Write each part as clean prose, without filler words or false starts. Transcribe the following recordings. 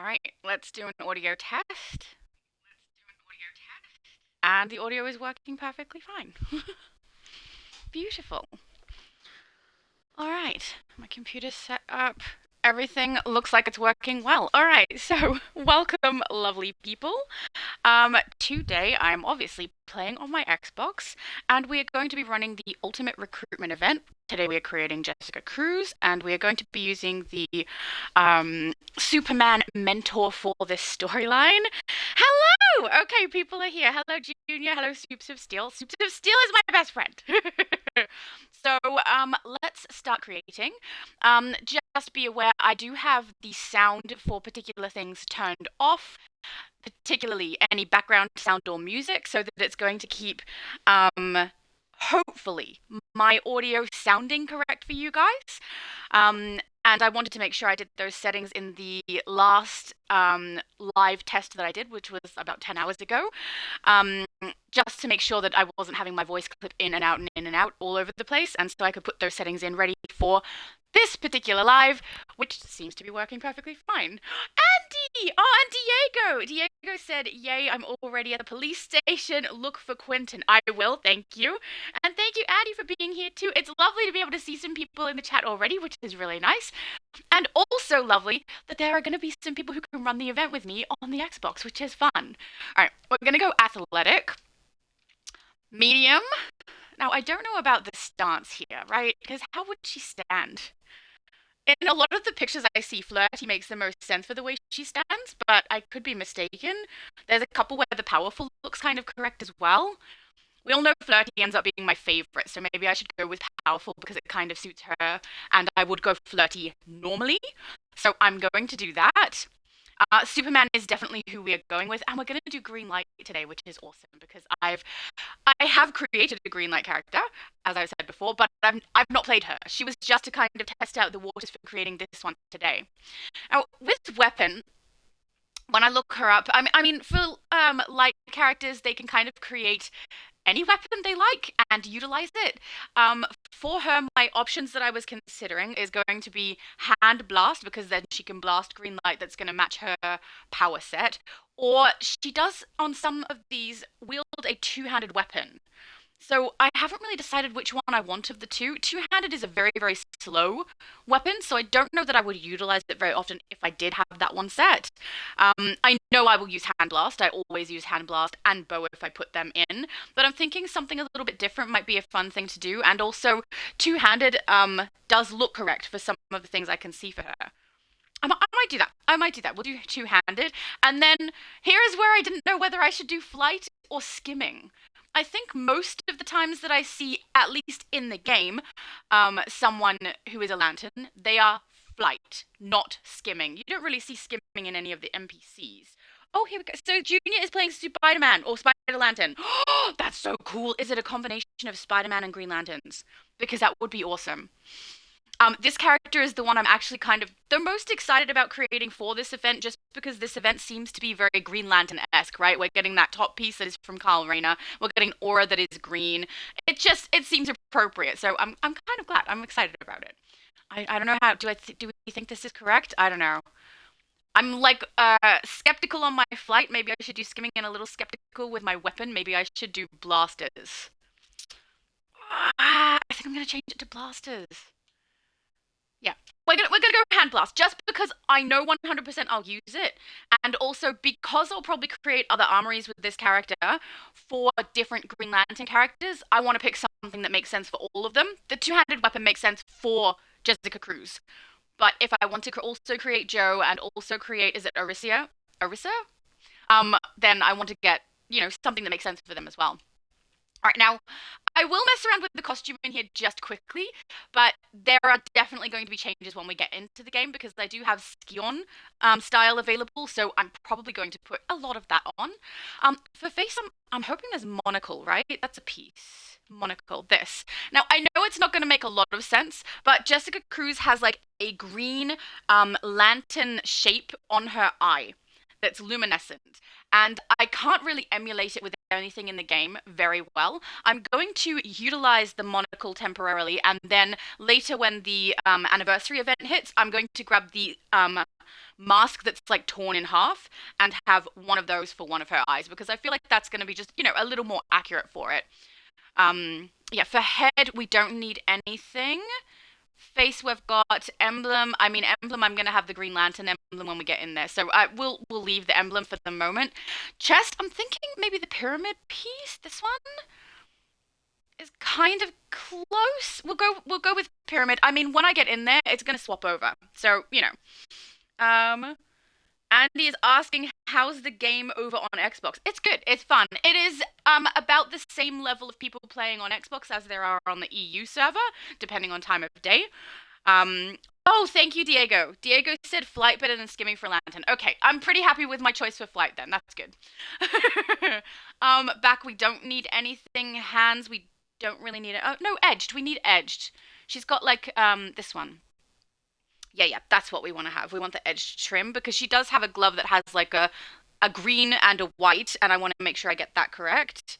right, let's do an audio test. And the audio is working perfectly fine. Beautiful. All right, my computer's set up. Everything looks like it's working well. All right, so welcome, lovely people. Today I'm obviously playing on my Xbox, and we are going to be running the Ultimate Recruitment event. Today we are creating Jessica Cruz, and we are going to be using the Superman mentor for this storyline. Hello! Okay, people are here. Hello, Junior. Hello, Soups of Steel. Soups of Steel is my best friend. So, let's start creating. Just be aware, I do have the sound for particular things turned off, particularly any background sound or music, so that it's going to keep, hopefully, my audio sounding correct for you guys. And I wanted to make sure I did those settings in the last live test that I did, which was about 10 hours ago, just to make sure that I wasn't having my voice clip in and out and in and out all over the place, and so I could put those settings in ready for this particular live, which seems to be working perfectly fine. Andy! Oh, and Diego! Diego said, "Yay, I'm already at the police station. Look for Quentin." I will, thank you. And thank you, Addy, for being here too. It's lovely to be able to see some people in the chat already, which is really nice. And also lovely that there are going to be some people who can run the event with me on the Xbox, which is fun. All right, we're going to go athletic. Medium. Now, I don't know about the stance here, right? Because how would she stand? In a lot of the pictures I see, flirty makes the most sense for the way she stands, but I could be mistaken. There's a couple where the powerful looks kind of correct as well. We all know flirty ends up being my favorite, so maybe I should go with powerful because it kind of suits her, and I would go flirty normally. So I'm going to do that. Superman is definitely who we are going with, and we're going to do green light today, which is awesome because I have created a green light character, as I said before, but I've not played her. She was just to kind of test out the waters for creating this one today. Now, with weapon, when I look her up, I mean, for light characters, they can kind of create any weapon they like and utilize it. For her, my options that I was considering is going to be hand blast, because then she can blast green light that's going to match her power set. Or she does, on some of these, wield a two-handed weapon. So I haven't really decided which one I want of the two. Two-handed is a very, very slow weapon, so I don't know that I would utilize it very often if I did have that one set. I know I will use Hand Blast. I always use Hand Blast and Bow if I put them in, but I'm thinking something a little bit different might be a fun thing to do, and also two-handed does look correct for some of the things I can see for her. I might do that. I might do that. We'll do two-handed. And then here is where I didn't know whether I should do flight or skimming. I think most of the times that I see, at least in the game, someone who is a lantern, they are flight, not skimming. You don't really see skimming in any of the NPCs. Oh, here we go. So Junior is playing Spider-Man or Spider-Lantern. Oh, that's so cool. Is it a combination of Spider-Man and Green Lanterns? Because that would be awesome. This character is the one I'm actually kind of the most excited about creating for this event, just because this event seems to be very Green Lantern-esque, right? We're getting that top piece that is from Kyle Rayner. We're getting aura that is green. It seems appropriate, so I'm kind of glad. I'm excited about it. I don't know how, do we think this is correct? I don't know. I'm like skeptical on my flight. Maybe I should do skimming, and a little skeptical with my weapon. Maybe I should do blasters. I think I'm gonna change it to blasters. Yeah. We're gonna go hand blast just because I know 100% I'll use it, and also because I'll probably create other armories with this character for different Green Lantern characters. I want to pick something that makes sense for all of them. The two-handed weapon makes sense for Jessica Cruz, but if I want to also create Joe and also create, is it Arissa? Then I want to get something that makes sense for them as well. All right, now, I will mess around with the costume in here just quickly, but there are definitely going to be changes when we get into the game because I do have Skion style available, so I'm probably going to put a lot of that on. For face, I'm hoping there's monocle, right? That's a piece. Monocle, this. Now, I know it's not going to make a lot of sense, but Jessica Cruz has like a green lantern shape on her eye. that's luminescent. And I can't really emulate it with anything in the game very well. I'm going to utilize the monocle temporarily, and then later when the anniversary event hits, I'm going to grab the mask that's like torn in half and have one of those for one of her eyes, because I feel like that's going to be just, a little more accurate for it. Yeah, for head, we don't need anything. Face, we've got emblem. I mean, emblem, I'm gonna have the Green Lantern emblem when we get in there. So we'll leave the emblem for the moment. Chest, I'm thinking maybe the pyramid piece. This one is kind of close. We'll go with pyramid. I mean, when I get in there, it's gonna swap over. So, Um, Andy is asking, how's the game over on Xbox? It's good. It's fun. It is about the same level of people playing on Xbox as there are on the EU server, depending on time of day. Um, oh, thank you, Diego. Diego said flight better than skimming for lantern. Okay, I'm pretty happy with my choice for flight then. That's good. Back, we don't need anything. Hands, we don't really need it. Oh, no, edged. We need edged. She's got like this one. Yeah, that's what we want to have. We want the edged trim because she does have a glove that has like a green and a white, and I want to make sure I get that correct.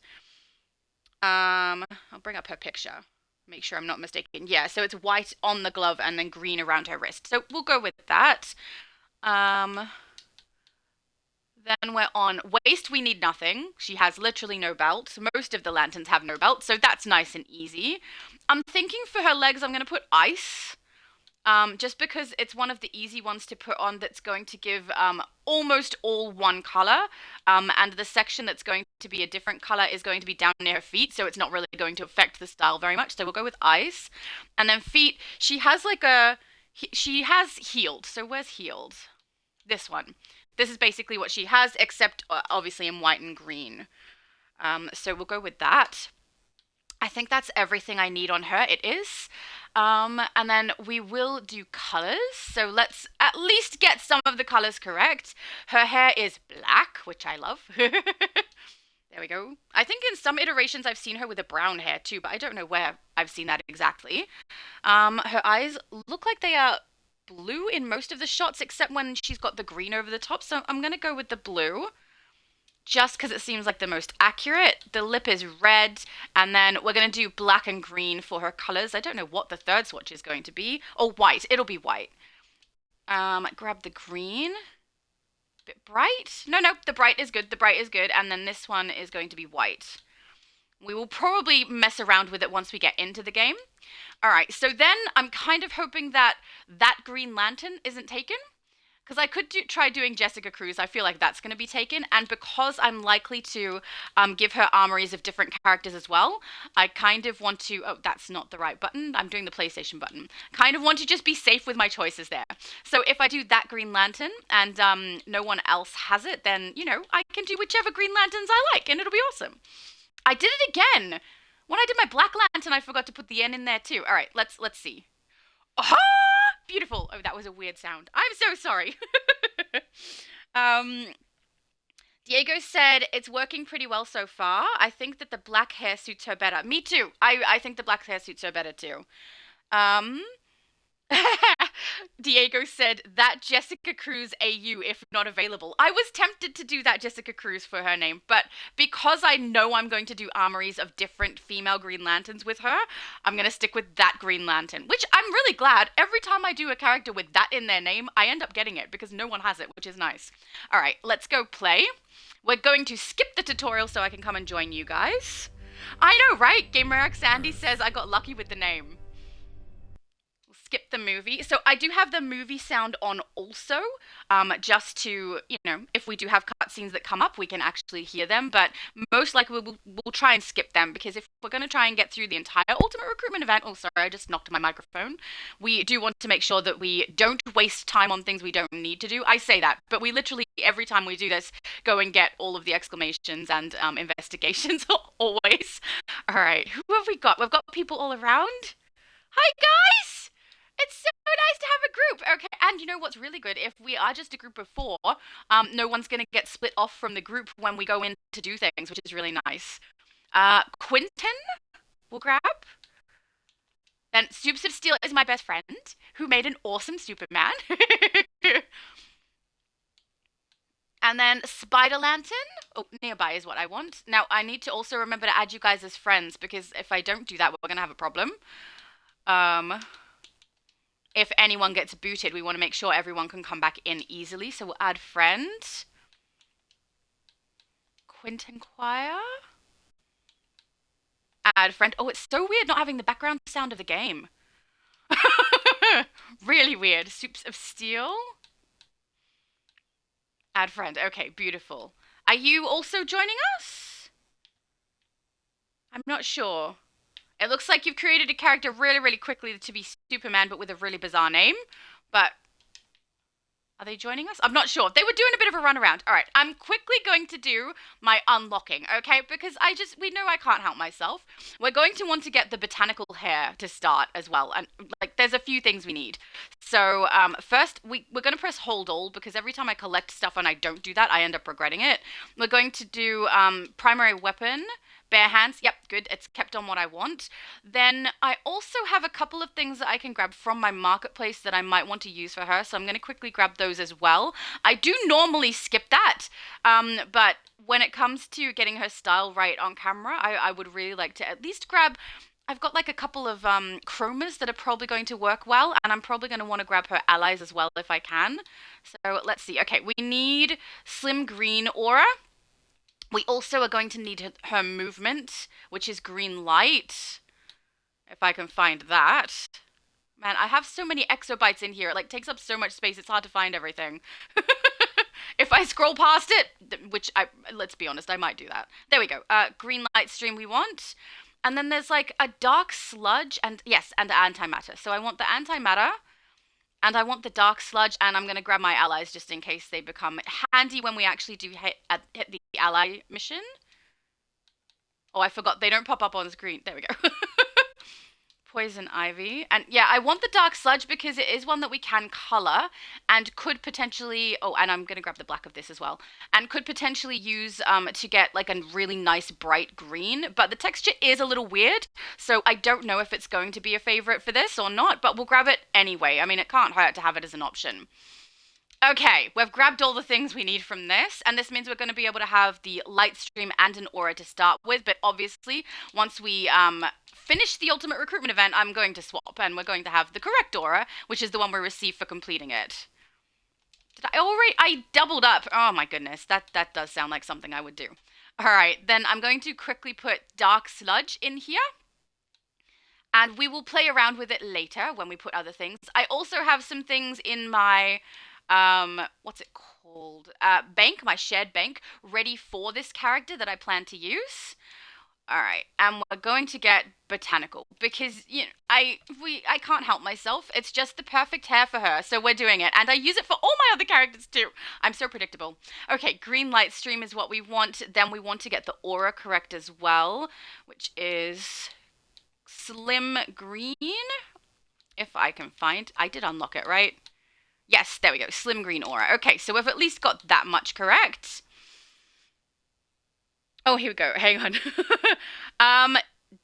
I'll bring up her picture. Make sure I'm not mistaken. Yeah, so it's white on the glove and then green around her wrist. So we'll go with that. Then we're on waist. We need nothing. She has literally no belt. Most of the lanterns have no belt, so that's nice and easy. I'm thinking for her legs, I'm going to put ice. Just because it's one of the easy ones to put on that's going to give almost all one color, and the section that's going to be a different color is going to be down near her feet, so it's not really going to affect the style very much. So we'll go with ice. And then feet, she has she has healed. So where's healed? This one. This is basically what she has, except obviously in white and green. So we'll go with that. I think that's everything I need on her. It is. And then we will do colors. So let's at least get some of the colors correct. Her hair is black, which I love. There we go. I think in some iterations I've seen her with a brown hair too, but I don't know where I've seen that exactly. Her eyes look like they are blue in most of the shots, except when she's got the green over the top. So I'm going to go with the blue, just because it seems like the most accurate. The lip is red, and then we're going to do black and green for her colors. I don't know what the third swatch is going to be. Oh, white. It'll be white. Grab the green. Bit bright. No, the bright is good. The bright is good. And then this one is going to be white. We will probably mess around with it once we get into the game. All right, so then I'm kind of hoping that Green Lantern isn't taken, because I could try doing Jessica Cruz. I feel like that's going to be taken. And because I'm likely to give her armories of different characters as well, I kind of want to... Oh, that's not the right button. I'm doing the PlayStation button. Kind of want to just be safe with my choices there. So if I do that Green Lantern and no one else has it, then, I can do whichever Green Lanterns I like, and it'll be awesome. I did it again! When I did my Black Lantern, I forgot to put the N in there too. All right, let's see. Oh, beautiful. Oh, that was a weird sound. I'm so sorry. Diego said it's working pretty well so far. I think that the black hair suits her better. Me too. I think the black hair suits her better too. Diego said that Jessica Cruz AU if not available. I was tempted to do that Jessica Cruz for her name, but because I know I'm going to do armories of different female Green Lanterns with her, I'm going to stick with that Green Lantern, which I'm really glad. Every time I do a character with that in their name, I end up getting it because no one has it, which is nice. All right, let's go play. We're going to skip the tutorial so I can come and join you guys. I know, right? Gamer Sandy says I got lucky with the name. Skip the movie. So I do have the movie sound on also, just to, if we do have cutscenes that come up, we can actually hear them, but most likely we'll try and skip them, because if we're going to try and get through the entire Ultimate Recruitment event, oh sorry, I just knocked my microphone, we do want to make sure that we don't waste time on things we don't need to do. I say that, but we literally, every time we do this, go and get all of the exclamations and investigations, always. Alright, who have we got? We've got people all around. Hi guys! It's so nice to have a group. Okay, and you know what's really good? If we are just a group of 4, no one's going to get split off from the group when we go in to do things, which is really nice. Quinton will grab. Then Soups of Steel is my best friend, who made an awesome Superman. And then Spider Lantern. Oh, nearby is what I want. Now, I need to also remember to add you guys as friends because if I don't do that, we're going to have a problem. Um, if anyone gets booted, we want to make sure everyone can come back in easily. So we'll add friend. Quinton Choir. Add friend. Oh, it's so weird not having the background sound of the game. Really weird. Soups of Steel. Add friend. Okay, beautiful. Are you also joining us? I'm not sure. It looks like you've created a character really, really quickly to be Superman, but with a really bizarre name. But are they joining us? I'm not sure. They were doing a bit of a runaround. All right, I'm quickly going to do my unlocking, okay? Because we know I can't help myself. We're going to want to get the botanical hair to start as well. And, like, there's a few things we need. So, first, we're going to press hold all because every time I collect stuff and I don't do that, I end up regretting it. We're going to do primary weapon. Bare hands, yep, good. It's kept on what I want. Then I also have a couple of things that I can grab from my marketplace that I might want to use for her. So I'm going to quickly grab those as well. I do normally skip that, but when it comes to getting her style right on camera, I would really like to at least grab. I've got like a couple of chromas that are probably going to work well, and I'm probably going to want to grab her allies as well if I can. So let's see. Okay, we need Slim Green Aura. We also are going to need her movement, which is green light. If I can find that. Man, I have so many exobytes in here. It like takes up so much space. It's hard to find everything. If I scroll past it, let's be honest, I might do that. There we go. Green light stream we want. And then there's like a dark sludge and yes, and antimatter. So I want the antimatter. And I want the dark sludge, and I'm going to grab my allies just in case they become handy when we actually do hit the ally mission. Oh, I forgot. They don't pop up on the screen. There we go. Poison Ivy. And yeah, I want the dark sludge because it is one that we can color and could potentially... Oh, and I'm going to grab the black of this as well. And could potentially use to get like a really nice bright green. But the texture is a little weird. So I don't know if it's going to be a favorite for this or not. But we'll grab it anyway. I mean, it can't hurt to have it as an option. Okay, we've grabbed all the things we need from this, and this means we're going to be able to have the light stream and an aura to start with, but obviously, once we finish the Ultimate Recruitment event, I'm going to swap, and we're going to have the correct aura, which is the one we receive for completing it. Did I already? I doubled up. Oh my goodness, that does sound like something I would do. All right, then I'm going to quickly put Dark Sludge in here. And we will play around with it later when we put other things. I also have some things in my... what's it called? Bank, my shared bank, ready for this character that I plan to use. All right, and we're going to get botanical because I can't help myself. It's just the perfect hair for her, so we're doing it, and I use it for all my other characters too. I'm so predictable. Okay, green light stream is what we want. Then we want to get the aura correct as well, which is slim green. If I can find, I did unlock it, right? Yes, there we go. Slim green aura. Okay, so we've at least got that much correct. Oh, here we go. Hang on.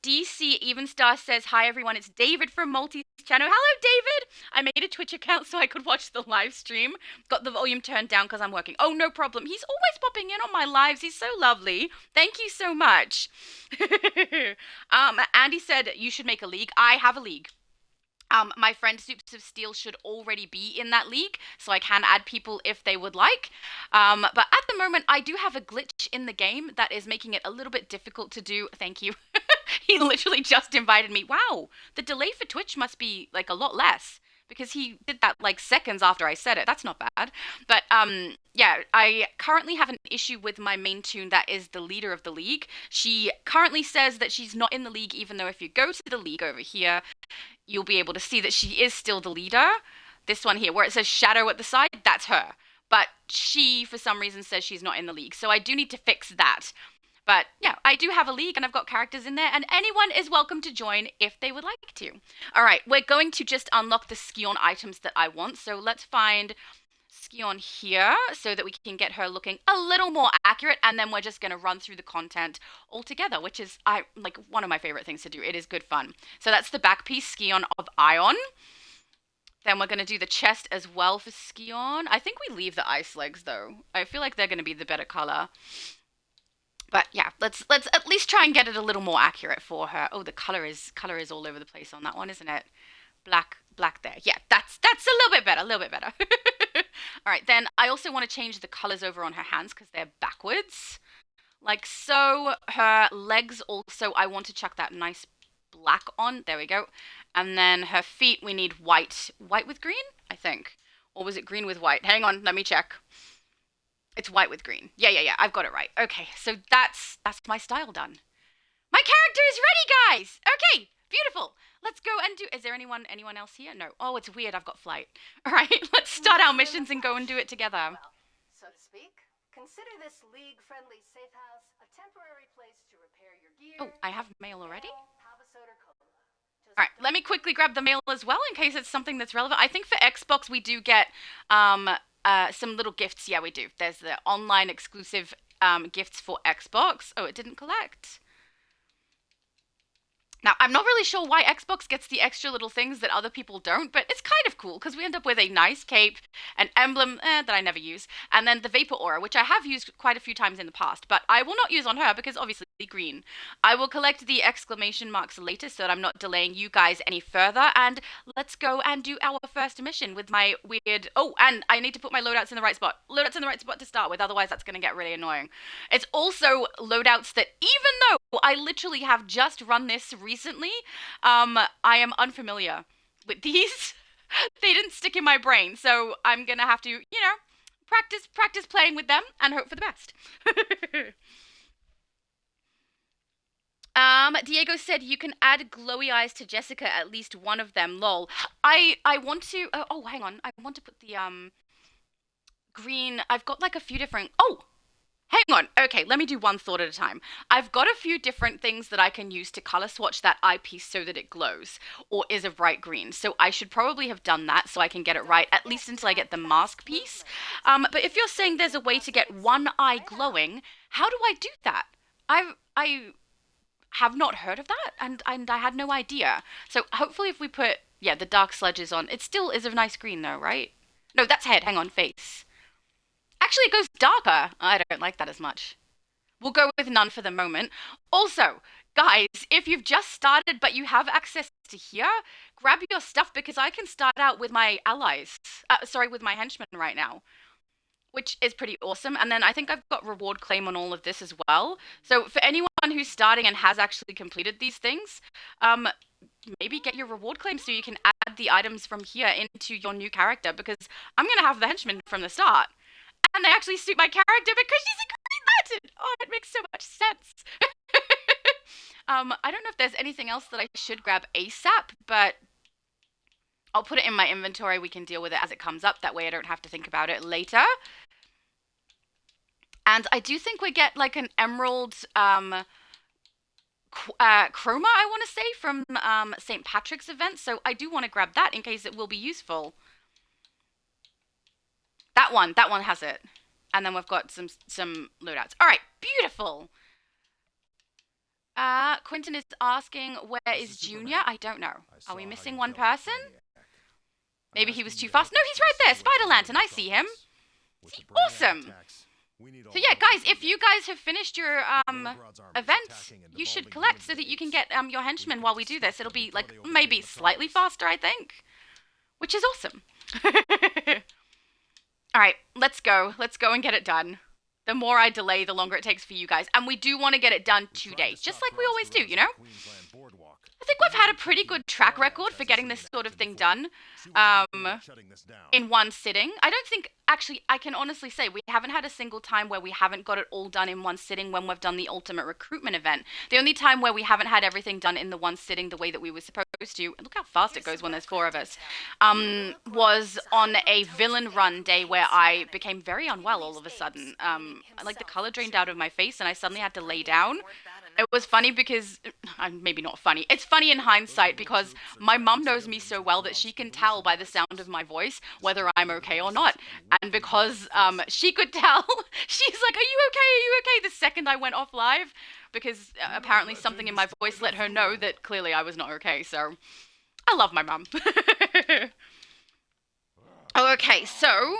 DC Evenstar says, hi everyone, it's David from Multi's channel. Hello, David! I made a Twitch account so I could watch the live stream. Got the volume turned down because I'm working. Oh, no problem. He's always popping in on my lives. He's so lovely. Thank you so much. Andy said, you should make a league. I have a league. My friend Soups of Steel should already be in that league, so I can add people if they would like. But at the moment, I do have a glitch in the game that is making it a little bit difficult to do. Thank you. He literally just invited me. Wow, the delay for Twitch must be like a lot less because he did that like seconds after I said it. That's not bad. But yeah, I currently have an issue with my main tune that is the leader of the league. She currently says that she's not in the league, even though if you go to the league over here, you'll be able to see that she is still the leader. This one here, where it says shadow at the side, that's her. But she, for some reason, says she's not in the league. So I do need to fix that. But yeah, I do have a league and I've got characters in there and anyone is welcome to join if they would like to. All right, we're going to just unlock the Skion items that I want. So let's find Skion here so that we can get her looking a little more accurate, and then we're just going to run through the content all together, which is like one of my favorite things to do. It is good fun. So that's the back piece, Skion of Ion. Then we're going to do the chest as well for Skion. I think we leave the ice legs, though. I feel like they're going to be the better color. But yeah, let's at least try and get it a little more accurate for her. Oh, the color is all over the place on that one, isn't it? Black there. Yeah, that's a little bit better, a little bit better. All right, then I also want to change the colors over on her hands because they're backwards. Like so. Her legs also, I want to chuck that nice black on. There we go. And then her feet, we need white. White with green, I think. Or was it green with white? Hang on, let me check. It's white with green. Yeah. I've got it right. Okay, so that's my style done. My character is ready, guys! Okay, beautiful. Let's go and do... Is there anyone else here? No. Oh, it's weird. I've got flight. All right, let's start our missions and go and do it together. Well, so to speak, consider this league-friendly safe house a temporary place to repair your gear. Oh, I have mail already? Have a soda cola. All right, let me quickly grab the mail as well in case it's something that's relevant. I think for Xbox we do get some little gifts. Yeah, we do. There's the online exclusive gifts for Xbox. Oh, it didn't collect. Now, I'm not really sure why Xbox gets the extra little things that other people don't, but it's kind of cool because we end up with a nice cape, an emblem that I never use, and then the Vapor Aura, which I have used quite a few times in the past, but I will not use on her because obviously green. I will collect the exclamation marks later so that I'm not delaying you guys any further, and let's go and do our first mission with my weird... Oh, and I need to put my loadouts in the right spot. Loadouts in the right spot to start with, otherwise that's going to get really annoying. It's also loadouts that even though I literally have just run this recently, I am unfamiliar with these. They didn't stick in my brain, so I'm gonna have to, you know, practice playing with them and hope for the best. Diego said you can add glowy eyes to Jessica, at least one of them, lol. I want to, oh, hang on, I want to put the, green, I've got like a few different, oh! Hang on. Okay, let me do one thought at a time. I've got a few different things that I can use to color swatch that eyepiece so that it glows or is a bright green. So I should probably have done that so I can get it right, at least until I get the mask piece. But if you're saying there's a way to get one eye glowing, how do I do that? I have not heard of that, and I had no idea. So hopefully if we put, yeah, the dark sludges on, it still is a nice green though, right? No, that's head. Hang on, face. Actually, it goes darker. I don't like that as much. We'll go with none for the moment. Also, guys, if you've just started but you have access to here, grab your stuff because I can start out with my allies. With my henchmen right now, which is pretty awesome. And then I think I've got reward claim on all of this as well. So for anyone who's starting and has actually completed these things, maybe get your reward claim so you can add the items from here into your new character because I'm going to have the henchmen from the start. And they actually suit my character because she's a Green Lantern. Oh, it makes so much sense. I don't know if there's anything else that I should grab ASAP, but I'll put it in my inventory. We can deal with it as it comes up. That way I don't have to think about it later. And I do think we get like an emerald chroma, I want to say, from St. Patrick's event. So I do want to grab that in case it will be useful. That one has it. And then we've got some loadouts. All right, beautiful. Quentin is asking, where is Junior? I don't know. Are we missing one person? Maybe he was too fast. No, he's right there. Spider Lantern, I see him. See, awesome. So yeah, guys, if you guys have finished your event, you should collect so that you can get your henchmen while we do this. It'll be like maybe slightly faster, I think, which is awesome. All right, let's go. Let's go and get it done. The more I delay, the longer it takes for you guys. And we do want to get it done today, just like we always do, you know? I think we've had a pretty good track record for getting this sort of thing done in one sitting. I don't think, actually, I can honestly say we haven't had a single time where we haven't got it all done in one sitting when we've done the ultimate recruitment event. The only time where we haven't had everything done in the one sitting the way that we were supposed to, look how fast it goes when there's 4 of us, was on a villain run day where I became very unwell all of a sudden. Like the color drained out of my face and I suddenly had to lay down. It was funny because, maybe not funny, it's funny in hindsight because my mum knows me so well that she can tell by the sound of my voice whether I'm okay or not. And because she could tell, she's like, are you okay? Are you okay? The second I went off live, because apparently something in my voice let her know that clearly I was not okay. So I love my mum. Oh, okay, so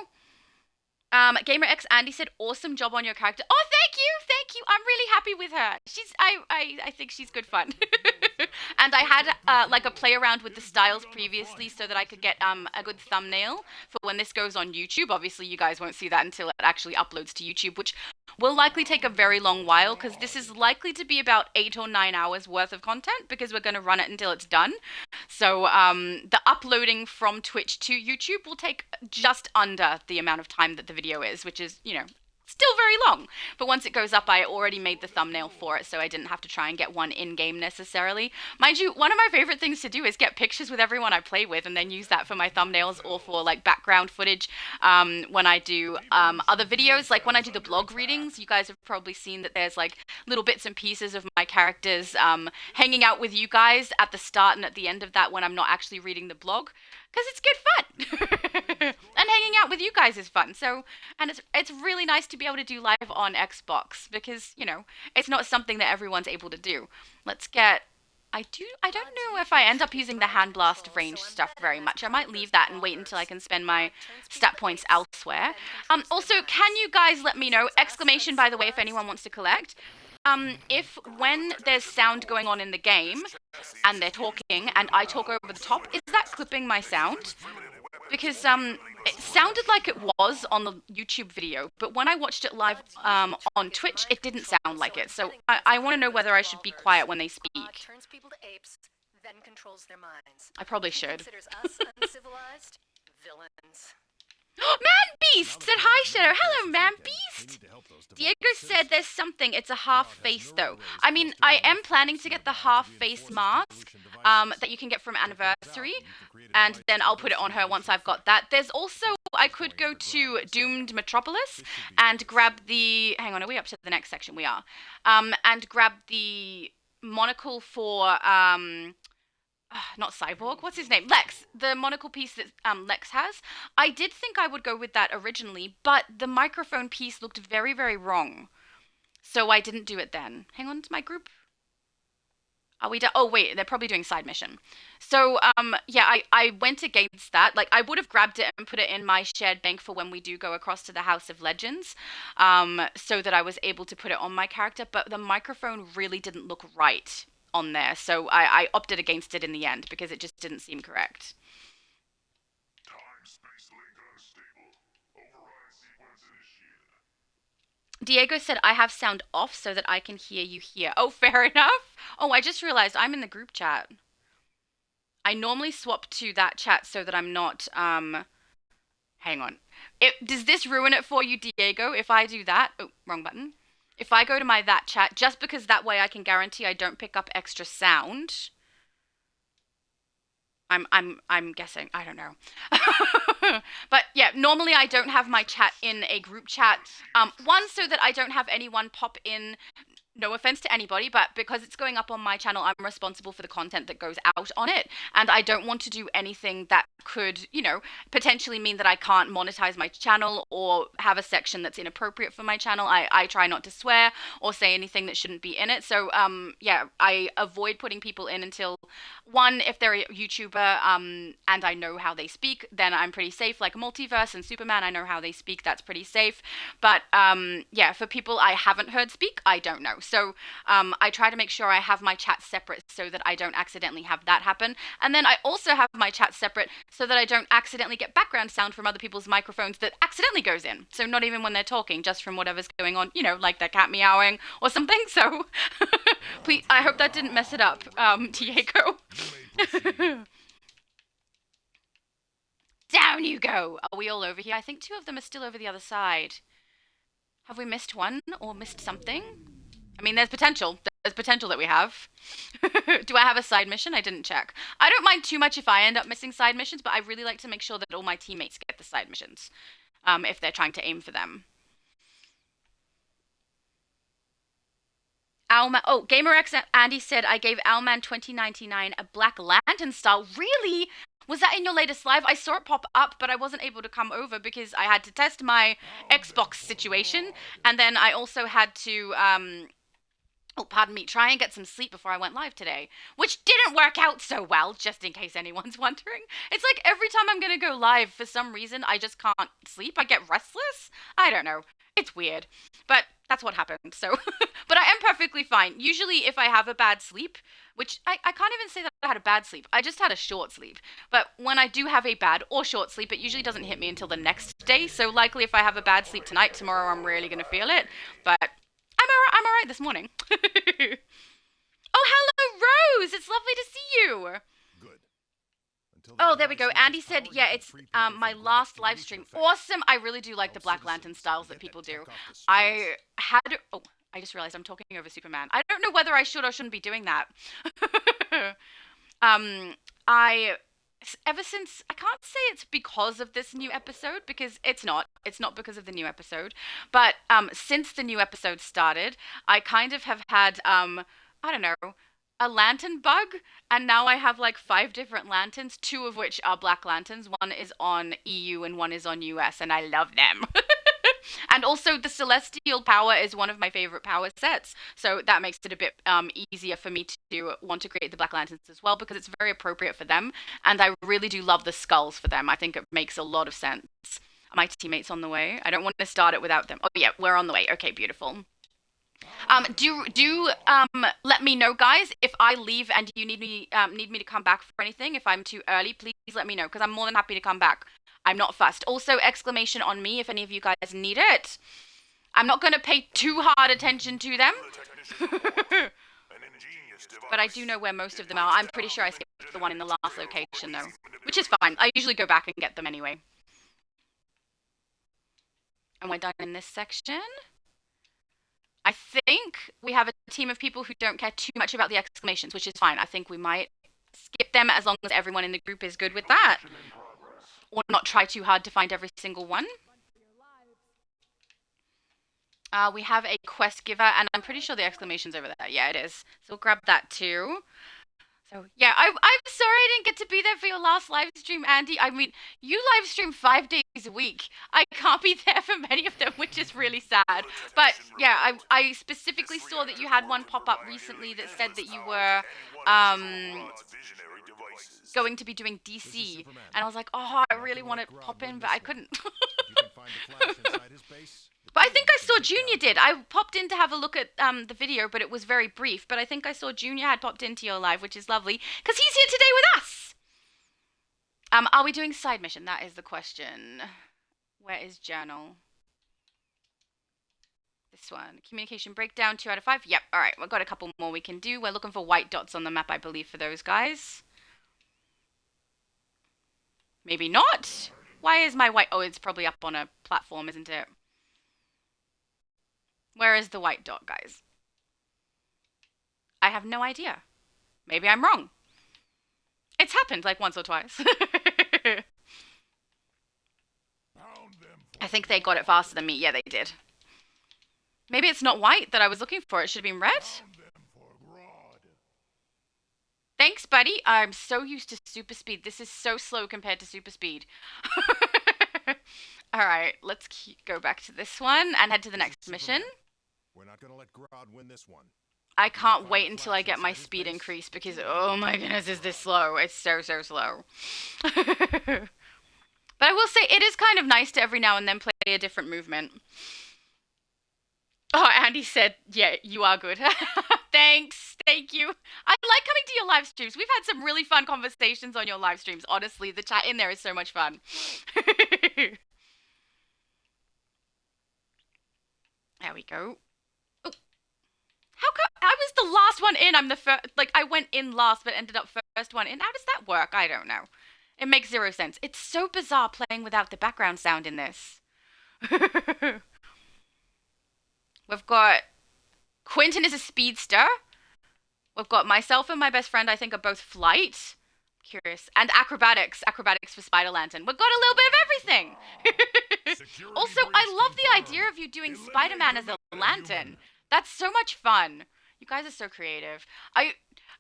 Gamer X Andy said, "Awesome job on your character." Oh, thank you, thank you. I'm really happy with her. I think she's good fun. And I had like a play around with the styles previously so that I could get a good thumbnail for when this goes on YouTube. Obviously, you guys won't see that until it actually uploads to YouTube, which will likely take a very long while because this is likely to be about 8 or 9 hours worth of content because we're going to run it until it's done. So the uploading from Twitch to YouTube will take just under the amount of time that the video is, which is, still very long. But once it goes up, I already made the thumbnail for it, so I didn't have to try and get one in-game necessarily. Mind you, one of my favorite things to do is get pictures with everyone I play with and then use that for my thumbnails or for like background footage when I do other videos. Like when I do the blog readings, you guys have probably seen that there's like little bits and pieces of my characters hanging out with you guys at the start and at the end of that when I'm not actually reading the blog because it's good fun. And hanging out with you guys is fun. So, and it's really nice to be able to do live on Xbox because, it's not something that everyone's able to do. Let's get I don't know if I end up using the hand blast range stuff very much. I might leave that and wait until I can spend my stat points elsewhere. Also, can you guys let me know, exclamation by the way, if anyone wants to collect, if when there's sound going on in the game and they're talking and I talk over the top, is that clipping my sound? Because it sounded like it was on the YouTube video, but when I watched it live on Twitch, it didn't sound like it. So I want to know whether I should be quiet when they speak. Turns people to apes, then controls their minds. I probably should. Considers us uncivilized villains. Man Beast said hi, Shadow. Hello, Man Beast. Diego said there's something. It's a half face, though. I mean, I am planning to get the half face mask that you can get from Anniversary, and then I'll put it on her once I've got that. There's also, I could go to Doomed Metropolis and grab the. Hang on, are we up to the next section? We are. And grab the monocle for not Cyborg, what's his name? Lex, the monocle piece that Lex has. I did think I would go with that originally, but the microphone piece looked very, very wrong. So I didn't do it then. Hang on to my group. Are we done? Oh, wait, they're probably doing side mission. So, yeah, I went against that. Like, I would have grabbed it and put it in my shared bank for when we do go across to the House of Legends, so that I was able to put it on my character, but the microphone really didn't look right on there, so I opted against it in the end because it just didn't seem correct. Diego said I have sound off so that I can hear you here. Oh, fair enough. Oh, I just realized I'm in the group chat. I normally swap to that chat so that I'm not, hang on. Does this ruin it for you, Diego, if I do that? Oh, wrong button. If I go to my that chat, just because that way I can guarantee I don't pick up extra sound. I'm guessing. I don't know. But yeah, normally I don't have my chat in a group chat. One, so that I don't have anyone pop in. No offense to anybody, but because it's going up on my channel, I'm responsible for the content that goes out on it. And I don't want to do anything that could, potentially mean that I can't monetize my channel or have a section that's inappropriate for my channel. I try not to swear or say anything that shouldn't be in it. So, yeah, I avoid putting people in until, one, if they're a YouTuber and I know how they speak, then I'm pretty safe. Like Multiverse and Superman, I know how they speak. That's pretty safe. But, yeah, for people I haven't heard speak, I don't know. So I try to make sure I have my chat separate so that I don't accidentally have that happen. And then I also have my chat separate so that I don't accidentally get background sound from other people's microphones that accidentally goes in. So not even when they're talking, just from whatever's going on, like their cat meowing or something. So please, I hope that didn't mess it up, Diego. Down you go. Are we all over here? I think 2 of them are still over the other side. Have we missed one or missed something? I mean, there's potential. There's potential that we have. Do I have a side mission? I didn't check. I don't mind too much if I end up missing side missions, but I really like to make sure that all my teammates get the side missions, if they're trying to aim for them. Owlman. Oh, GamerX Andy said I gave Owlman 2099 a Black Lantern style. Really? Was that in your latest live? I saw it pop up, but I wasn't able to come over because I had to test my Xbox situation, and then I also had to oh, pardon me, try and get some sleep before I went live today, which didn't work out so well, just in case anyone's wondering. It's like every time I'm gonna go live, for some reason, I just can't sleep. I get restless. I don't know. It's weird. But that's what happened. So, but I am perfectly fine. Usually, if I have a bad sleep, which I can't even say that I had a bad sleep, I just had a short sleep. But when I do have a bad or short sleep, it usually doesn't hit me until the next day. So, likely, if I have a bad sleep tonight, tomorrow I'm really gonna feel it. But I'm alright this morning. Oh, hello, Rose! It's lovely to see you. Good. Until the Oh, there we go. device Andy loses said, power, yeah, you can it's free people my from blocks last to live boost your stream. effect. Awesome! I really do like the Help Black Lantern citizens styles that get people that do. tech off the streets. I had. Oh, I just realized I'm talking over Superman. I don't know whether I should or shouldn't be doing that. um, I. Ever since, I can't say it's because of this new episode, because it's not. It's not because of the new episode. But since the new episode started, I kind of have had, I don't know, a lantern bug, and now I have like 5 different lanterns, 2 of which are black lanterns. One is on EU and one is on US, and I love them. And also, the celestial power is one of my favorite power sets, so that makes it a bit easier for me to want to create the black lanterns as well, because it's very appropriate for them, and I really do love the skulls for them. I think it makes a lot of sense. My teammates on the way. I don't want to start it without them. Oh yeah, we're on the way. Okay, beautiful. Do let me know, guys, if I leave and you need me to come back for anything. If I'm too early, please let me know, because I'm more than happy to come back. I'm not fussed. Also, exclamation on me if any of you guys need it. I'm not gonna pay too hard attention to them. But I do know where most of them are. I'm pretty sure I skipped the one in the last location though, which is fine. I usually go back and get them anyway. And we're done in this section. I think we have a team of people who don't care too much about the exclamations, which is fine. I think we might skip them as long as everyone in the group is good with that. Or not try too hard to find every single one. We have a quest giver, and I'm pretty sure the exclamation's over there. Yeah, it is. So we'll grab that too. So yeah, I'm sorry I didn't get to be there for your last live stream, Andy. I mean, you live stream 5 days a week. I can't be there for many of them, which is really sad. But yeah, I specifically saw that you had one pop up recently that said that you were going to be doing DC, and I was like, oh, I really want to pop in, but I couldn't. You can find the Flash inside his base. But I think I saw Junior did. I popped in to have a look at the video, but it was very brief. But I think I saw Junior had popped into your live, which is lovely, because he's here today with us. Are we doing side mission? That is the question. Where is journal? This one. Communication breakdown, 2 out of 5. Yep, alright, we've got a couple more we can do. We're looking for white dots on the map, I believe, for those guys. Maybe not. Why is my white... Oh, it's probably up on a platform, isn't it? Where is the white dot, guys? I have no idea. Maybe I'm wrong. It's happened like once or twice. I think they got it faster than me. Yeah, they did. Maybe it's not white that I was looking for. It should have been red. Thanks, buddy. I'm so used to super speed. This is so slow compared to super speed. Alright, let's go back to this one and head to the next mission. We're not gonna let Grodd win this one. I can't wait until I get my speed increase, because oh my goodness, is this slow. It's so slow. But I will say, it is kind of nice to every now and then play a different movement. Oh, Andy said, yeah, you are good. Thanks. Thank you. I like coming to your live streams. We've had some really fun conversations on your live streams. Honestly, the chat in there is so much fun. There we go. Oh. How come I was the last one in? I'm the first. Like, I went in last but ended up first one in. How does that work? I don't know. It makes 0 sense. It's so bizarre playing without the background sound in this. We've got Quentin is a speedster. We've got myself and my best friend, I think, are both flight. Curious. And acrobatics. Acrobatics for Spider Lantern. We've got a little bit of everything. Also, I love the idea of you doing Spider-Man as a lantern. That's so much fun. You guys are so creative.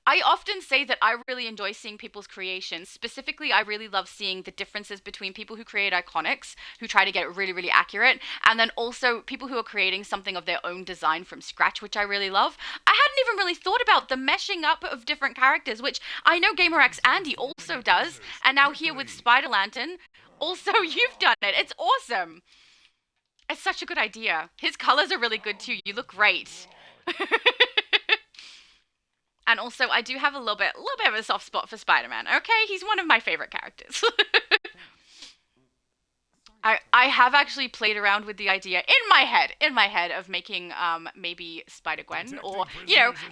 I often say that I really enjoy seeing people's creations. Specifically, I really love seeing the differences between people who create iconics, who try to get it really, really accurate, and then also people who are creating something of their own design from scratch, which I really love. I hadn't even really thought about the meshing up of different characters, which I know GamerX Andy also does, and now here with Spider Lantern, also you've done it. It's awesome. It's such a good idea. His colors are really good too. You look great. And also, I do have a little bit of a soft spot for Spider-Man. Okay, he's one of my favorite characters. I have actually played around with the idea in my head of making maybe Spider-Gwen or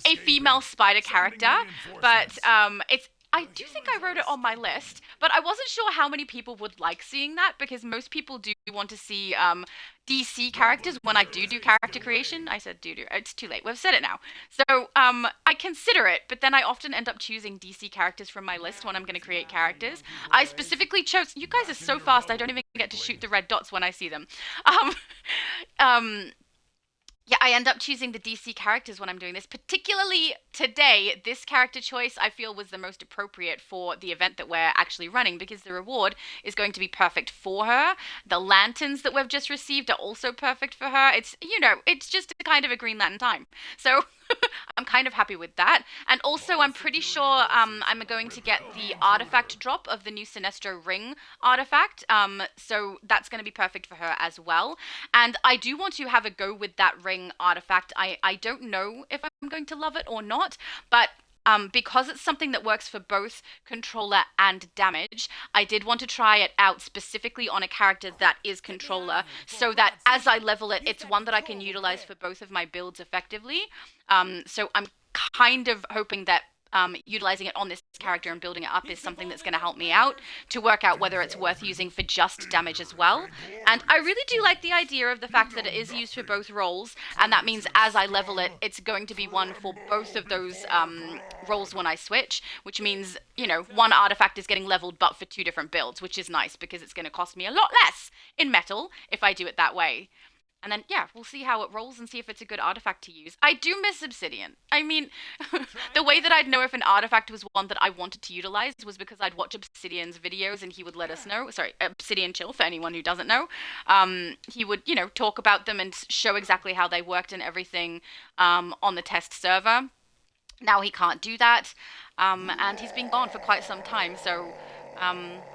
a female spider character, but it's I do think I wrote it on my list, but I wasn't sure how many people would like seeing that because most people do want to see DC characters when I do character creation. I said do. It's too late. We've said it now. So I consider it, but then I often end up choosing DC characters from my list when I'm going to create characters. I specifically chose. You guys are so fast. I don't even get to shoot the red dots when I see them. Yeah, I end up choosing the DC characters when I'm doing this. Particularly today, this character choice I feel was the most appropriate for the event that we're actually running because the reward is going to be perfect for her. The lanterns that we've just received are also perfect for her. It's, it's just a kind of a Green Lantern time. So I'm kind of happy with that. And also, I'm pretty sure I'm going to get the artifact drop of the new Sinestro ring artifact. So that's going to be perfect for her as well. And I do want to have a go with that ring artifact. I don't know if I'm going to love it or not, but because it's something that works for both controller and damage, I did want to try it out specifically on a character that is controller, so that as I level it, it's one that I can utilize for both of my builds effectively. So I'm kind of hoping that utilizing it on this character and building it up is something that's going to help me out to work out whether it's worth using for just damage as well. And I really do like the idea of the fact that it is used for both roles, and that means as I level it, it's going to be one for both of those roles when I switch, which means, one artifact is getting leveled but for two different builds, which is nice because it's going to cost me a lot less in metal if I do it that way. And then, yeah, we'll see how it rolls and see if it's a good artifact to use. I do miss Obsidian. I mean, the way that I'd know if an artifact was one that I wanted to utilize was because I'd watch Obsidian's videos and he would let us know. Sorry, Obsidian Chill, for anyone who doesn't know. He would, talk about them and show exactly how they worked and everything on the test server. Now he can't do that, and he's been gone for quite some time, so...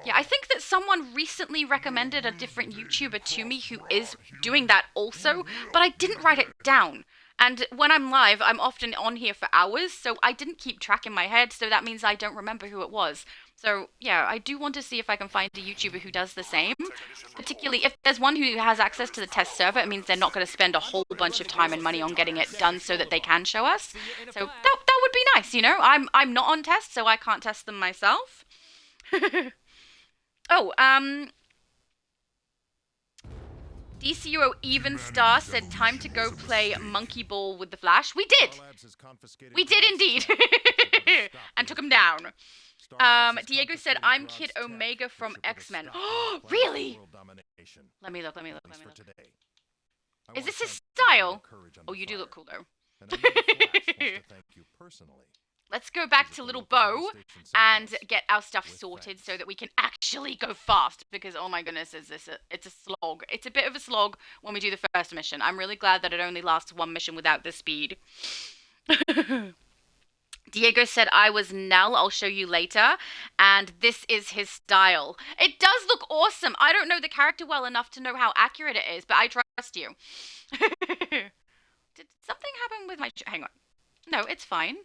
yeah, I think that someone recently recommended a different YouTuber to me who is doing that also, but I didn't write it down. And when I'm live, I'm often on here for hours, so I didn't keep track in my head, so that means I don't remember who it was. So, yeah, I do want to see if I can find a YouTuber who does the same. Particularly, if there's one who has access to the test server, it means they're not going to spend a whole bunch of time and money on getting it done so that they can show us. So that would be nice, I'm not on test, so I can't test them myself. Oh, DCUO Even Star said time to go play Monkey Ball with the Flash. We did! We did indeed! And took him down. Diego said, I'm Kid Omega from X-Men. Oh, really? Let me look. Is this his style? Oh, you do look cool, though. Let's go back to Little Bo and get our stuff sorted so that we can actually go fast. Because, oh my goodness, it's a slog. It's a bit of a slog when we do the first mission. I'm really glad that it only lasts one mission without the speed. Diego said, I was Nell, I'll show you later. And this is his style. It does look awesome. I don't know the character well enough to know how accurate it is, but I trust you. Did something happen with my... Hang on. No, it's fine.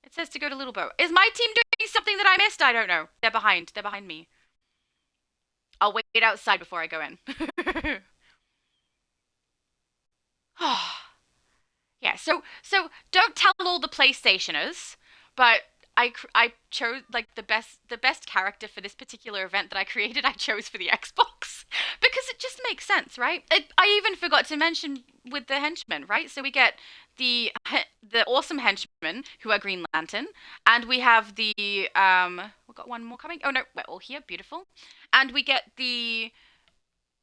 It says to go to Little Boat. Is my team doing something that I missed? I don't know. They're behind. They're behind me. I'll wait outside before I go in. Yeah, so don't tell all the PlayStationers, but I chose like the best character for this particular event that I created. I chose for the Xbox because it just makes sense, right? I even forgot to mention with the henchmen, right? So we get the awesome henchmen who are Green Lantern, and we have the we've got one more coming. Oh no, we're all here, beautiful, and we get the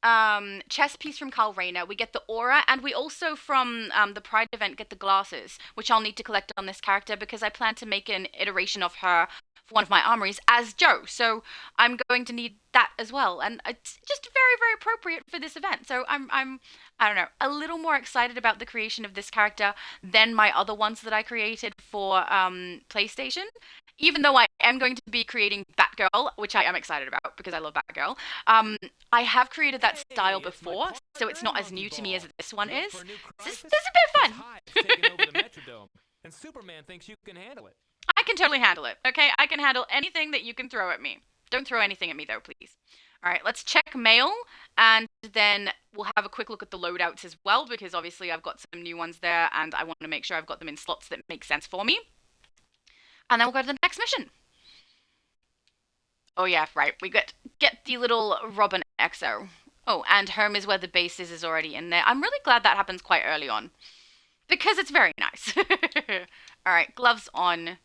chess piece from Carl Rayner. We get the aura, and we also from the Pride event get the glasses, which I'll need to collect on this character because I plan to make an iteration of her for one of my armories as Joe. So I'm going to need that as well, and it's just very, very appropriate for this event. So I don't know, a little more excited about the creation of this character than my other ones that I created for PlayStation. Even though I am going to be creating Batgirl, which I am excited about because I love Batgirl. I have created that style before, so it's not as new to me as this one is. This is a bit fun. Taking over the Metrodome, and Superman thinks you can handle it. I can totally handle it, okay? I can handle anything that you can throw at me. Don't throw anything at me, though, please. All right, let's check mail, and then we'll have a quick look at the loadouts as well, because obviously I've got some new ones there, and I want to make sure I've got them in slots that make sense for me. And then we'll go to the next mission. Oh yeah, right. We get the little Robin EXO. Oh, and home is where the base is already in there. I'm really glad that happens quite early on. Because it's very nice. Alright, gloves on.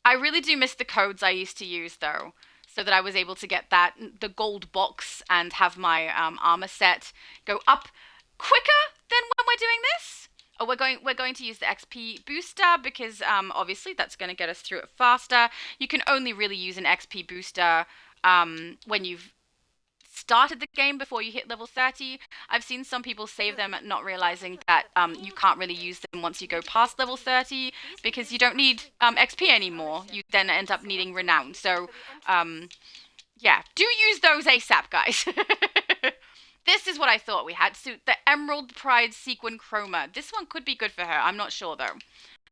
I really do miss the codes I used to use, though. So that I was able to get the gold box and have my armor set go up quicker than when we're doing this. Oh, we're going to use the XP booster because obviously that's going to get us through it faster. You can only really use an XP booster when you've started the game before you hit level 30. I've seen some people save them not realizing that you can't really use them once you go past level 30 because you don't need XP anymore. You then end up needing renown. So yeah, do use those ASAP, guys. This is what I thought we had. So the Emerald Pride Sequin Chroma. This one could be good for her. I'm not sure, though.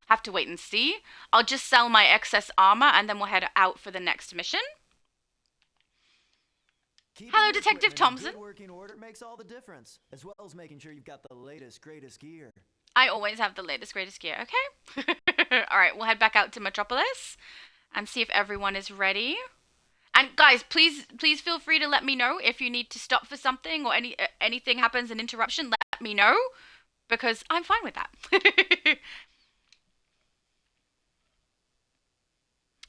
Have to wait and see. I'll just sell my excess armor, and then we'll head out for the next mission. Hello, Detective Thompson. Good working order makes all the difference, as well as making sure you've got the latest, greatest gear. I always have the latest, greatest gear, okay? All right, we'll head back out to Metropolis and see if everyone is ready. And guys, please feel free to let me know if you need to stop for something or anything happens, an interruption, let me know, because I'm fine with that.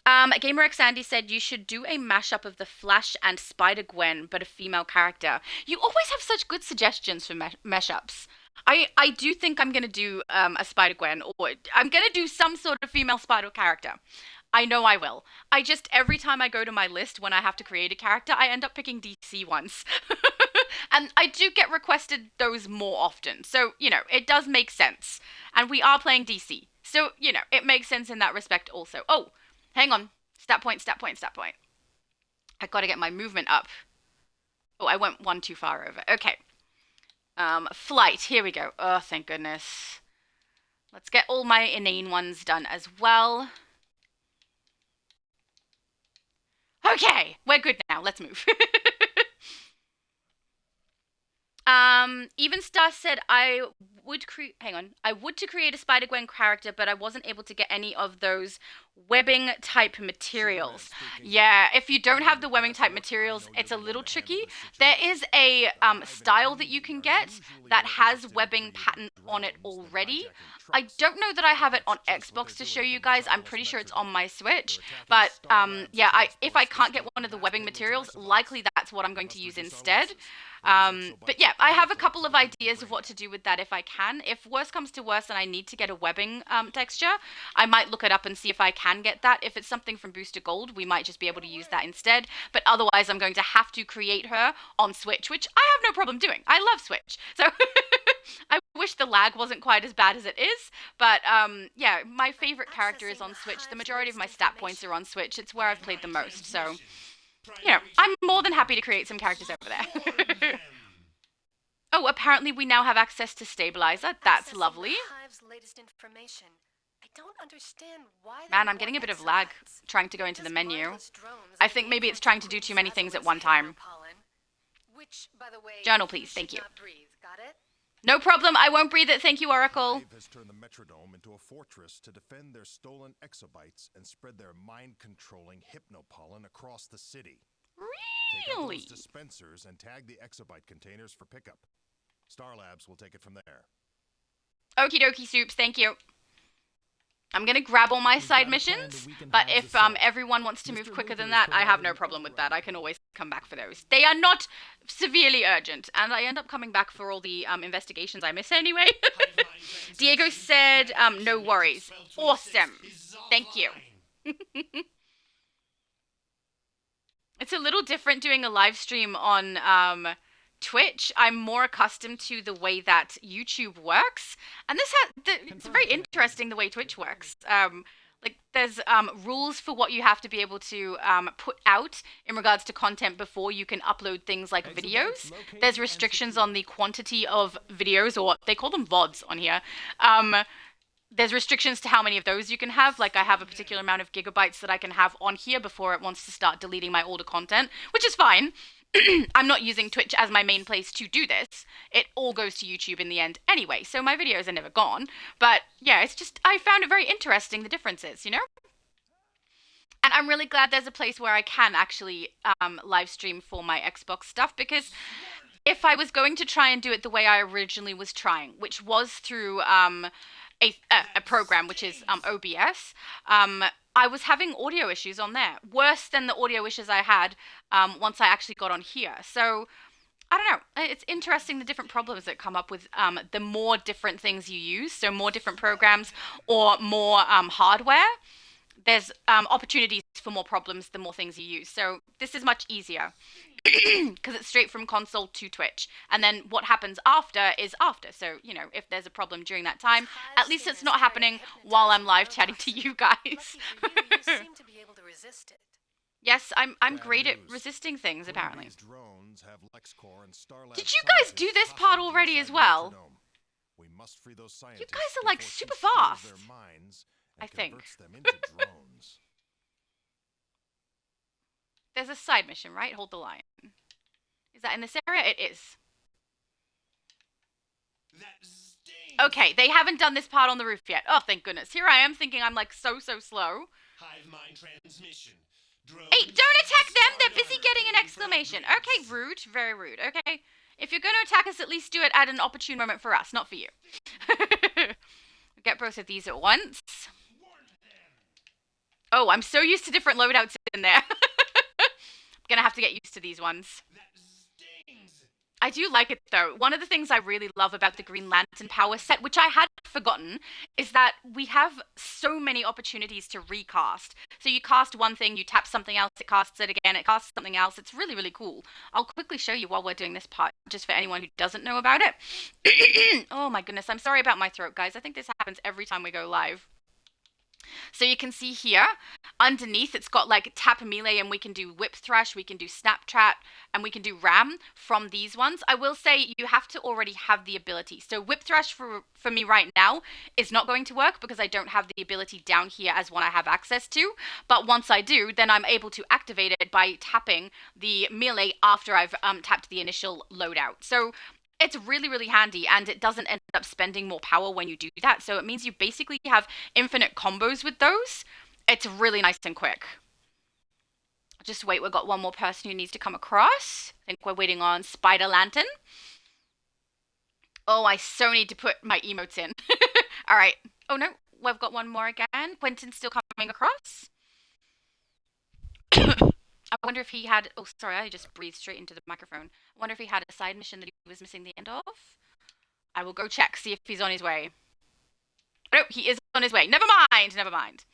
GamerX Andy said you should do a mashup of the Flash and Spider-Gwen, but a female character. You always have such good suggestions for mashups. I do think I'm going to do a Spider-Gwen, or I'm going to do some sort of female Spider character. I know I will. I just, every time I go to my list when I have to create a character, I end up picking DC ones. And I do get requested those more often. So, you know, it does make sense. And we are playing DC. So, you know, it makes sense in that respect also. Oh, hang on. Stat point, stat point, stat point. I gotta get my movement up. Oh, I went one too far over. Okay. Flight. Here we go. Oh, thank goodness. Let's get all my inane ones done as well. Okay, we're good now. Let's move. Even Star said I would create to create a Spider-Gwen character, but I wasn't able to get any of those webbing type materials. Yeah, if you don't have the webbing type materials, it's a little tricky. There is a style that you can get that has webbing pattern on it already. I don't know that I have it on Xbox to show you guys. I'm pretty sure it's on my Switch. But yeah, if I can't get one of the webbing materials, likely that's what I'm going to use instead. But yeah, I have a couple of ideas of what to do with that if I can. If worse comes to worse and I need to get a webbing texture, I might look it up and see if I can get that. If it's something from Booster Gold, we might just be able to use that instead. But otherwise, I'm going to have to create her on Switch, which I have no problem doing. I love Switch. So I wish the lag wasn't quite as bad as it is. But yeah, my favorite character is on Switch. The majority of my stat points are on Switch. It's where I've played the most. So, you know, I'm more than happy to create some characters over there. Oh, apparently we now have access to Stabilizer. That's lovely. Latest information. I don't understand why. Man, I'm getting a bit of lag trying to go into the menu. I think maybe it's trying to do too many things at one time. Which, by the way, Journal, please. Thank you. Got it? No problem. I won't breathe it. Thank you, Oracle. Hive has turned the Metrodome into a fortress to defend their stolen exobytes and spread their mind-controlling hypnopollen across the city. Take out Really? those dispensers and tag the exobyte containers for pickup. Star Labs will take it from there. Okie dokie, soups. Thank you. I'm gonna grab all my We've side got a plan missions, that we can but have if the salt. everyone wants to move Mr. quicker than Hoover is that, I have providing no an problem with that. override. I can always come back for those. They are not severely urgent, and I end up coming back for all the investigations I miss anyway. Diego said, no worries. Awesome. Thank you. It's a little different doing a live stream on Twitch. I'm more accustomed to the way that YouTube works, and it's very interesting the way Twitch works. Like there's rules for what you have to be able to put out in regards to content before you can upload things like videos. There's restrictions on the quantity of videos, or they call them VODs on here. There's restrictions to how many of those you can have. Like I have a particular amount of gigabytes that I can have on here before it wants to start deleting my older content, which is fine. I'm not using Twitch as my main place to do this. It all goes to YouTube in the end anyway, so my videos are never gone. But yeah, it's just, I found it very interesting, the differences, you know? And I'm really glad there's a place where I can actually live stream for my Xbox stuff, because if I was going to try and do it the way I originally was trying, which was through a program, which is OBS, I was having audio issues on there, worse than the audio issues I had once I actually got on here. So I don't know. It's interesting the different problems that come up with the more different things you use. So more different programs or more hardware. There's opportunities for more problems the more things you use. So this is much easier because it's straight from console to Twitch. And then what happens after is after. So, you know, if there's a problem during that time, at least it's not happening while I'm live chatting to you guys. Lucky for you, you seem to be able to resist it. Yes, I'm Bad great at news. resisting things, apparently. These drones have LexCorp and Starlab Did you guys do scientists this part hostage already as inside well? Metrodome. We must free those You scientists guys are like before she super steals fast. their minds I and think. converts them into drones. There's a side mission, right? Hold the line. Is that in this area? It is. Okay, they haven't done this part on the roof yet. Oh, thank goodness. Here I am thinking I'm like so slow. Hive mind transmission. Hey, don't attack them! They're busy getting an exclamation. Okay, rude. Very rude. Okay. If you're going to attack us, at least do it at an opportune moment for us, not for you. Get both of these at once. Oh, I'm so used to different loadouts in there. I'm gonna have to get used to these ones. I do like it though. One of the things I really love about the Green Lantern power set, which I had forgotten, is that we have so many opportunities to recast. So you cast one thing, you tap something else, it casts it again, it casts something else. It's really, really cool. I'll quickly show you while we're doing this part, just for anyone who doesn't know about it. Oh my goodness, I'm sorry about my throat, guys. I think this happens every time we go live. So you can see here, underneath it's got like tap melee, and we can do whip thrush, we can do snap trap, and we can do ram from these ones. I will say you have to already have the ability. So whip thrush for me right now is not going to work because I don't have the ability down here as one I have access to. But once I do, then I'm able to activate it by tapping the melee after I've tapped the initial loadout. So it's really, really handy, and it doesn't end up spending more power when you do that. So it means you basically have infinite combos with those. It's really nice and quick. Just wait, we've got one more person who needs to come across. I think we're waiting on Spider Lantern. Oh, I so need to put my emotes in. All right. Oh, no, we've got one more again. Quentin's still coming across. I wonder if he had, oh, sorry, I just breathed straight into the microphone. I wonder if he had a side mission that he was missing the end of. I will go check, see if he's on his way. Oh, he is on his way. Never mind, never mind.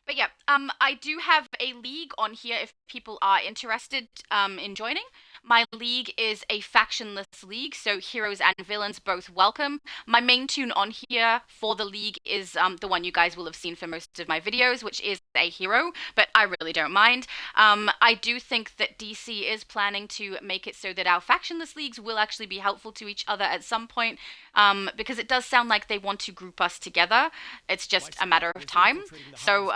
But yeah, I do have a league on here if people are interested in joining. My league is a factionless league, so heroes and villains both welcome. My main tune on here for the league is the one you guys will have seen for most of my videos, which is a hero, but I really don't mind. I do think that DC is planning to make it so that our factionless leagues will actually be helpful to each other at some point, because it does sound like they want to group us together. It's just a matter of time. So,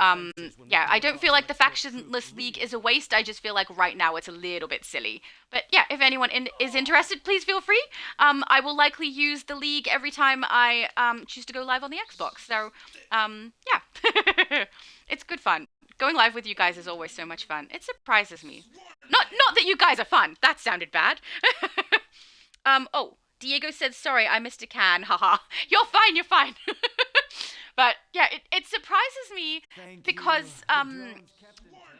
yeah, I don't feel like the factionless league is a waste. I just feel like right now it's a little bit silly. But yeah, if anyone is interested, please feel free. I will likely use the league every time I choose to go live on the Xbox. So, yeah, it's good fun. Going live with you guys is always so much fun. It surprises me. Not that you guys are fun. That sounded bad. Oh, Diego said, sorry, I missed a can. Haha. You're fine, you're fine. But yeah, it surprises me because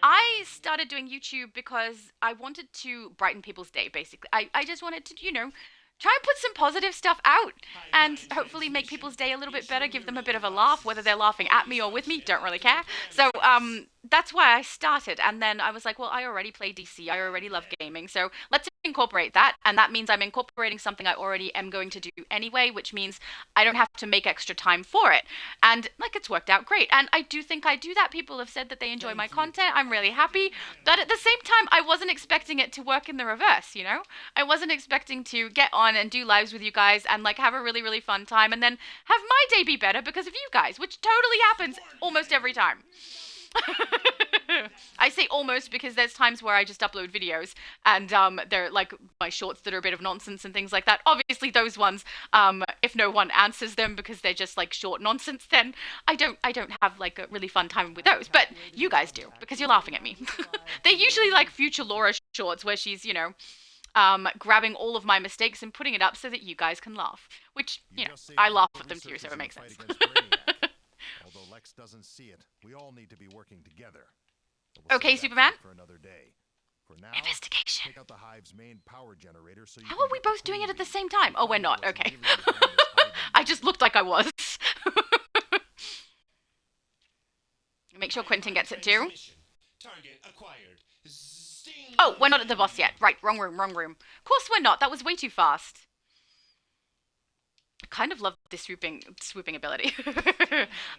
I started doing YouTube because I wanted to brighten people's day, basically. I just wanted to, try and put some positive stuff out and hopefully make people's day a little bit better, give them a bit of a laugh, whether they're laughing at me or with me, don't really care. So that's why I started. And then I was like, well, I already play DC, I already love gaming, so let's incorporate that. And that means I'm incorporating something I already am going to do anyway, which means I don't have to make extra time for it. And like, it's worked out great. And I do think I do that. People have said that they enjoy my content. I'm really happy. But at the same time, I wasn't expecting it to work in the reverse, I wasn't expecting to get on and do lives with you guys and like have a really, really fun time and then have my day be better because of you guys, which totally happens almost every time. I say almost because there's times where I just upload videos and they're like my shorts that are a bit of nonsense and things like that. Obviously those ones, if no one answers them because they're just like short nonsense, then I don't have like a really fun time with those. But you guys do because you're laughing at me. They're usually like future Laura shorts where she's, grabbing all of my mistakes and putting it up so that you guys can laugh. Which, I laugh at them too, so it makes sense. Although Lex doesn't see it, we all need to be working together. Okay, Superman. For another day. For now, investigation. take out the hive's main power generator so you How can are we get the both doing it at the clues. same time? Oh, we're not. What's Okay. really behind this hiding I just looked like I was. Make sure Quentin gets it too. Target acquired. Sting. Oh, we're not at the boss yet. Right, wrong room, wrong room. Of course we're not. That was way too fast. I kind of love this swooping ability.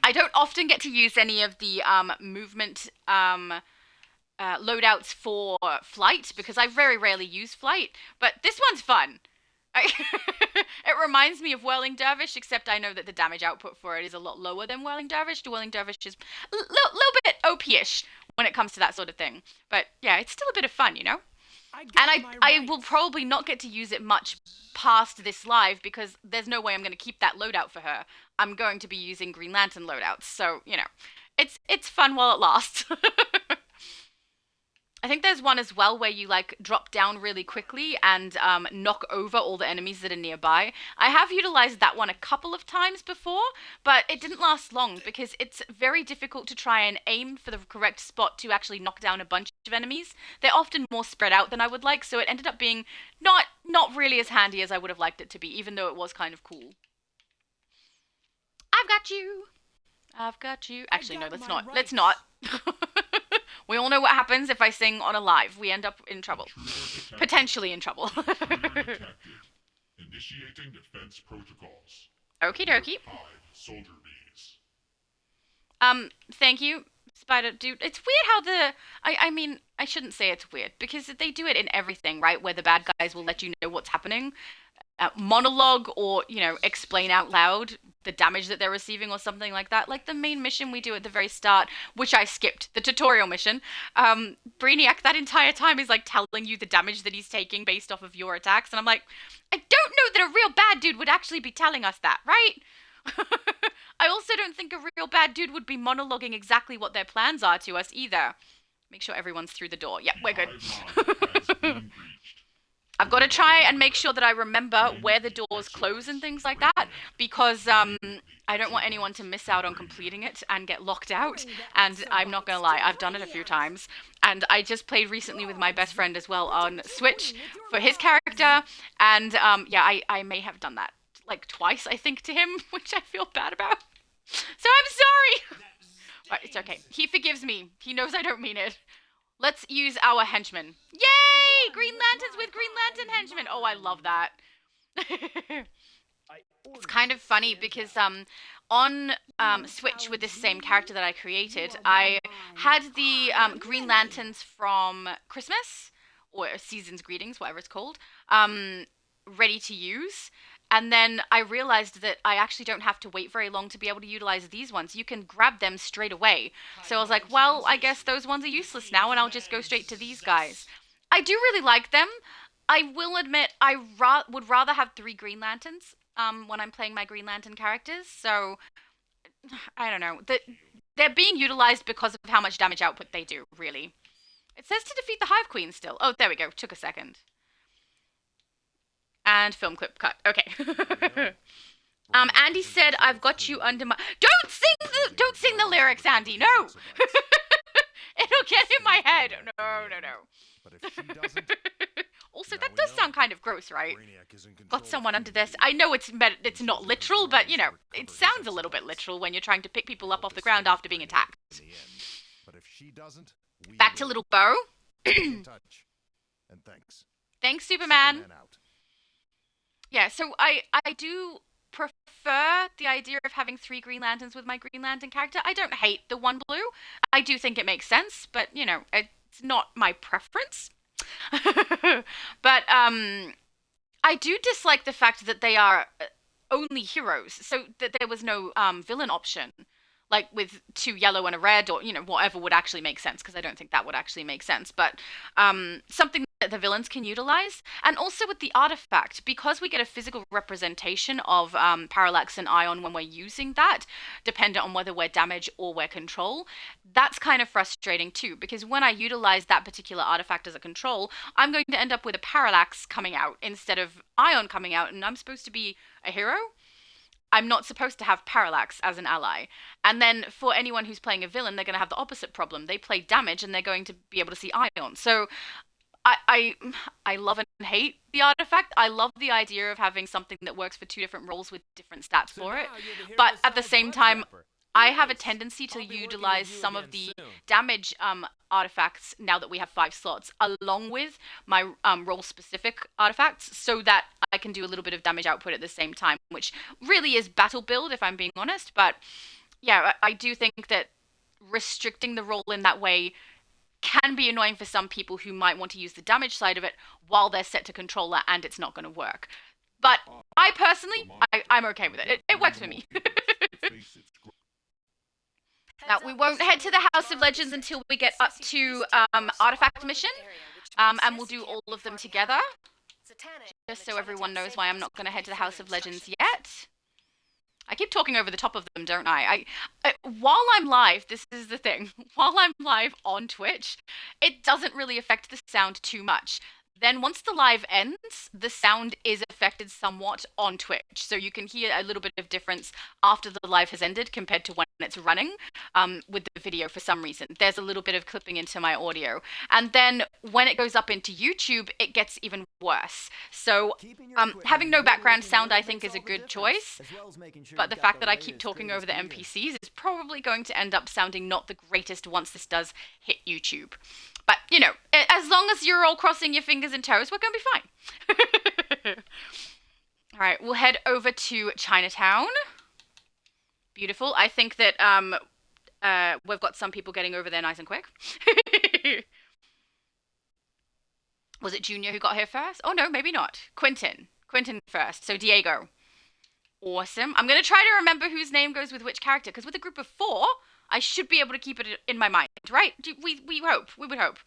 I don't often get to use any of the movement loadouts for flight because I very rarely use flight, but this one's fun. It reminds me of Whirling Dervish, except I know that the damage output for it is a lot lower than Whirling Dervish. Whirling Dervish is a little bit OP-ish when it comes to that sort of thing. But yeah, it's still a bit of fun, And I will probably not get to use it much past this live because there's no way I'm going to keep that loadout for her. I'm going to be using Green Lantern loadouts, so, it's fun while it lasts. I think there's one as well where you like drop down really quickly and knock over all the enemies that are nearby. I have utilized that one a couple of times before, but it didn't last long because it's very difficult to try and aim for the correct spot to actually knock down a bunch of enemies. They're often more spread out than I would like, so it ended up being not really as handy as I would have liked it to be, even though it was kind of cool. I've got you. I've got you. Actually, no, let's not. Let's not. We all know what happens if I sing on a live. We end up in trouble. Potentially in trouble. Initiating defense protocols. Okie dokie. Soldier bees. Thank you, Spider Dude. It's weird how I mean, I shouldn't say it's weird, because they do it in everything, right? Where the bad guys will let you know what's happening. Monologue or, explain out loud the damage that they're receiving or something like that. Like the main mission we do at the very start, which I skipped, the tutorial mission. Brainiac that entire time is like telling you the damage that he's taking based off of your attacks. And I'm like, I don't know that a real bad dude would actually be telling us that, right? I also don't think a real bad dude would be monologuing exactly what their plans are to us either. Make sure everyone's through the door. Yep, we're good. I've got to try and make sure that I remember where the doors close and things like that, because I don't want anyone to miss out on completing it and get locked out. And I'm not going to lie, I've done it a few times. And I just played recently with my best friend as well on Switch for his character. And yeah, I may have done that like twice, I think, to him, which I feel bad about. So I'm sorry. But it's okay. He forgives me. He knows I don't mean it. Let's use our henchmen. Yay! Green Lanterns with Green Lantern henchmen. Oh, I love that. It's kind of funny because on Switch with this same character that I created, I had the Green Lanterns from Christmas, or Season's Greetings, whatever it's called, ready to use. And then I realized that I actually don't have to wait very long to be able to utilize these ones. You can grab them straight away. So I was like, well, I guess those ones are useless now, and I'll just go straight to these guys. I do really like them. I will admit I would rather have 3 Green Lanterns when I'm playing my Green Lantern characters. So, I don't know. They're being utilized because of how much damage output they do, really. It says to defeat the Hive Queen still. Oh, there we go. Took a second. And film clip cut. Okay. Right now, Andy is in said, control "I've of got Cruz. you under my." Don't sing the lyrics, Andy. No. It'll get in my head. No. But if she doesn't, Also, now that we does know. sound kind of gross, right? Brainiac is in control Got of someone under Cruz. this. I know it's He's not using literal, his but you drones know, to it recover his sounds a little bit exobytes. literal when you're trying to pick people We up hope off the to ground stay after being with Brainiac attacked. in the end. But if she doesn't, we Back to will. little Bo. Stay in touch. And thanks. Thanks, Superman. Out. Yeah, so I do prefer the idea of having 3 Green Lanterns with my Green Lantern character. I don't hate the one blue. I do think it makes sense, but you know, it's not my preference. But I do dislike the fact that they are only heroes, so that there was no villain option, like with 2 yellow and a red, or you know, whatever would actually make sense, because I don't think that would actually make sense, but something that the villains can utilize. And also with the artifact, because we get a physical representation of Parallax and Ion when we're using that, dependent on whether we're damage or we're control, that's kind of frustrating too, because when I utilize that particular artifact as a control, I'm going to end up with a Parallax coming out instead of Ion coming out, and I'm supposed to be a hero. I'm not supposed to have Parallax as an ally. And then for anyone who's playing a villain, they're going to have the opposite problem. They play damage and they're going to be able to see Ion. So I love and hate the artifact. I love the idea of having something that works for 2 different roles with different stats So for it. now you're the hero But of at the Sal's same Bug time, Zapper. I have a Nice. tendency to I'll be working with utilize you some of again the soon. damage artifacts now that we have 5 slots, along with my role-specific artifacts, so that I can do a little bit of damage output at the same time, which really is battle build, if I'm being honest. But yeah, I do think that restricting the role in that way can be annoying for some people who might want to use the damage side of it while they're set to controller and it's not going to work. But I personally, I'm okay with it. It works for me. Now, we won't head to the House of Legends until we get up to Artifact Mission, and we'll do all of them together, just so everyone knows why I'm not going to head to the House of Legends yet. I keep talking over the top of them, don't I? While I'm live, this is the thing, while I'm live on Twitch, it doesn't really affect the sound too much. Then once the live ends, the sound is affected somewhat on Twitch. So you can hear a little bit of difference after the live has ended compared to when it's running with the video for some reason. There's a little bit of clipping into my audio. And then when it goes up into YouTube, it gets even worse. So having no background sound, I think, is a good choice. But the fact that I keep talking over the NPCs is probably going to end up sounding not the greatest once this does hit YouTube. But, you know, as long as you're all crossing your fingers and toes, we're going to be fine. All right, we'll head over to Chinatown. Beautiful. I think that we've got some people getting over there nice and quick. Was it Junior who got here first? Oh, no, maybe not. Quentin first. So Diego. Awesome. I'm going to try to remember whose name goes with which character, because with a group of 4... I should be able to keep it in my mind, right? We would hope.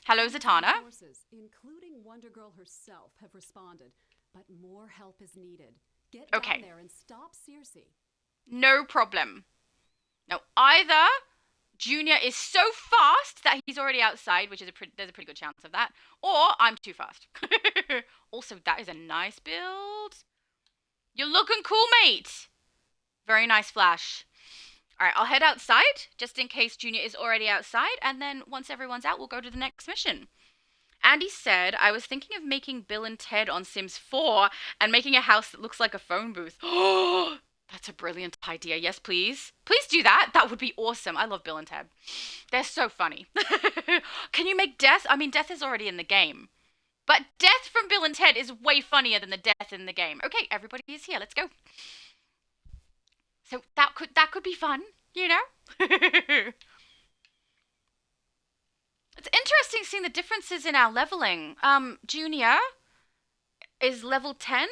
Hello, Zatanna. Forces, including Wonder Girl herself, have responded, but more help is needed. Get Okay. down there and stop Circe. No problem. Now, either Junior is so fast that he's already outside, which is there's a pretty good chance of that, or I'm too fast. Also, that is a nice build. You're looking cool, mate. Very nice flash. All right, I'll head outside, just in case Junior is already outside, and then once everyone's out, we'll go to the next mission. Andy said, I was thinking of making Bill and Ted on Sims 4 and making a house that looks like a phone booth. Oh, that's a brilliant idea. Yes, please. Please do that. That would be awesome. I love Bill and Ted. They're so funny. Can you make Death? I mean, Death is already in the game. But Death from Bill and Ted is way funnier than the Death in the game. Okay, everybody is here. Let's go. So that could be fun, you know? It's interesting seeing the differences in our leveling. Junior is level 10.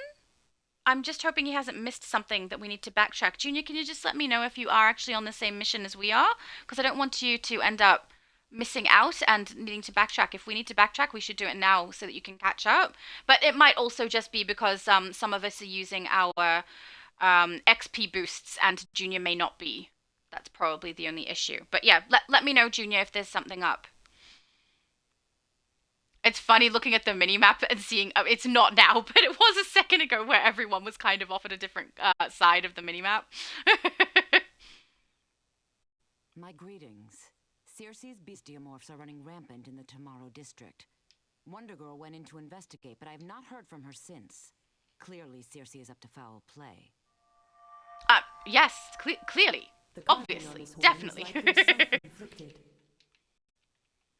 I'm just hoping he hasn't missed something that we need to backtrack. Junior, can you just let me know if you are actually on the same mission as we are? Because I don't want you to end up missing out and needing to backtrack. If we need to backtrack, we should do it now so that you can catch up. But it might also just be because some of us are using our XP boosts and Junior may not be. That's probably the only issue. But yeah, let me know, Junior, if there's something up. It's funny looking at the mini-map and seeing, it's not now, but it was a second ago where everyone was kind of off at a different side of the mini-map. My greetings. Circe's bestiomorphs are running rampant in the Tomorrow district. Wonder Girl went in to investigate, but I have not heard from her since. Clearly, Circe is up to foul play. Yes, clearly. Obviously, definitely.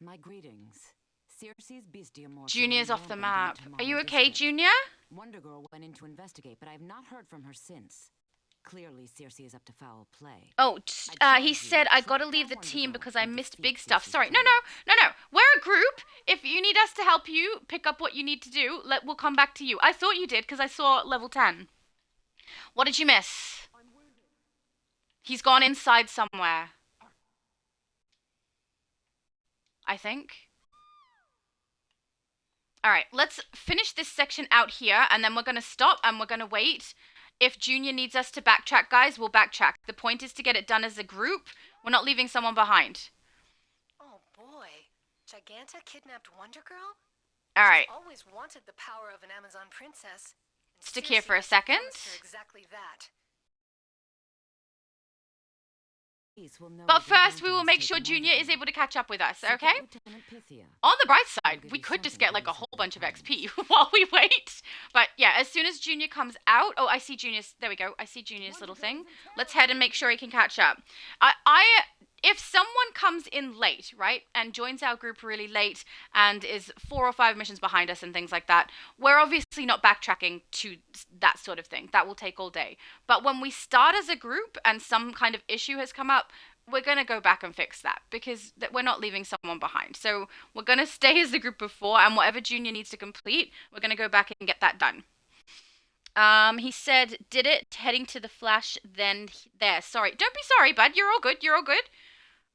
My greetings. Circe's bestiomorphs Junior's are off the running map. rampant in Are you Tomorrow okay, district. Junior? Wonder Girl went in to investigate, but I have not heard from her since. Clearly, Circe is up to foul play. Oh, he said I gotta leave the team because I missed big stuff. Sorry, no. We're a group. If you need us to help you pick up what you need to do, we'll come back to you. I thought you did because I saw level 10. What did you miss? He's gone inside somewhere. I think. Alright, let's finish this section out here, and then we're gonna stop and we're gonna wait. If Junior needs us to backtrack, guys, we'll backtrack. The point is to get it done as a group. We're not leaving someone behind. Oh boy. Giganta kidnapped Wonder Girl? Alright, She's always wanted the power of an Amazon princess. and stick here Circe for a has second. promised her exactly that. But first, we will make sure Junior is able to catch up with us, okay? On the bright side, we could just get like a whole bunch of XP while we wait. But yeah, as soon as Junior comes out... Oh, I see Junior's... There we go. I see Junior's little thing. Let's head and make sure he can catch up. If someone comes in late, right, and joins our group really late and is 4 or 5 missions behind us and things like that, we're obviously not backtracking to that sort of thing. That will take all day. But when we start as a group and some kind of issue has come up, we're going to go back and fix that because we're not leaving someone behind. So we're going to stay as the group before, and whatever Junior needs to complete, we're going to go back and get that done. He said, did it, heading to the Flash, then there. Sorry. Don't be sorry, bud. You're all good. You're all good.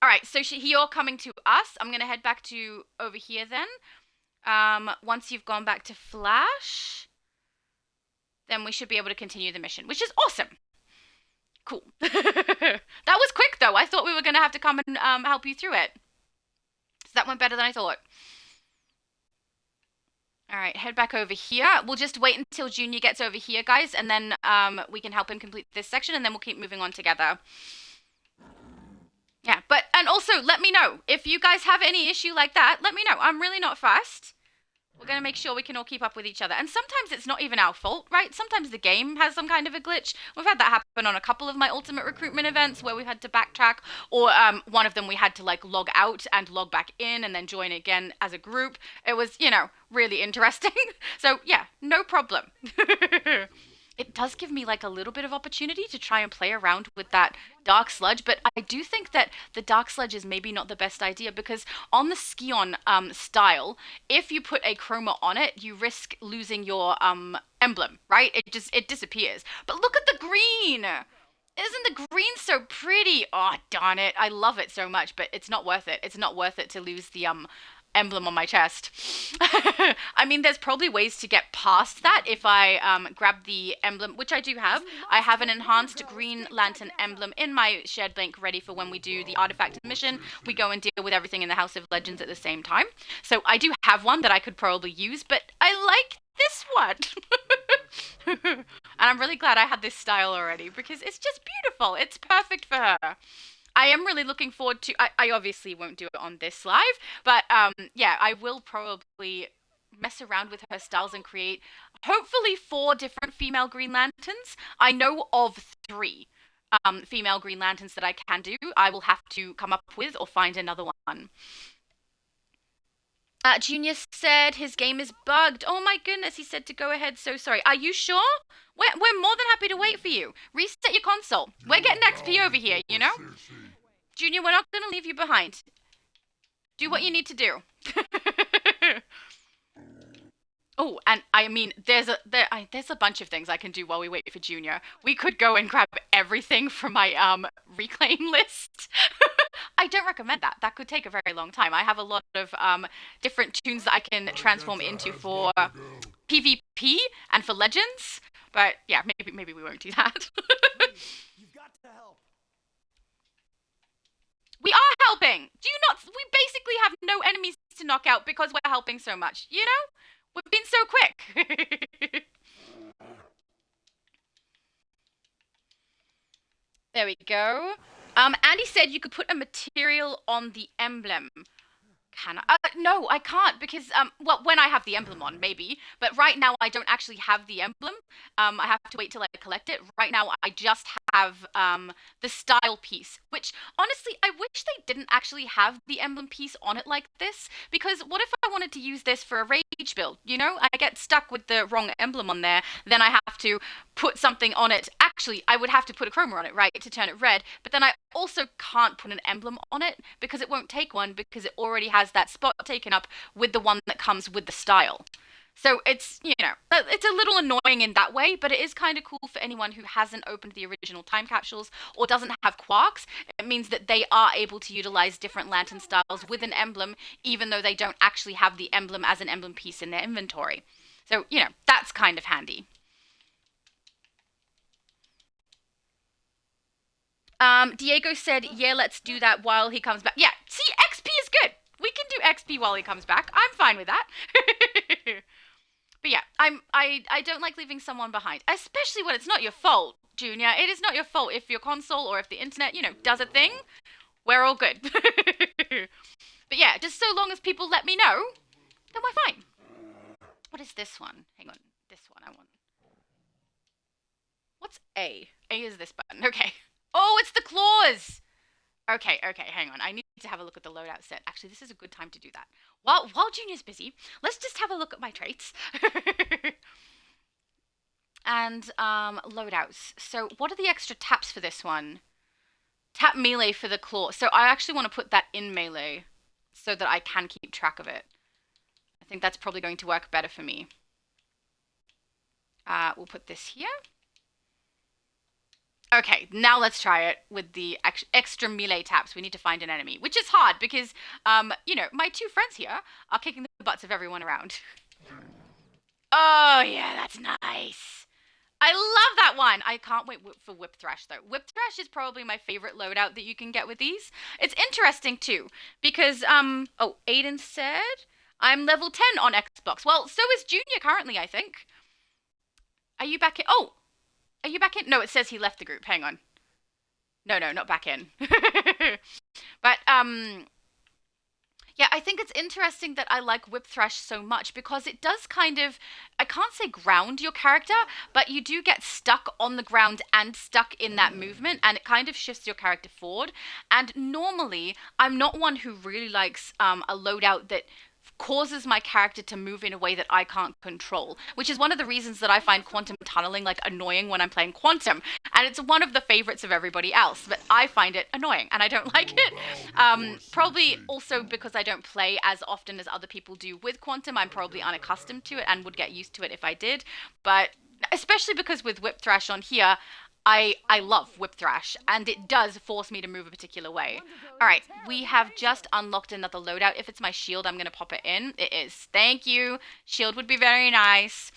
All right, so you're coming to us. I'm going to head back to over here then. Once you've gone back to Flash, then we should be able to continue the mission, which is awesome. Cool. That was quick, though. I thought we were going to have to come and help you through it. So that went better than I thought. All right, head back over here. We'll just wait until Junior gets over here, guys, and then we can help him complete this section, and then we'll keep moving on together. Yeah, and also, let me know. If you guys have any issue like that, let me know. I'm really not fussed. We're going to make sure we can all keep up with each other. And sometimes it's not even our fault, right? Sometimes the game has some kind of a glitch. We've had that happen on a couple of my ultimate recruitment events where we had to backtrack, or one of them we had to like log out and log back in and then join again as a group. It was, really interesting. So yeah, no problem. It does give me like a little bit of opportunity to try and play around with that dark sludge, but I do think that the dark sludge is maybe not the best idea because on the Skion style, if you put a chroma on it, you risk losing your emblem, right? It disappears. But look at the green! Isn't the green so pretty? Oh, darn it. I love it so much, but it's not worth it. It's not worth it to lose the emblem on my chest. I mean, there's probably ways to get past that if I grab the emblem, which I do have. I have an enhanced Green Lantern emblem in my shared bank ready for when we do the artifact mission. We go and deal with everything in the House of Legends at the same time. So I do have one that I could probably use, but I like this one. And I'm really glad I had this style already because it's just beautiful. It's perfect for her. I am really looking forward to... I obviously won't do it on this live, but yeah, I will probably mess around with her styles and create hopefully 4 different female Green Lanterns. I know of 3 female Green Lanterns that I can do. I will have to come up with or find another one. Junior said his game is bugged. Oh my goodness, he said to go ahead. So sorry. Are you sure? We're more than happy to wait for you. Reset your console. We're getting XP over here, you know? Junior, we're not going to leave you behind. Do what you need to do. Oh, and I mean, there's a bunch of things I can do while we wait for Junior. We could go and grab everything from my reclaim list. I don't recommend that. That could take a very long time. I have a lot of different tunes that I can transform into for PvP and for Legends. But yeah, maybe we won't do that. You've got to help. We are helping. Do you not? We basically have no enemies to knock out because we're helping so much. You know? We've been so quick. There we go. Andy said you could put a material on the emblem. Can I? No, I can't because well, when I have the emblem on, maybe, but right now I don't actually have the emblem. I have to wait till I collect it. Right now, I just have the style piece, which honestly, I wish they didn't actually have the emblem piece on it like this. Because what if I wanted to use this for a rage build? You know, I get stuck with the wrong emblem on there, then I have to put something on it. Actually, I would have to put a chroma on it, right, to turn it red. But then I also can't put an emblem on it because it won't take one because it already has that spot taken up with the one that comes with the style. So it's, you know, it's a little annoying in that way, but it is kind of cool for anyone who hasn't opened the original time capsules or doesn't have quarks. It means that they are able to utilize different lantern styles with an emblem, even though they don't actually have the emblem as an emblem piece in their inventory. So, you know, that's kind of handy. Diego said, yeah, let's do that while he comes back. Yeah, see, XP is good. We can do XP while he comes back. I'm fine with that. But yeah, I don't like leaving someone behind, especially when it's not your fault, Junior. It is not your fault if your console or if the internet, you know, does a thing. We're all good. But yeah, just so long as people let me know, then we're fine. What is this one? Hang on, this one I want. What's A? A is this button. Okay. Oh, it's the claws! Okay, hang on. I need to have a look at the loadout set. Actually, this is a good time to do that. While Junior's busy, let's just have a look at my traits. And, loadouts. So, what are the extra taps for this one? Tap melee for the claw. So, I actually want to put that in melee so that I can keep track of it. I think that's probably going to work better for me. We'll put this here. Okay, now let's try it with the extra melee taps. We need to find an enemy, which is hard because, you know, my two friends here are kicking the butts of everyone around. Oh, yeah, that's nice. I love that one. I can't wait for Whip Thrash, though. Whip Thrash is probably my favorite loadout that you can get with these. It's interesting, too, because, oh, Aiden said I'm level 10 on Xbox. Well, so is Junior currently, I think. Are you back in? Oh! Are you back in? No, it says he left the group. Hang on. No, not back in. But, yeah, I think it's interesting that I like Whip Thrash so much because it does kind of, I can't say ground your character, but you do get stuck on the ground and stuck in that movement, and it kind of shifts your character forward. And normally, I'm not one who really likes a loadout that causes my character to move in a way that I can't control, which is one of the reasons that I find quantum tunneling like annoying when I'm playing quantum, and it's one of the favorites of everybody else, but I find it annoying and I don't like it. Probably also because I don't play as often as other people do with quantum. I'm probably unaccustomed to it and would get used to it if I did, but especially because with Whip Thrash on here, I love Whip Thrash, and it does force me to move a particular way. Alright, we have just unlocked another loadout. If it's my shield, I'm going to pop it in. It is. Thank you. Shield would be very nice.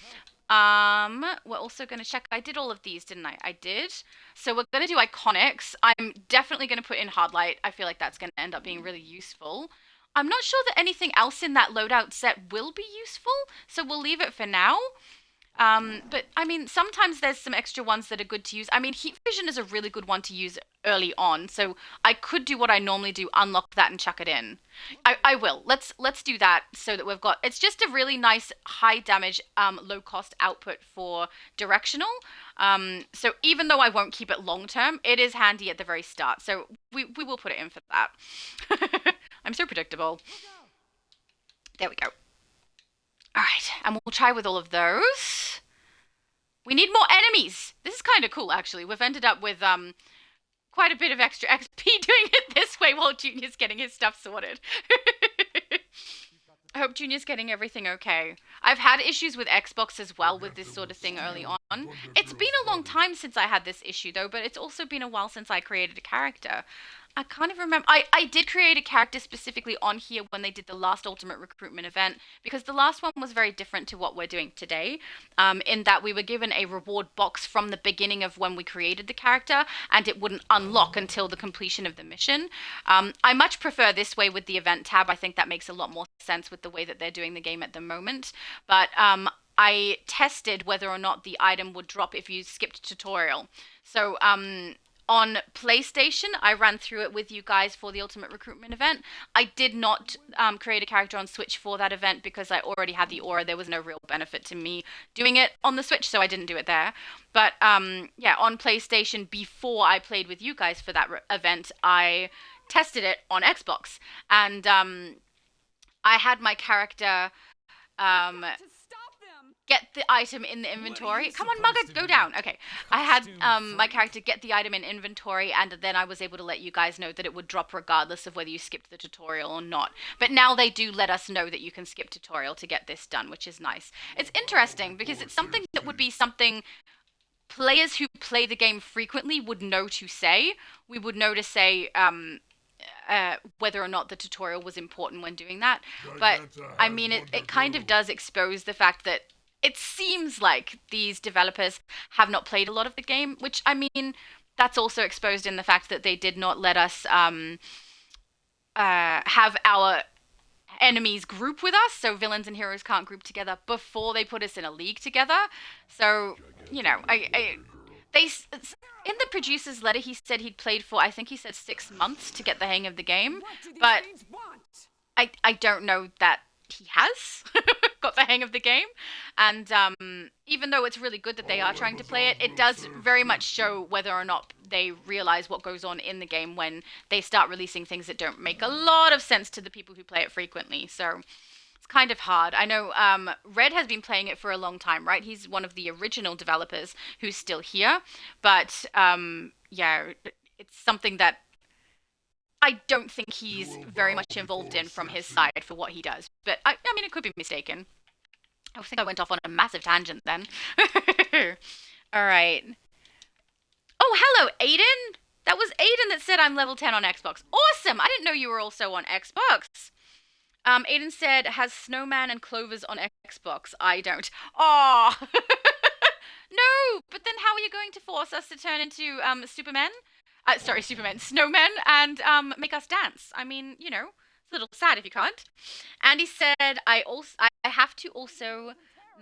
We're also going to check. I did all of these, didn't I? I did. So we're going to do Iconics. I'm definitely going to put in Hard Light. I feel like that's going to end up being really useful. I'm not sure that anything else in that loadout set will be useful, so we'll leave it for now. But, I mean, sometimes there's some extra ones that are good to use. I mean, Heat Vision is a really good one to use early on, so I could do what I normally do, unlock that and chuck it in. I will. Let's do that so that we've got... It's just a really nice, high damage, low cost output for directional. So even though I won't keep it long term, it is handy at the very start. So we will put it in for that. I'm so predictable. There we go. All right, and we'll try with all of those. We need more enemies. This is kind of cool, actually. We've ended up with quite a bit of extra XP doing it this way while Junior's getting his stuff sorted. I hope Junior's getting everything okay. I've had issues with Xbox as well with this sort of thing early on. It's been a long time since I had this issue, though, but it's also been a while since I created a character. I can't even remember. I did create a character specifically on here when they did the last Ultimate Recruitment event, because the last one was very different to what we're doing today, in that we were given a reward box from the beginning of when we created the character, and it wouldn't unlock until the completion of the mission. I much prefer this way with the event tab. I think that makes a lot more sense with the way that they're doing the game at the moment. But I tested whether or not the item would drop if you skipped tutorial. So on PlayStation, I ran through it with you guys for the Ultimate Recruitment event. I did not create a character on Switch for that event because I already had the aura. There was no real benefit to me doing it on the Switch, so I didn't do it there. But yeah, on PlayStation, before I played with you guys for that event, I tested it on Xbox. And I had my character get the item in the inventory. Come on, Mugger, go down. Okay. I had my character get the item in inventory, and then I was able to let you guys know that it would drop regardless of whether you skipped the tutorial or not. But now they do let us know that you can skip tutorial to get this done, which is nice. It's interesting because it's something that would be something players who play the game frequently would know to say. We would know to say whether or not the tutorial was important when doing that. But, I mean, it kind of does expose the fact that it seems like these developers have not played a lot of the game, which, I mean, that's also exposed in the fact that they did not let us have our enemies group with us, so villains and heroes can't group together before they put us in a league together. So, you know, they in the producer's letter, he said he'd played for, I think he said 6 months to get the hang of the game, but I don't know that he has got the hang of the game. And even though it's really good that they are trying to play it, it does very much show whether or not they realize what goes on in the game when they start releasing things that don't make a lot of sense to the people who play it frequently. So it's kind of hard. I know Red has been playing it for a long time, right? He's one of the original developers who's still here. But yeah, it's something that I don't think he's very much involved in from his side for what he does. But I mean, it could be mistaken. I think I went off on a massive tangent then. All right. Oh, hello, Aiden. That was Aiden that said I'm level 10 on Xbox. Awesome. I didn't know you were also on Xbox. Aiden said, has Snowman and Clovers on Xbox? I don't. Aw. No, but then how are you going to force us to turn into Superman? Superman, snowmen, and make us dance. I mean, you know, it's a little sad if you can't. And he said, I have to also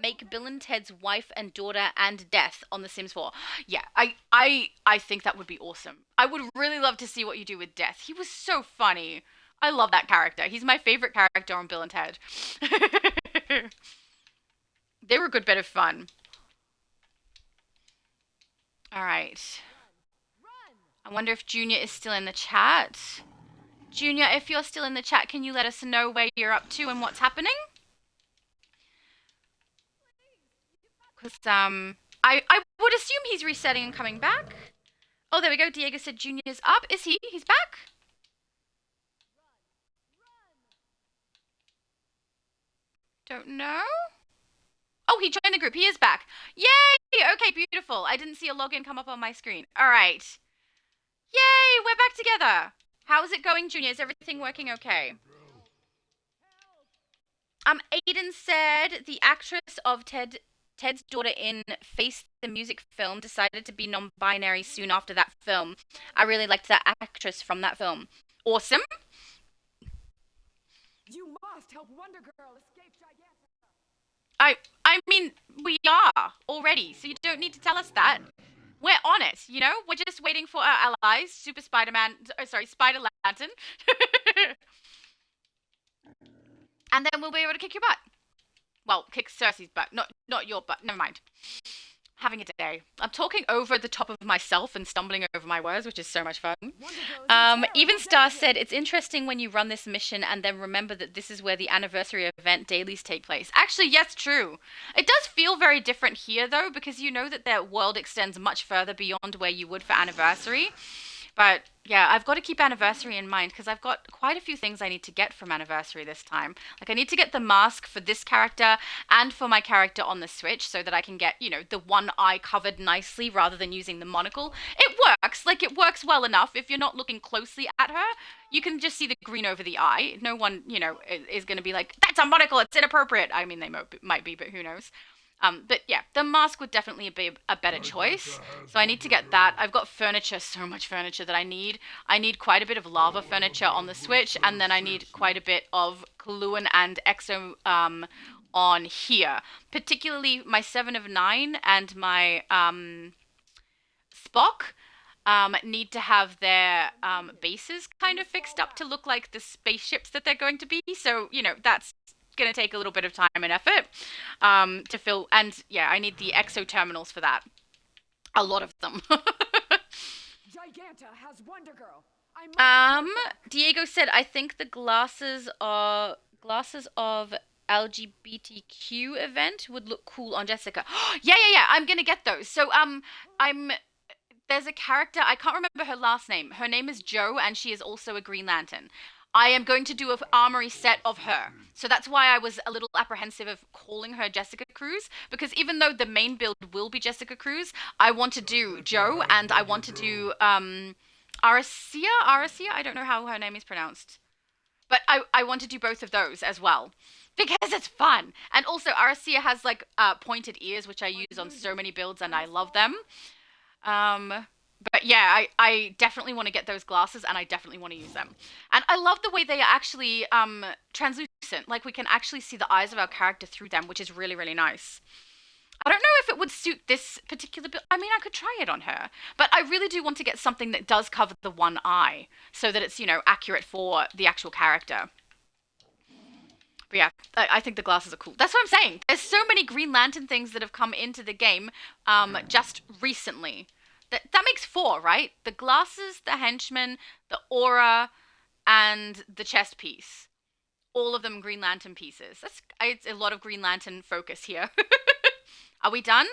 make Bill and Ted's wife and daughter and death on The Sims 4. Yeah, I think that would be awesome. I would really love to see what you do with Death. He was so funny. I love that character. He's my favorite character on Bill and Ted. They were a good bit of fun. All right. I wonder if Junior is still in the chat. Junior, if you're still in the chat, can you let us know where you're up to and what's happening? Because I would assume he's resetting and coming back. Oh, there we go. Diego said Junior's up. Is he? He's back? Don't know. Oh, he joined the group. He is back. Yay! Okay, beautiful. I didn't see a login come up on my screen. All right. Yay! We're back together. How's it going, Junior? Is everything working okay? Aiden said the actress of Ted's daughter in Face the Music film decided to be non-binary soon after that film. I really liked that actress from that film. Awesome. You must help Wonder Girl escape Gigantic. I mean, we are already, so you don't need to tell us that. We're on it, you know? We're just waiting for our allies, Spider Lantern. And then we'll be able to kick your butt. Well, kick Cersei's butt, not your butt. Never mind. Having a day. I'm talking over the top of myself and stumbling over my words, which is so much fun. Even Star said, it's interesting when you run this mission and then remember that this is where the anniversary event dailies take place. Actually, yes, true. It does feel very different here, though, because you know that their world extends much further beyond where you would for anniversary. But yeah, I've got to keep anniversary in mind because I've got quite a few things I need to get from anniversary this time. Like I need to get the mask for this character and for my character on the Switch so that I can get, you know, the one eye covered nicely rather than using the monocle. It works. Like, it works well enough. If you're not looking closely at her, you can just see the green over the eye. No one, you know, is going to be like, that's a monocle, it's inappropriate. I mean, they might be, but who knows? But yeah, the mask would definitely be a better choice. So I need to get that. I've got furniture, so much furniture that I need. I need quite a bit of lava furniture on the Switch, and then I need quite a bit of Kaluan and Exo on here. Particularly my 7 of 9 and my Spock need to have their bases kind of fixed up to look like the spaceships that they're going to be. So, you know, that's going to take a little bit of time and effort to fill. And yeah, I need the exo terminals for that. A lot of them. Giganta has Wonder Girl. Diego said, I think the glasses of LGBTQ event would look cool on Jessica. Yeah. I'm gonna get those. So there's a character, I can't remember her last name. Her name is Jo, and she is also a Green Lantern. I am going to do an armory set of her. So that's why I was a little apprehensive of calling her Jessica Cruz, because even though the main build will be Jessica Cruz, I want to do Jo, and I want to do Aracia? I don't know how her name is pronounced. But I want to do both of those as well, because it's fun. And also, Aracia has, like, pointed ears, which I use on so many builds, and I love them. But yeah, I definitely want to get those glasses, and I definitely want to use them. And I love the way they are actually translucent. Like, we can actually see the eyes of our character through them, which is really, really nice. I don't know if it would suit this particular build. I mean, I could try it on her. But I really do want to get something that does cover the one eye, so that it's, you know, accurate for the actual character. But yeah, I think the glasses are cool. That's what I'm saying. There's so many Green Lantern things that have come into the game just recently. That makes 4, right? The glasses, the henchman, the aura, and the chest piece. All of them Green Lantern pieces. It's a lot of Green Lantern focus here. Are we done?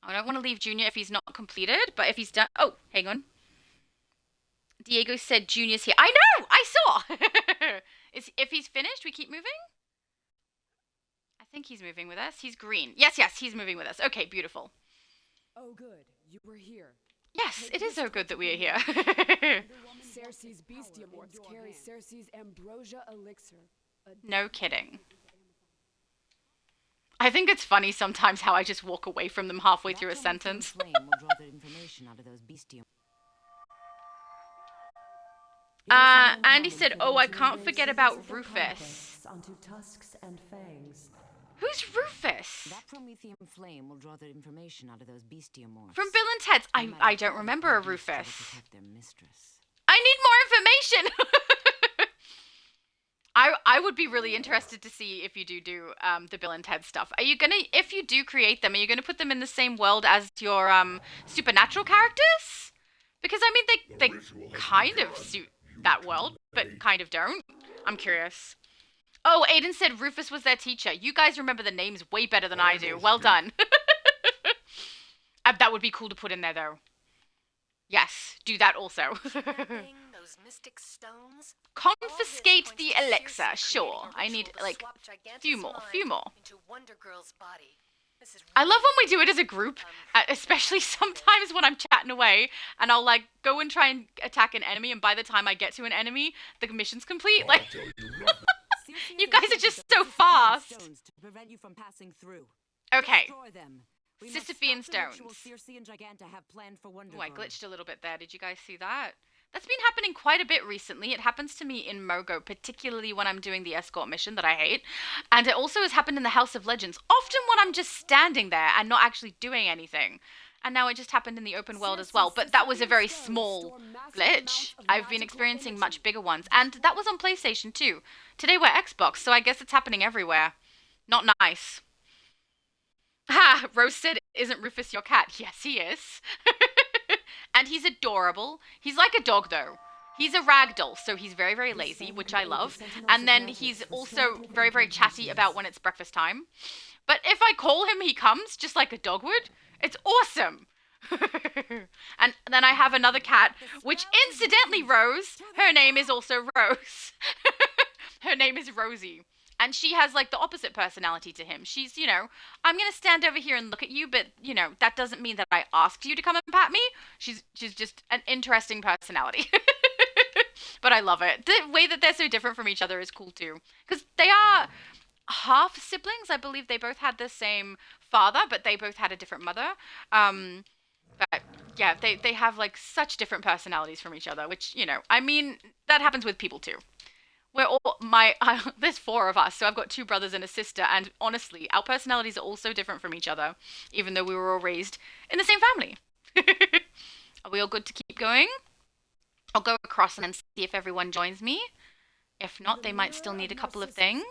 I don't want to leave Junior if he's not completed, but if he's done... Oh, hang on. Diego said Junior's here. I know! I saw! If he's finished, we keep moving? I think he's moving with us. He's green. Yes, he's moving with us. Okay, beautiful. Oh, good. You were here. Yes, it is so good that we are here. Cersei's bestiamorphs carry Cersei's ambrosia elixir. No kidding. I think it's funny sometimes how I just walk away from them halfway through a sentence. Andy said, oh, I can't forget about Rufus. Onto tusks and fangs. Who's Rufus? That promethium flame will draw the information out of those bestiamorphs. From Bill and Ted's. I don't remember a Rufus. Their mistress. I need more information. I would be really interested to see if you do the Bill and Ted stuff. Are you gonna, if you do create them, are you gonna put them in the same world as your supernatural characters? Because I mean, they kind of suit that world, but kind of don't. I'm curious. Oh, Aiden said Rufus was their teacher. You guys remember the names way better than I do. Well done. That would be cool to put in there, though. Yes, do that also. Those mystic stones. Confiscate the elixir. Sure. I need, like, few more. Into Wonder Girl's body. I love when we do it as a group, especially sometimes when I'm chatting away, and I'll, like, go and try and attack an enemy, and by the time I get to an enemy, the mission's complete. Like, you guys are just so fast. To prevent you from passing through. Okay. Destroy them. We Sisyphean must stop the stones. ritual Circe and Giganta have planned for Wonder Oh, I Girl. glitched a little bit there. Did you guys see that? That's been happening quite a bit recently. It happens to me in Mogo, particularly when I'm doing the escort mission that I hate. And it also has happened in the House of Legends, often when I'm just standing there and not actually doing anything. And now it just happened in the open world as well. But that was a very small glitch. I've been experiencing much bigger ones. And that was on PlayStation too. Today we're Xbox, so I guess it's happening everywhere. Not nice. Ha! Rose said, isn't Rufus your cat? Yes, he is. And he's adorable. He's like a dog, though. He's a ragdoll, so he's very, very lazy, which I love. And then he's also very, very chatty about when it's breakfast time. But if I call him, he comes, just like a dog would. It's awesome. And then I have another cat, which incidentally, Rose, her name is also Rose. Her name is Rosie. And she has like the opposite personality to him. She's, I'm gonna stand over here and look at you, but that doesn't mean that I asked you to come and pat me. She's just an interesting personality. But I love it. The way that they're so different from each other is cool too. Because they are half siblings. I believe they both had the same father, but they both had a different mother. But yeah, they have like such different personalities from each other, which, I mean, that happens with people too. We're all there's 4 of us, so I've got 2 brothers and a sister, and honestly, our personalities are all so different from each other, even though we were all raised in the same family. Are we all good to keep going? I'll go across and then see if everyone joins me. If not, they might still need a couple of things.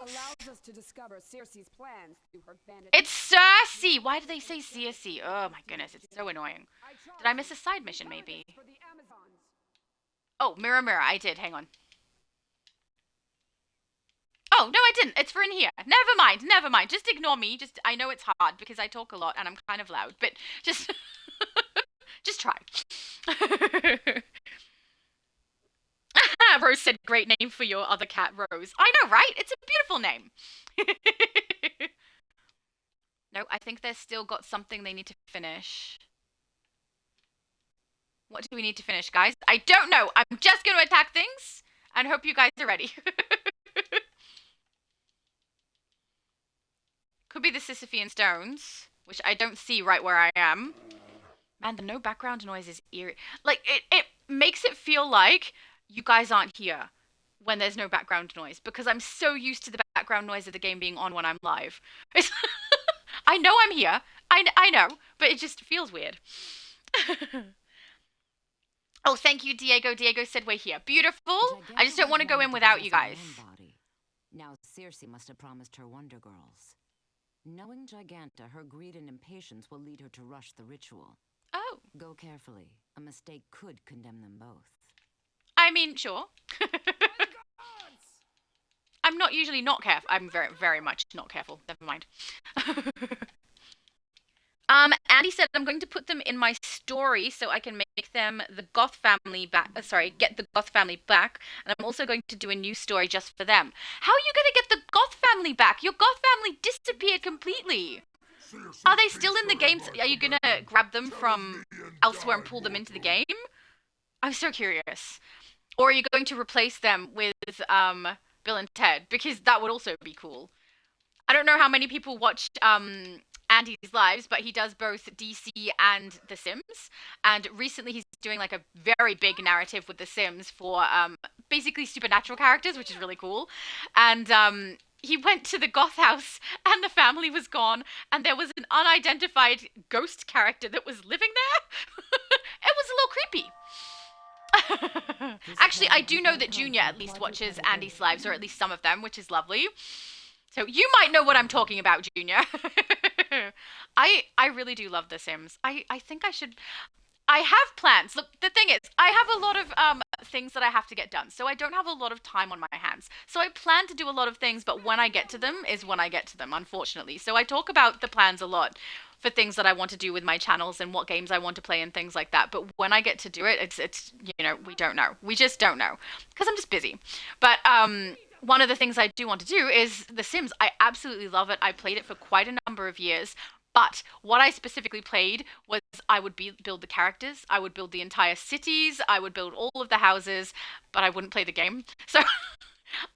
It's Cersei! Why do they say Cersei? Oh my goodness, it's so annoying. Did I miss a side mission, maybe? Oh, mirror, mirror, I did. Hang on. Oh, no, I didn't. It's for in here. Never mind. Just ignore me. I know it's hard because I talk a lot and I'm kind of loud, but just, just try. Rose said, great name for your other cat, Rose. I know, right? It's a beautiful name. No, I think they've still got something they need to finish. What do we need to finish, guys? I don't know. I'm just going to attack things and hope you guys are ready. Could be the Sisyphean stones, which I don't see right where I am. Man, the no background noise is eerie. Like, it makes it feel like you guys aren't here when there's no background noise, because I'm so used to the background noise of the game being on when I'm live. I know I'm here. I know, but it just feels weird. Oh, thank you, Diego. Diego said we're here. Beautiful. I just don't want to go in without you guys. Now, Cersei must have promised her Wonder Girls. Knowing Giganta, her greed and impatience will lead her to rush the ritual. Oh. Go carefully. A mistake could condemn them both. I mean, sure. I'm not usually not careful. I'm very, very much not careful. Never mind. Andy said I'm going to put them in my story so I can make them the Goth family back. Get the Goth family back. And I'm also going to do a new story just for them. How are you going to get the Goth family back? Your Goth family disappeared completely. Are they still in the game? Are you going to grab them from elsewhere and pull them into the game? I'm so curious. Or are you going to replace them with Bill and Ted? Because that would also be cool. I don't know how many people watched Andy's lives, but he does both DC and The Sims. And recently he's doing like a very big narrative with The Sims for basically supernatural characters, which is really cool. And he went to the goth house and the family was gone and there was an unidentified ghost character that was living there. It was a little creepy. Actually, I do know that Junior at least watches Andy's lives, or at least some of them, which is lovely. So you might know what I'm talking about, Junior. I really do love The Sims. I think I should... I have plans. Look, the thing is, I have a lot of things that I have to get done, so I don't have a lot of time on my hands. So I plan to do a lot of things, but when I get to them is when I get to them, unfortunately. So I talk about the plans a lot for things that I want to do with my channels and what games I want to play and things like that. But when I get to do it, it's we don't know. We just don't know, because I'm just busy. But one of the things I do want to do is The Sims. I absolutely love it. I played it for quite a number of years. But what I specifically played was I would build the characters, I would build the entire cities, I would build all of the houses, but I wouldn't play the game. So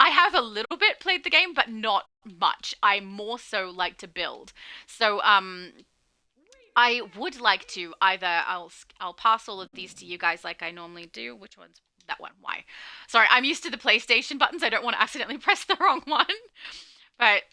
I have a little bit played the game, but not much. I more so like to build. So I would like to either, I'll pass all of these to you guys like I normally do. Which one's that one? Why? Sorry, I'm used to the PlayStation buttons. I don't want to accidentally press the wrong one. But,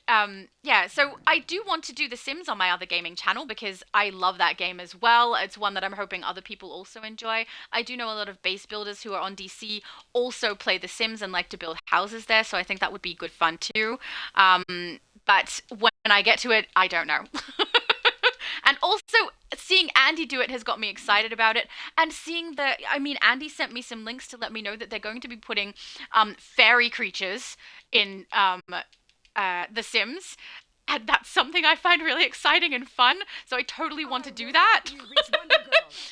yeah, so I do want to do The Sims on my other gaming channel because I love that game as well. It's one that I'm hoping other people also enjoy. I do know a lot of base builders who are on DC also play The Sims and like to build houses there, so I think that would be good fun too. But when I get to it, I don't know. And also, seeing Andy do it has got me excited about it. And seeing Andy sent me some links to let me know that they're going to be putting fairy creatures in... The Sims, and that's something I find really exciting and fun, so I totally want to do that.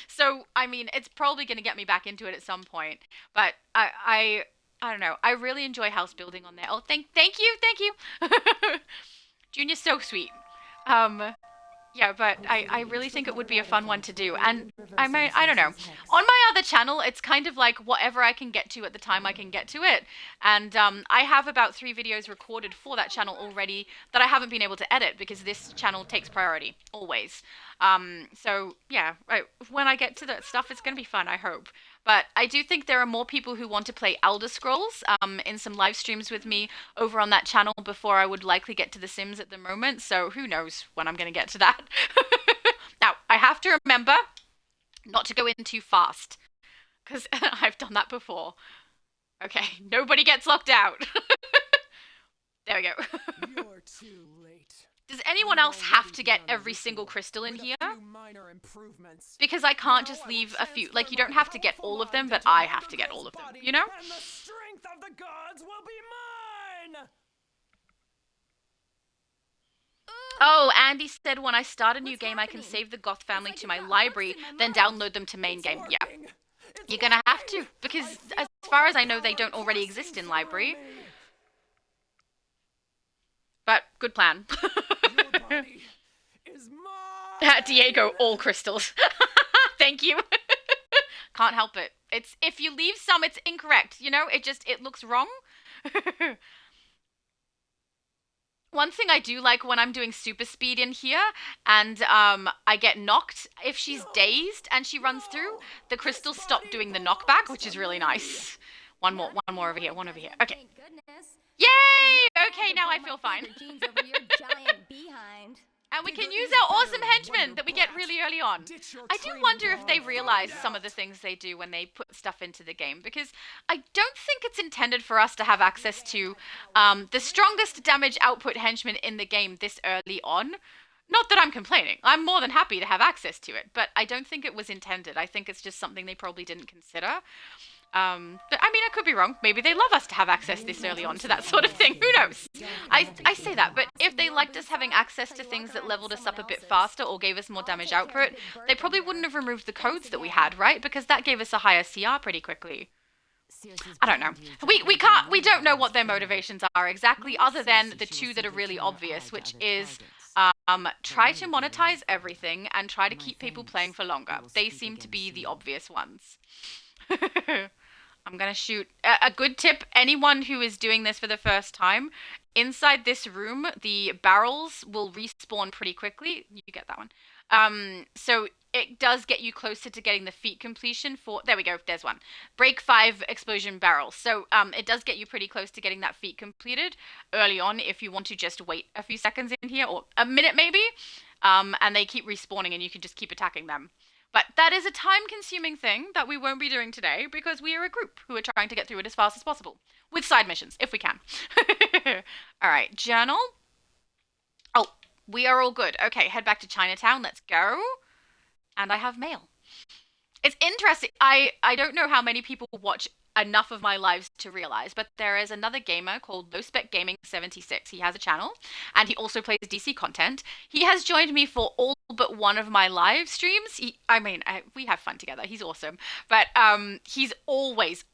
So, I mean, it's probably going to get me back into it at some point, but I I don't know. I really enjoy house building on there. Oh, thank you. Junior's so sweet. Yeah, but I really think it would be a fun one to do. And I don't know. On my other channel, it's kind of like whatever I can get to at the time I can get to it. And I have about 3 videos recorded for that channel already that I haven't been able to edit because this channel takes priority, always. So, yeah, when I get to that stuff, it's going to be fun, I hope. But I do think there are more people who want to play Elder Scrolls in some live streams with me over on that channel before I would likely get to The Sims at the moment. So who knows when I'm going to get to that. Now, I have to remember not to go in too fast because I've done that before. Okay, nobody gets locked out. There we go. You're too late. Does anyone else have to get every single crystal in here? Because I can't just leave a few. Like, you don't have to get all of them, but I have to get all of them, you know? And the strength of the gods will be mine! Oh, Andy said when I start a new game, I can save the Goth family to my library, then download them to main game. Yeah. You're gonna have to, because as far as I know, they don't already exist in library. But, good plan. Diego, all crystals. Thank you. Can't help it. It's if you leave some, it's incorrect. You know, it looks wrong. One thing I do like when I'm doing super speed in here and I get knocked, if she's dazed and she runs through, the crystals stop doing the knockback, which is really nice. One more over here, one over here. Okay. Yay! Okay, now I feel fine. And we can use our awesome henchmen that we get really early on. I do wonder if they realize some of the things they do when they put stuff into the game, because I don't think it's intended for us to have access to the strongest damage output henchman in the game this early on. Not that I'm complaining. I'm more than happy to have access to it, but I don't think it was intended. I think it's just something they probably didn't consider. But I mean, I could be wrong. Maybe they love us to have access this early on to that sort of thing. Who knows? I say that, but if they liked us having access to things that leveled us up a bit faster or gave us more damage output, they probably wouldn't have removed the codes that we had, right? Because that gave us a higher CR pretty quickly. I don't know. We don't know what their motivations are exactly, other than the 2 that are really obvious, which is try to monetize everything and try to keep people playing for longer. They seem to be the obvious ones. I'm going to shoot. A good tip, anyone who is doing this for the first time, inside this room, the barrels will respawn pretty quickly. You get that one. So it does get you closer to getting the feat completion for... There we go, there's one. Break 5 explosion barrels. So it does get you pretty close to getting that feat completed early on if you want to just wait a few seconds in here, or a minute maybe, and they keep respawning and you can just keep attacking them. But that is a time-consuming thing that we won't be doing today because we are a group who are trying to get through it as fast as possible. With side missions, if we can. Alright, journal. Oh, we are all good. Okay, head back to Chinatown. Let's go. And I have mail. It's interesting. I don't know how many people watch enough of my lives to realize, but there is another gamer called Low Spec Gaming 76. He has a channel and he also plays DC content. He has joined me for all but one of my live streams. We have fun together. He's awesome. But he's always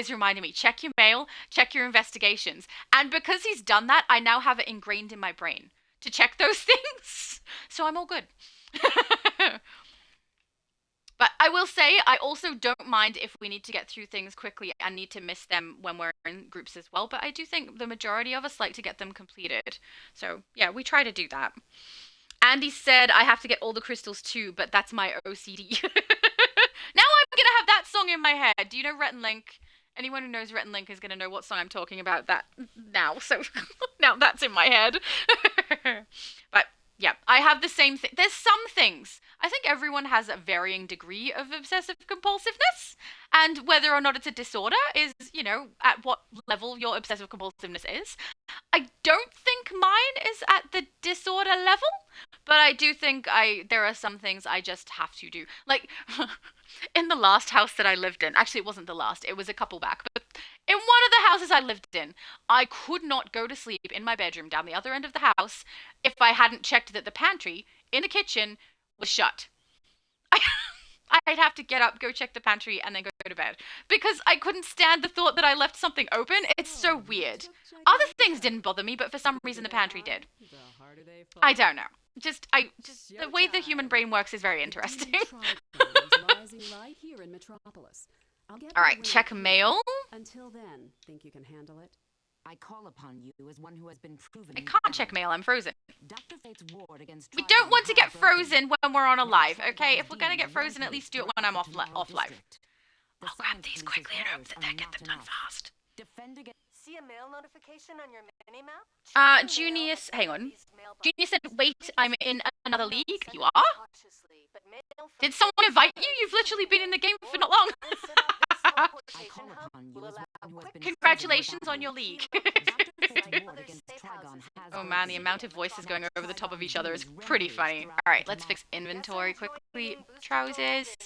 reminding me, check your mail, check your investigations. And because he's done that, I now have it ingrained in my brain to check those things. So I'm all good. But I will say, I also don't mind if we need to get through things quickly and need to miss them when we're in groups as well. But I do think the majority of us like to get them completed. So, yeah, we try to do that. Andy said I have to get all the crystals too, but that's my OCD. Now I'm going to have that song in my head. Do you know Rhett and Link? Anyone who knows Rhett and Link is going to know what song I'm talking about that now. So now that's in my head. But yeah, I have the same thing. There's some things. I think everyone has a varying degree of obsessive compulsiveness. And whether or not it's a disorder is, at what level your obsessive compulsiveness is. I don't think mine is at the disorder level, but I do think there are some things I just have to do. Like, in the last house that I lived in, actually it wasn't the last, it was a couple back, but in one of the houses I lived in, I could not go to sleep in my bedroom down the other end of the house if I hadn't checked that the pantry in a kitchen was shut. I'd have to get up, go check the pantry, and then go to bed. Because I couldn't stand the thought that I left something open. It's so weird. Other things didn't bother me, but for some reason the pantry did. I don't know. Just the way the human brain works is very interesting. Alright, check mail. Until then, think you can handle it? I call upon you as one who has been proven. I can't check mail, I'm frozen. Dr. Fate's ward against We don't want to get frozen when we're on a live, okay? If we're gonna get frozen, at least do it when I'm off live. I'll grab these quickly and hope that they get them done fast. Defend against. See a mail notification on your mini-map? Junius, hang on. Junius said, wait, I'm in another league. You are? Did someone invite you? You've literally been in the game for not long. Congratulations on your league. Oh man, the amount of voices going over the top of each other is pretty funny. Alright, let's fix inventory quickly. Trousers.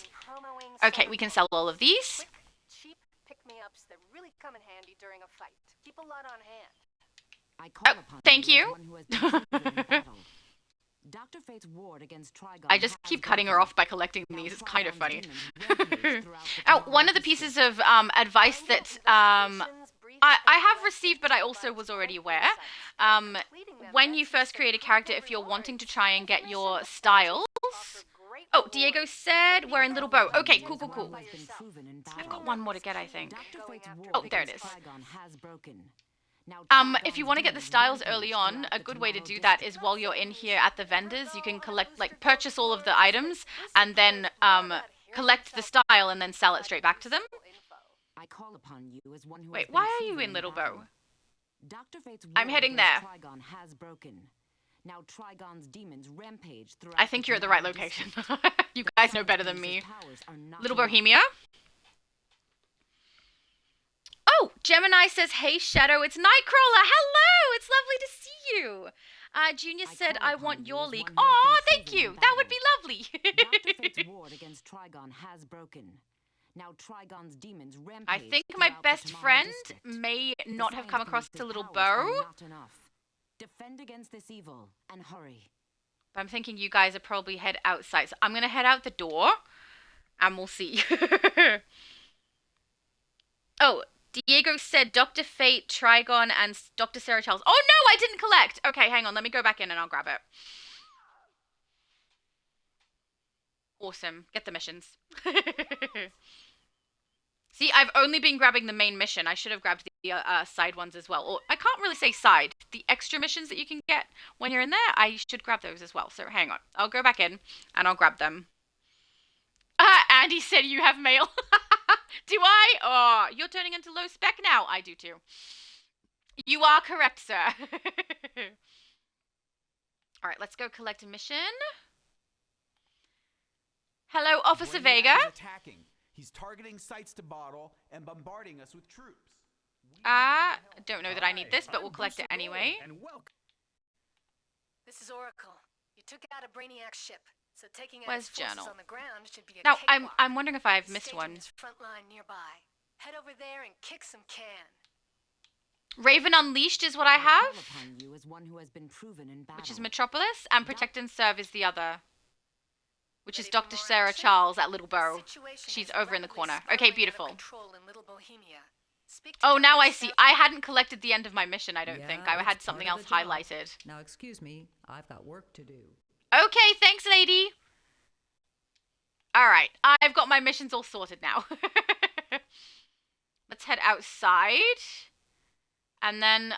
Okay, we can sell all of these. Cheap pick-me-ups that really come in handy during a fight. Keep a lot on hand. Oh, thank you. Dr. Fate's ward against Trigon. I just keep cutting her off by collecting these. It's kind of funny. Oh, one of the pieces of advice that I have received, but I also was already aware. When you first create a character, if you're wanting to try and get your styles. Oh, Diego said we're in Little Bow. Okay, cool. I've got one more to get, I think. Oh, there it is. If you want to get the styles early on, a good way to do that is while you're in here at the vendors, you can purchase all of the items, and then collect the style and then sell it straight back to them. Wait, why are you in Little Bow? I'm heading there. Now Trigon's demons rampage throughout. I think you're at the right location. You guys know better than me. Little Bohemia. Oh, Gemini says, hey Shadow, it's Nightcrawler. Hello, it's lovely to see you. Junior said, I want your league. Aw, thank you. That would be lovely. Dr. Fate's ward against Trigon has broken. Now Trigon's demons rampage. I think my best friend may not have come across a Little Bow. Defend against this evil and hurry. But I'm thinking you guys are probably head outside. So I'm going to head out the door and we'll see. Oh, Diego said Dr. Fate, Trigon, and Dr. Sarah Charles. Oh no, I didn't collect. Okay, hang on. Let me go back in and I'll grab it. Awesome. Get the missions. See, I've only been grabbing the main mission. I should have grabbed the side ones as well. Or I can't really say side. The extra missions that you can get when you're in there, I should grab those as well. So hang on. I'll go back in and I'll grab them. Andy said you have mail. Do I? Oh, you're turning into low spec now. I do too. You are correct, sir. All right, let's go collect a mission. Hello, Officer Vega. He's targeting sites to bottle and bombarding us with troops. Don't know that I need this, but we'll collect it anyway. This is Oracle. You took out a Brainiac ship, so taking out Where's its forces Journal? on the ground should be a Now, cakewalk. I'm wondering if I've missed one. Staging his front line nearby. Head over there and kick some can. Raven Unleashed is what I have, Upon you as one who has been proven in battle. which is Metropolis, and Protect and Serve is the other, which is Dr. Sarah Charles at Little Bow. She's over in the corner. Okay, beautiful. Oh, now I see. I hadn't collected the end of my mission, I don't think. I had something else highlighted. Now, excuse me, I've got work to do. Okay, thanks, lady. All right, I've got my missions all sorted now. Let's head outside. And then,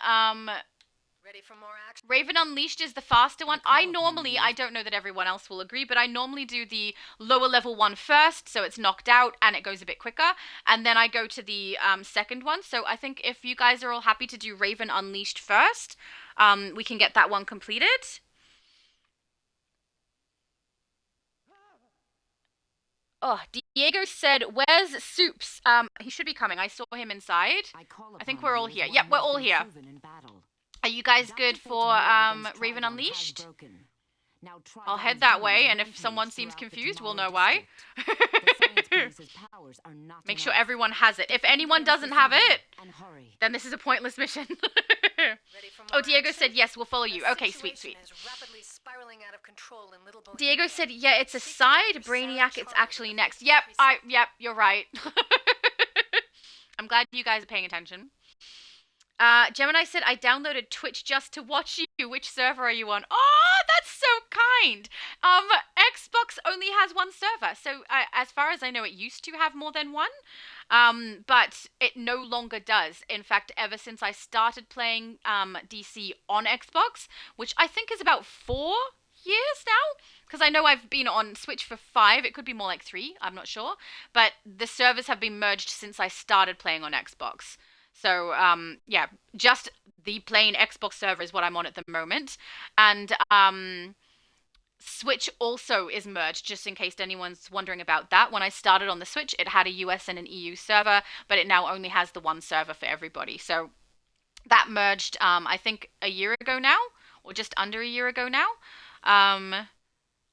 Ready for more action? Raven Unleashed is the faster one. I don't know that everyone else will agree, but I normally do the lower level one first, so it's knocked out and it goes a bit quicker. And then I go to the second one. So I think if you guys are all happy to do Raven Unleashed first, we can get that one completed. Oh, Diego said, where's Soups? He should be coming. I saw him inside. I think we're all here. Yep, we're all here. Are you guys good for Raven Unleashed? I'll head that way, and if someone seems confused, we'll know why. Make sure everyone has it. If anyone doesn't have it, then this is a pointless mission. Oh, Diego said yes, we'll follow you. Okay, sweet. Diego said, yeah, it's a side. Brainiac, it's actually next. Yep, you're right. I'm glad you guys are paying attention. Gemini said, I downloaded Twitch just to watch you. Which server are you on? Oh, that's so kind. Xbox only has one server. So as far as I know, it used to have more than one. But it no longer does. In fact, ever since I started playing DC on Xbox, which I think is about 4 years now, because I know I've been on Switch for 5. It could be more like 3. I'm not sure. But the servers have been merged since I started playing on Xbox. So, yeah, just the plain Xbox server is what I'm on at the moment. And Switch also is merged, just in case anyone's wondering about that. When I started on the Switch, it had a US and an EU server, but it now only has the one server for everybody. So that merged, I think, a year ago now, or just under a year ago now. And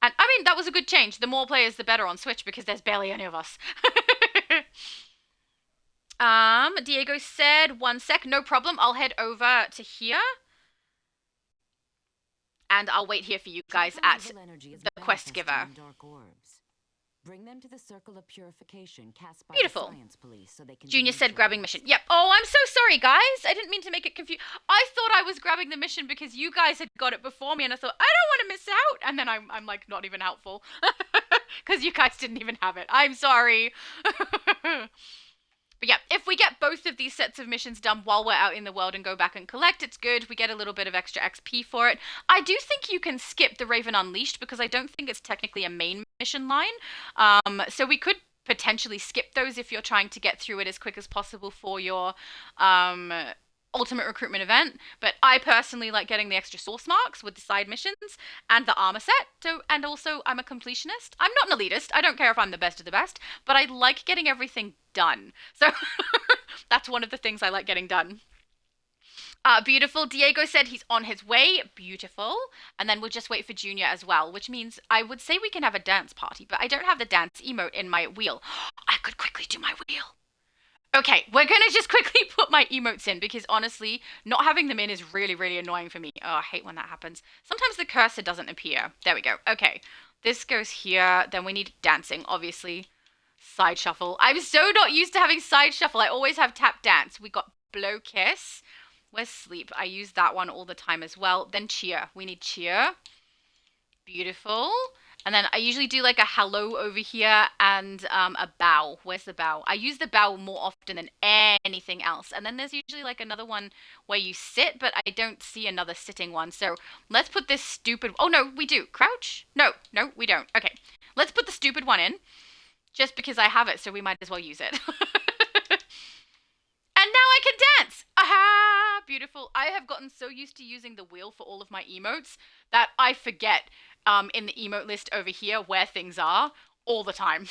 I mean, that was a good change. The more players, the better on Switch, because there's barely any of us. Diego said, 1 sec, no problem. I'll head over to here. And I'll wait here for you guys at the quest giver. Bring them to the circle of purification cast by Beautiful. the science police so they can Junior said grabbing mission. Yep. Oh, I'm so sorry, guys. I didn't mean to make it confused. I thought I was grabbing the mission because you guys had got it before me, and I thought, I don't want to miss out. And then I'm like, not even helpful. Because you guys didn't even have it. I'm sorry. But yeah, if we get both of these sets of missions done while we're out in the world and go back and collect, it's good. We get a little bit of extra XP for it. I do think you can skip the Raven Unleashed because I don't think it's technically a main mission line. So we could potentially skip those if you're trying to get through it as quick as possible for your ultimate recruitment event. But I personally like getting the extra source marks with the side missions and the armor set. So, and also I'm a completionist. I'm not an elitist. I don't care if I'm the best of the best, but I like getting everything done. So that's one of the things I like getting done. Beautiful. Diego said he's on his way. Beautiful. And then we'll just wait for Junior as well, which means I would say we can have a dance party, but I don't have the dance emote in my wheel. I could quickly do my wheel. Okay, we're going to just quickly put my emotes in because honestly, not having them in is really, really annoying for me. Oh, I hate when that happens. Sometimes the cursor doesn't appear. There we go. Okay, this goes here. Then we need dancing, obviously. Side shuffle. I'm so not used to having side shuffle. I always have tap dance. We got blow kiss. Where's sleep? I use that one all the time as well. Then cheer. We need cheer. Beautiful. And then I usually do like a hello over here and a bow. Where's the bow? I use the bow more often than anything else. And then there's usually like another one where you sit, but I don't see another sitting one. So let's put this stupid... Oh, no, we do. Crouch? No, we don't. Okay, let's put the stupid one in just because I have it, so we might as well use it. And now I can dance! Aha! Beautiful. I have gotten so used to using the wheel for all of my emotes that I forget in the emote list over here where things are all the time.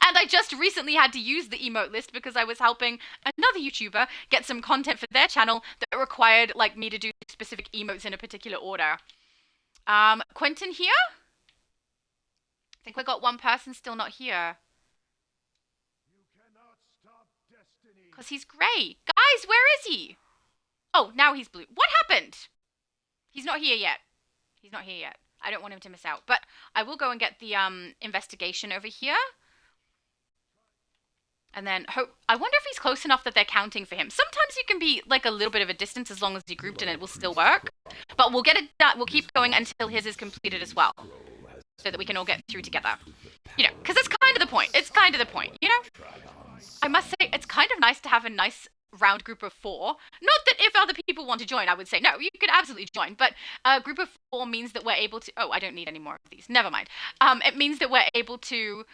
And I just recently had to use the emote list because I was helping another YouTuber get some content for their channel that required like me to do specific emotes in a particular order. Quentin here? I think we got one person still not here. Because he's grey. Guys, where is he? Oh, now he's blue. What happened? He's not here yet. He's not here yet. I don't want him to miss out. But I will go and get the investigation over here. And then I wonder if he's close enough that they're counting for him. Sometimes you can be like a little bit of a distance as long as you're grouped and it will still work. But we'll get it done. We'll keep going until his is completed as well. So that we can all get through together. You know, because it's kind of the point. It's kind of the point, you know? I must say, it's kind of nice to have a nice round group of 4. Not that if other people want to join, I would say, no, you could absolutely join. But a group of 4 means that we're able to... Oh, I don't need any more of these. Never mind. It means that we're able to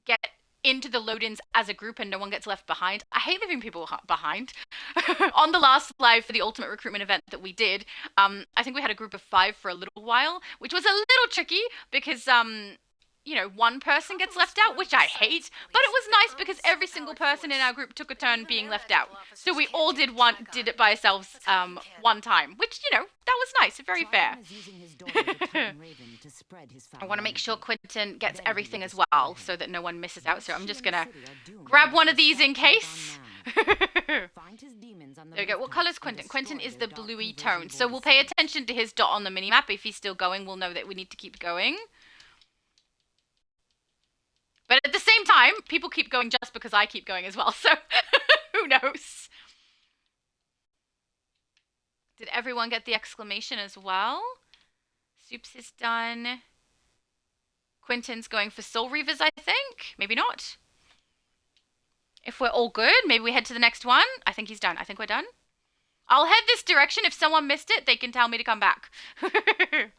get into the load-ins as a group and no one gets left behind. I hate leaving people behind. On the last live for the Ultimate Recruitment event that we did, I think we had a group of 5 for a little while, which was a little tricky because... you know, one person gets left out, which I hate, but it was nice because every single person in our group took a turn being left out. So we all did it by ourselves one time, which, you know, that was nice, very fair. I want to make sure Quentin gets everything as well so that no one misses out. So I'm just going to grab one of these in case. There we go. What color is Quentin? Quentin is the bluey tone. So we'll pay attention to his dot on the minimap. If he's still going, we'll know that we need to keep going. But at the same time, people keep going just because I keep going as well. So who knows? Did everyone get the exclamation as well? Soups is done. Quentin's going for Soul Reavers, I think. Maybe not. If we're all good, maybe we head to the next one. I think he's done. I think we're done. I'll head this direction. If someone missed it, they can tell me to come back. Is it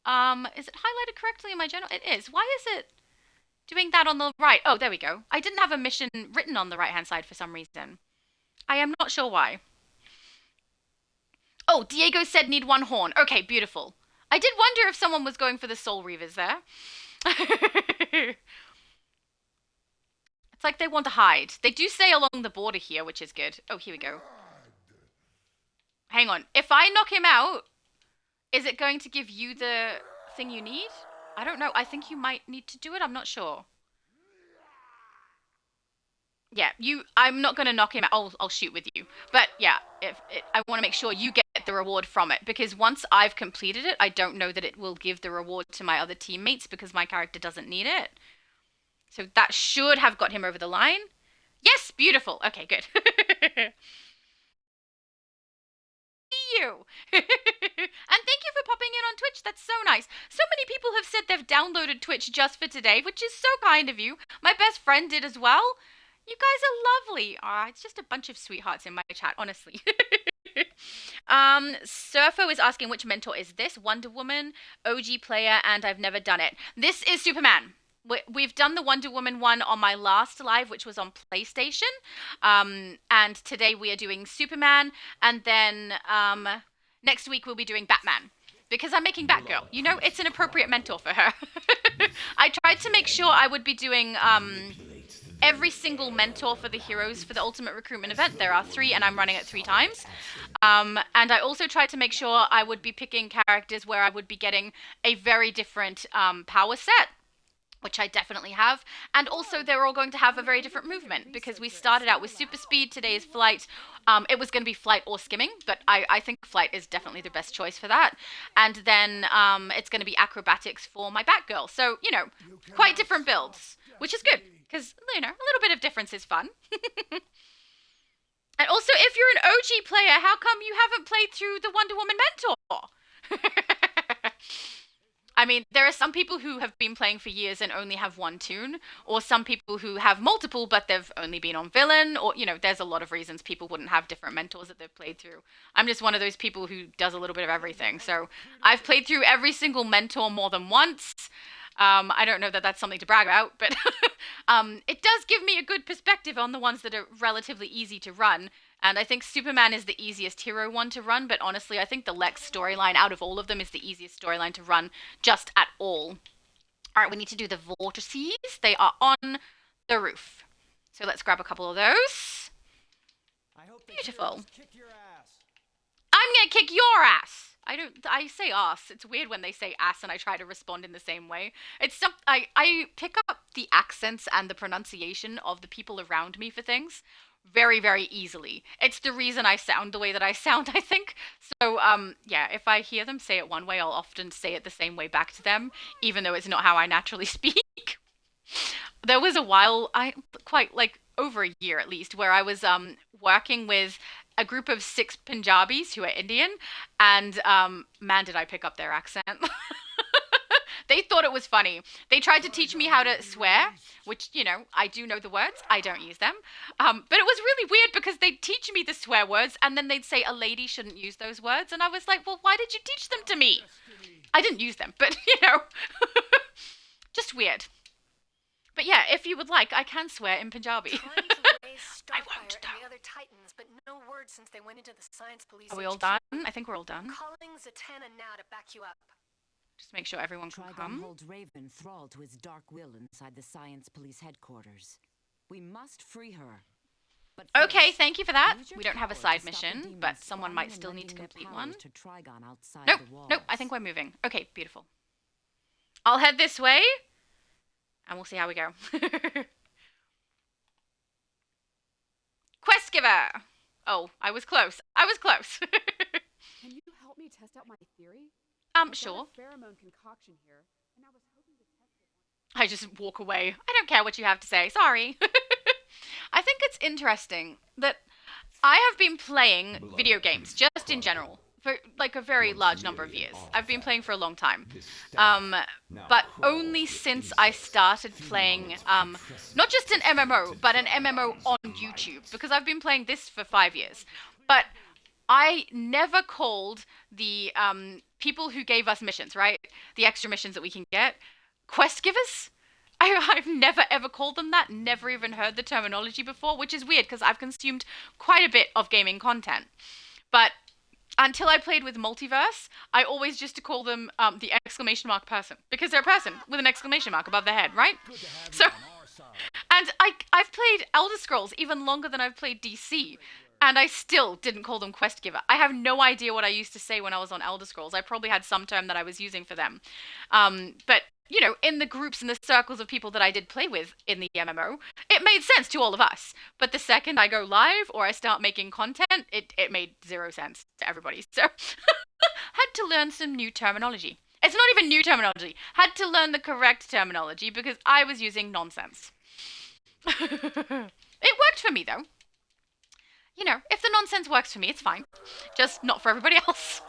highlighted correctly in my journal? It is. Why is it doing that on the right? Oh, there we go. I didn't have a mission written on the right-hand side for some reason. I am not sure why. Oh, Diego said need one horn. Okay, beautiful. I did wonder if someone was going for the Soul Reavers there. It's like they want to hide. They do stay along the border here, which is good. Oh, here we go. Hang on. If I knock him out, is it going to give you the thing you need? I don't know. I think you might need to do it. I'm not sure. Yeah, I'm not going to knock him out. I'll shoot with you. But yeah, I want to make sure you get the reward from it. Because once I've completed it, I don't know that it will give the reward to my other teammates because my character doesn't need it. So that should have got him over the line. Yes, beautiful. Okay, good. See you. And thank you for popping in on Twitch. That's so nice. So many people have said they've downloaded Twitch just for today, which is so kind of you. My best friend did as well. You guys are lovely. It's just a bunch of sweethearts in my chat, honestly. Surfo is asking which mentor is this? Wonder Woman, OG player, and I've never done it. This is Superman. We've done the Wonder Woman one on my last live, which was on PlayStation. And today we are doing Superman. And then next week we'll be doing Batman. Because I'm making Batgirl. You know, it's an appropriate mentor for her. I tried to make sure I would be doing every single mentor for the heroes for the Ultimate Recruitment event. There are 3, and I'm running it 3 times. And I also tried to make sure I would be picking characters where I would be getting a very different power set, which I definitely have. And also they're all going to have a very different movement because we started out with super speed, today is flight. It was going to be flight or skimming, but I think flight is definitely the best choice for that. And then it's going to be acrobatics for my Batgirl. So, you know, quite different builds, which is good because, you know, a little bit of difference is fun. And also, if you're an OG player, how come you haven't played through the Wonder Woman mentor? I mean, there are some people who have been playing for years and only have one toon, or some people who have multiple, but they've only been on villain, or, you know, there's a lot of reasons people wouldn't have different mentors that they've played through. I'm just one of those people who does a little bit of everything. So I've played through every single mentor more than once. I don't know that that's something to brag about, but it does give me a good perspective on the ones that are relatively easy to run. And I think Superman is the easiest hero one to run, but honestly, I think the Lex storyline out of all of them is the easiest storyline to run just at all. All right, we need to do the vortices. They are on the roof. So let's grab a couple of those. Beautiful. I'm going to kick your ass. I say ass. It's weird when they say ass and I try to respond in the same way. I pick up the accents and the pronunciation of the people around me for things very, very easily. It's the reason I sound the way that I sound, I think. So, yeah, if I hear them say it one way, I'll often say it the same way back to them, even though it's not how I naturally speak. There was a while, quite like over a year at least, where I was working with a group of 6 Punjabis who are Indian, and man, did I pick up their accent. They thought it was funny. They tried to teach me how to swear, which, you know, I do know the words. I don't use them. But it was really weird because they'd teach me the swear words and then they'd say a lady shouldn't use those words. And I was like, well, why did you teach them to me? I didn't use them, but, you know, just weird. But yeah, if you would like, I can swear in Punjabi. I won't, though. Other Titans, but no word since they went into the Science Police. Are we all done? I think we're all done. Calling Zatanna now to back you up. Just make sure everyone can Trigon come. holds Raven thralled to his dark will inside the Science Police headquarters. We must free her. But Okay, first, thank you for that. use your We don't have a power side to stop the mission, demons but someone might spawning still and need to lending complete their one. powers to Trigon outside Nope, the walls. nope, I think we're moving. Okay, beautiful. I'll head this way, and we'll see how we go. Quest giver! Oh, I was close. I was close. Can you help me test out my theory? I've got Sure. a pheromone concoction here, and I was hoping to test it. I just walk away. I don't care what you have to say. Sorry. I think it's interesting that I have been playing video games, just in general, for like a very large number of years. I've been playing for a long time. But only since I started playing, not just an MMO, but an MMO on YouTube, because I've been playing this for 5 years. But I never called the people who gave us missions, right? The extra missions that we can get, quest givers. I've never ever called them that, never even heard the terminology before, which is weird because I've consumed quite a bit of gaming content. But until I played with Multiverse, I always just to call them the exclamation mark person, because they're a person with an exclamation mark above their head, right? So, and I've played Elder Scrolls even longer than I've played DC, and I still didn't call them quest giver. I have no idea what I used to say when I was on Elder Scrolls. I probably had some term that I was using for them. But, you know, in the groups and the circles of people that I did play with in the MMO, it made sense to all of us. But the second I go live or I start making content, it made zero sense to everybody. So, had to learn some new terminology. It's not even new terminology. Had to learn the correct terminology because I was using nonsense. It worked for me, though. You know, if the nonsense works for me, it's fine. Just not for everybody else.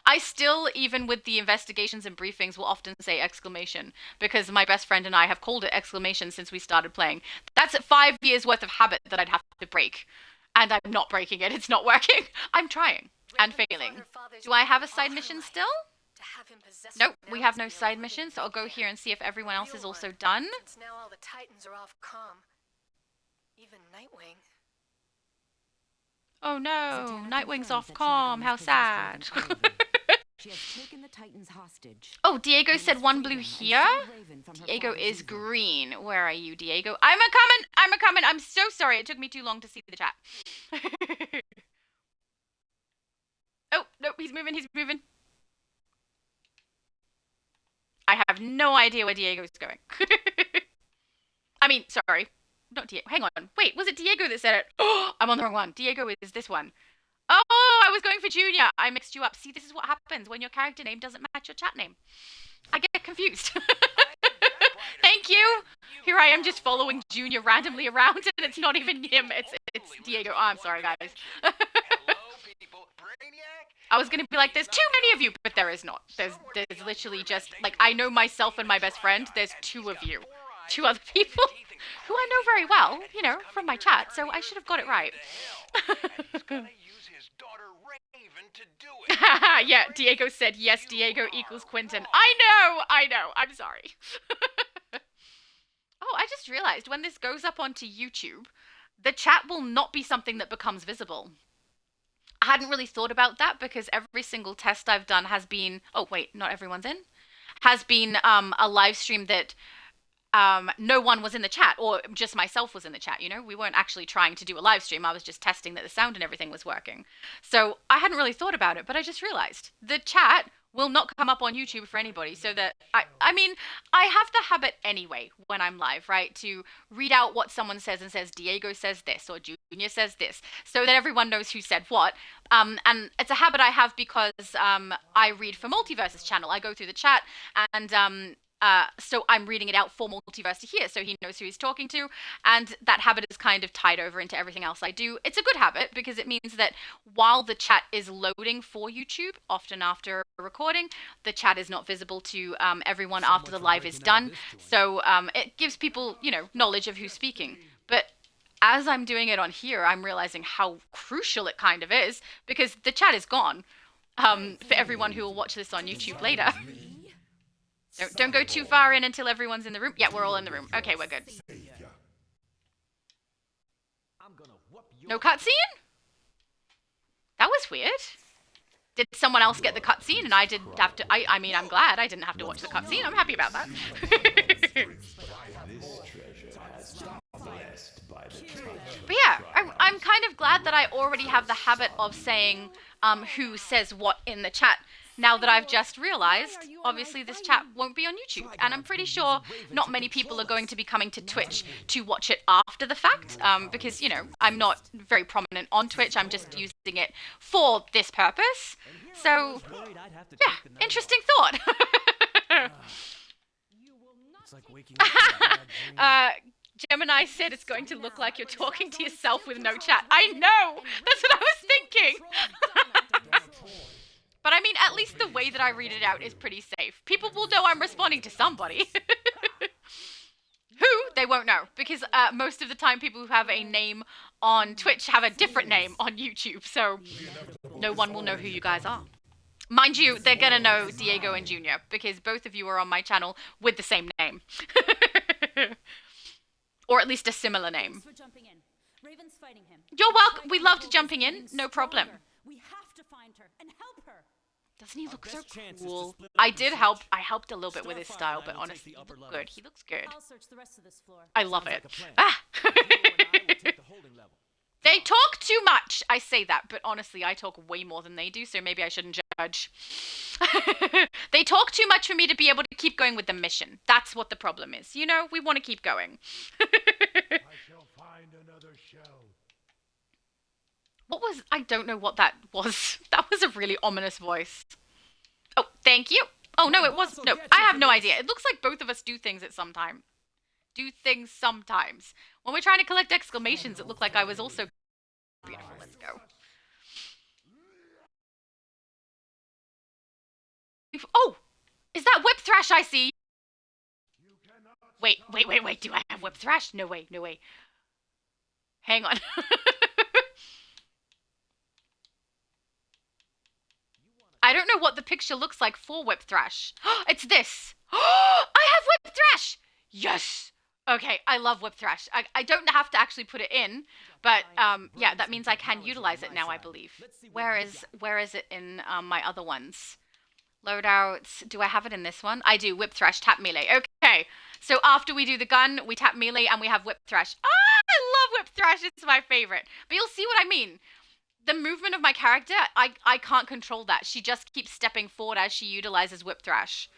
I still, even with the investigations and briefings, will often say exclamation, because my best friend and I have called it exclamation since we started playing. That's 5 years worth of habit that I'd have to break. And I'm not breaking it. It's not working. I'm trying and failing. Do I have a side mission still? Nope, we have no side mission, so I'll go here and see if everyone else is also done. Since now all the Titans are off comm. Even Nightwing. Oh no, Zatanna Nightwing's confirms off that comm, Trigon how has sad. possessed Raven Eleven. She has taken the Titans hostage. Oh, Diego We said must one free blue them and here. free Raven from her Diego father's is evil. green. Where are you, Diego? I'm a-coming! I'm a-coming! I'm so sorry, it took me too long to see the chat. Oh, no, he's moving, he's moving. I have no idea where Diego's going. I mean, sorry. Not Diego. Hang on. Wait, was it Diego that said it? Oh, I'm on the wrong one. Diego is this one. Oh, I was going for Junior. I mixed you up. See, this is what happens when your character name doesn't match your chat name. I get confused. Thank you. Here I am just following Junior randomly around, and it's not even him. It's Diego. Oh, I'm sorry, guys. I was gonna be like, there's too many of you, but there is not. There's literally just, like, I know myself and my best friend. There's 2 of you. 2 other people who I know very well, you know, from my chat, so I should have got it right. Yeah, Diego said, yes, Diego equals Quentin. I know, I'm sorry. Oh, I just realized when this goes up onto YouTube, the chat will not be something that becomes visible. I hadn't really thought about that because every single test I've done has been, oh wait, not everyone's in, has been a live stream that no one was in the chat, or just myself was in the chat, you know? We weren't actually trying to do a live stream. I was just testing that the sound and everything was working. So I hadn't really thought about it, but I just realized the chat will not come up on YouTube for anybody, so that, I mean, I have the habit anyway when I'm live, right, to read out what someone says and says, Diego says this, or Junior says this, so that everyone knows who said what, and it's a habit I have because I read for Multiverse's channel. I go through the chat, and so I'm reading it out for Multiverse to hear, so he knows who he's talking to, and that habit is kind of tied over into everything else I do. It's a good habit, because it means that while the chat is loading for YouTube, often after a recording, the chat is not visible to everyone after the live is done, so it gives people, you know, knowledge of who's speaking. But as I'm doing it on here, I'm realizing how crucial it kind of is, because the chat is gone, for everyone who will watch this on YouTube later. Don't go too far in until everyone's in the room. Yeah, we're all in the room. Okay, we're good. No cutscene? That was weird. Did someone else get the cutscene and I didn't have to? I mean, I'm glad I didn't have to watch the cutscene. I'm happy about that. But yeah, I'm kind of glad that I already have the habit of saying who says what in the chat. Now that I've just realized, obviously this chat won't be on YouTube, and I'm pretty sure not many people are going to be coming to Twitch to watch it after the fact, because, you know, I'm not very prominent on Twitch, I'm just using it for this purpose. So, yeah, interesting thought. Gemini said it's going to look like you're talking to yourself with no chat. I know! That's what I was thinking! But I mean, at least the way that I read it out is pretty safe. People will know I'm responding to somebody. Who? They won't know. Because most of the time people who have a name on Twitch have a different name on YouTube. So no one will know who you guys are. Mind you, they're gonna know Diego and Junior. Because both of you are on my channel with the same name. Or at least a similar name. You're welcome. We loved jumping in. No problem. We have to find her and help her. Doesn't he look so cool? I did help. I helped a little bit with his style, but honestly, he looks good. He looks good. I'll search the rest of this floor. I love it. Ah! They talk too much. I say that, but honestly, I talk way more than they do, so maybe I shouldn't judge. They talk too much for me to be able to keep going with the mission. That's what the problem is. You know, we want to keep going. I shall find another show. What was... I don't know what that was. That was a really ominous voice. Oh, thank you. Oh, no, it was... No, I have no idea. It looks like both of us do things at some time. Do things sometimes. When we're trying to collect exclamations, it looked like I was also... Beautiful, let's go. Oh! Is that Whip Thrash I see? Wait. Do I have Whip Thrash? No way. Hang on. I don't know what the picture looks like for Whip Thrash. It's this. I have Whip Thrash! Yes! Okay, I love Whip Thrash. I don't have to actually put it in, but yeah, that means I can utilize it now, I believe. Where is it in my other ones? Loadouts. Do I have it in this one? I do. Whip Thrash, tap melee. Okay, so after we do the gun, we tap melee and we have Whip Thrash. Ah, I love Whip Thrash. It's my favorite. But you'll see what I mean. The movement of my character, I can't control that. She just keeps stepping forward as she utilizes Whip Thrash.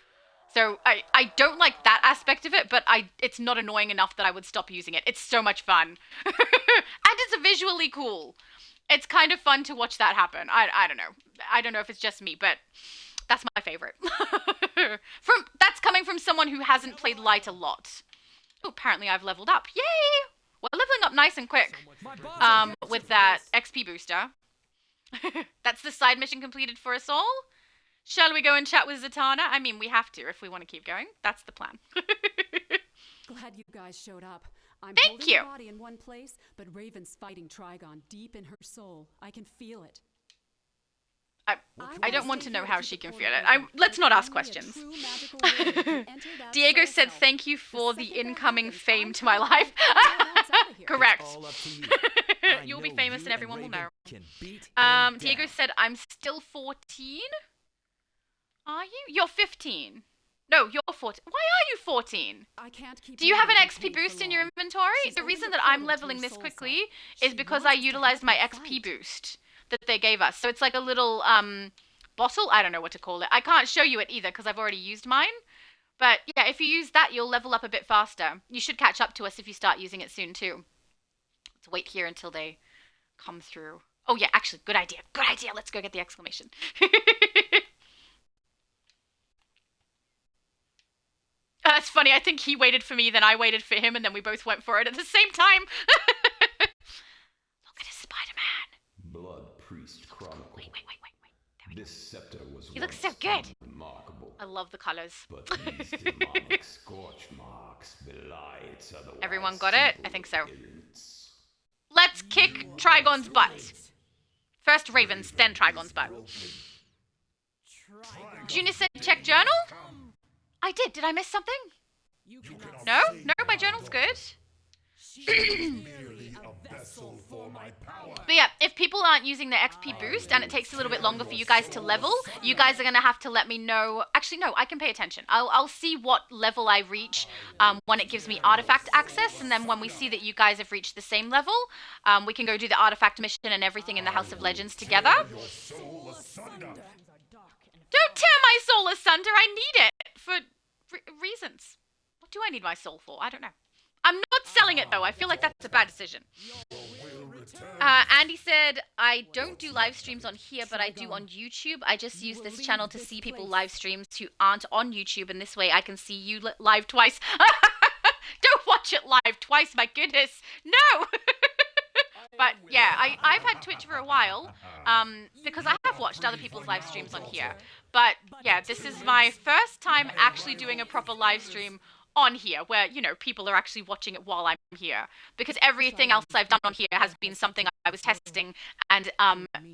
So I don't like that aspect of it, but it's not annoying enough that I would stop using it. It's so much fun. And it's visually cool. It's kind of fun to watch that happen. I don't know. I don't know if it's just me, but that's my favorite. That's coming from someone who hasn't played Light a lot. Oh, apparently I've leveled up. Yay! We're leveling up nice and quick. With that XP booster. That's the side mission completed for us all. Shall we go and chat with Zatanna? I mean, we have to if we want to keep going. That's the plan. Glad you guys showed up. I'm Thank holding you. the body in one place, but Raven's fighting Trigon deep in her soul. I can feel it. I don't want to know how she can feel it. Let's not ask questions. Diego said thank you for the incoming fame to my life. Correct. You'll be famous and everyone will know. Diego said I'm still 14. Are you? You're 15. No, you're 14. Why are you 14? Do you have an XP boost in your inventory? The reason that I'm leveling this quickly is because I utilized my XP boost that they gave us. So it's like a little bottle. I don't know what to call it. I can't show you it either because I've already used mine. But yeah, if you use that, you'll level up a bit faster. You should catch up to us if you start using it soon too. Let's wait here until they come through. Oh yeah, actually, good idea. Good idea. Let's go get the exclamation. That's funny. I think he waited for me, then I waited for him, and then we both went for it at the same time. Look at his Spider-Man. Blood Priest Chronicle. Wait. This scepter was He looks so good. remarkable. I love the colors. But these demonic scorch marks belie its otherwise. Everyone got it? I think so. Let's kick Trigon's butt. First Ravens, then Trigon's butt. Junior said check journal? I did. Did I miss something? No, my journal's good. vessel for my power. But yeah, if people aren't using their XP boost and it takes a little bit longer for you guys to level, you guys are going to have to let me know. Actually, no, I can pay attention. I'll see what level I reach when it gives me artifact access. And then when we see that you guys have reached the same level, we can go do the artifact mission and everything in the House of Legends together. Don't tear my soul asunder. I need it for reasons. What do I need my soul for? I don't know. I'm not selling it, though. I feel like that's a bad decision. Andy said, I don't do live streams on here, but I do on YouTube. I just use this channel to see people live streams who aren't on YouTube, and this way I can see you live twice. Don't watch it live twice, my goodness. No! But yeah, I've had Twitch for a while, because I have watched other people's live streams on here. But yeah, this is my first time actually doing a proper live stream on here, where, you know, people are actually watching it while I'm here. Because everything else I've done on here has been something I was testing, and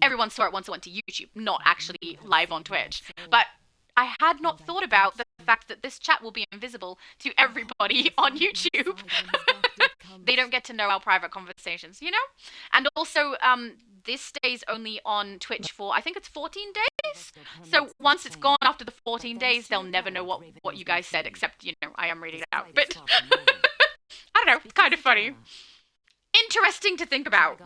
everyone saw it once it went to YouTube, not actually live on Twitch. But I had not thought about the fact that this chat will be invisible to everybody on YouTube. They don't get to know our private conversations, you know? And also, this stays only on Twitch for, I think it's 14 days? So once it's gone after the 14 days, they'll never know what you guys said, except, you know, I am reading it out. But, I don't know, it's kind of funny. Interesting to think about.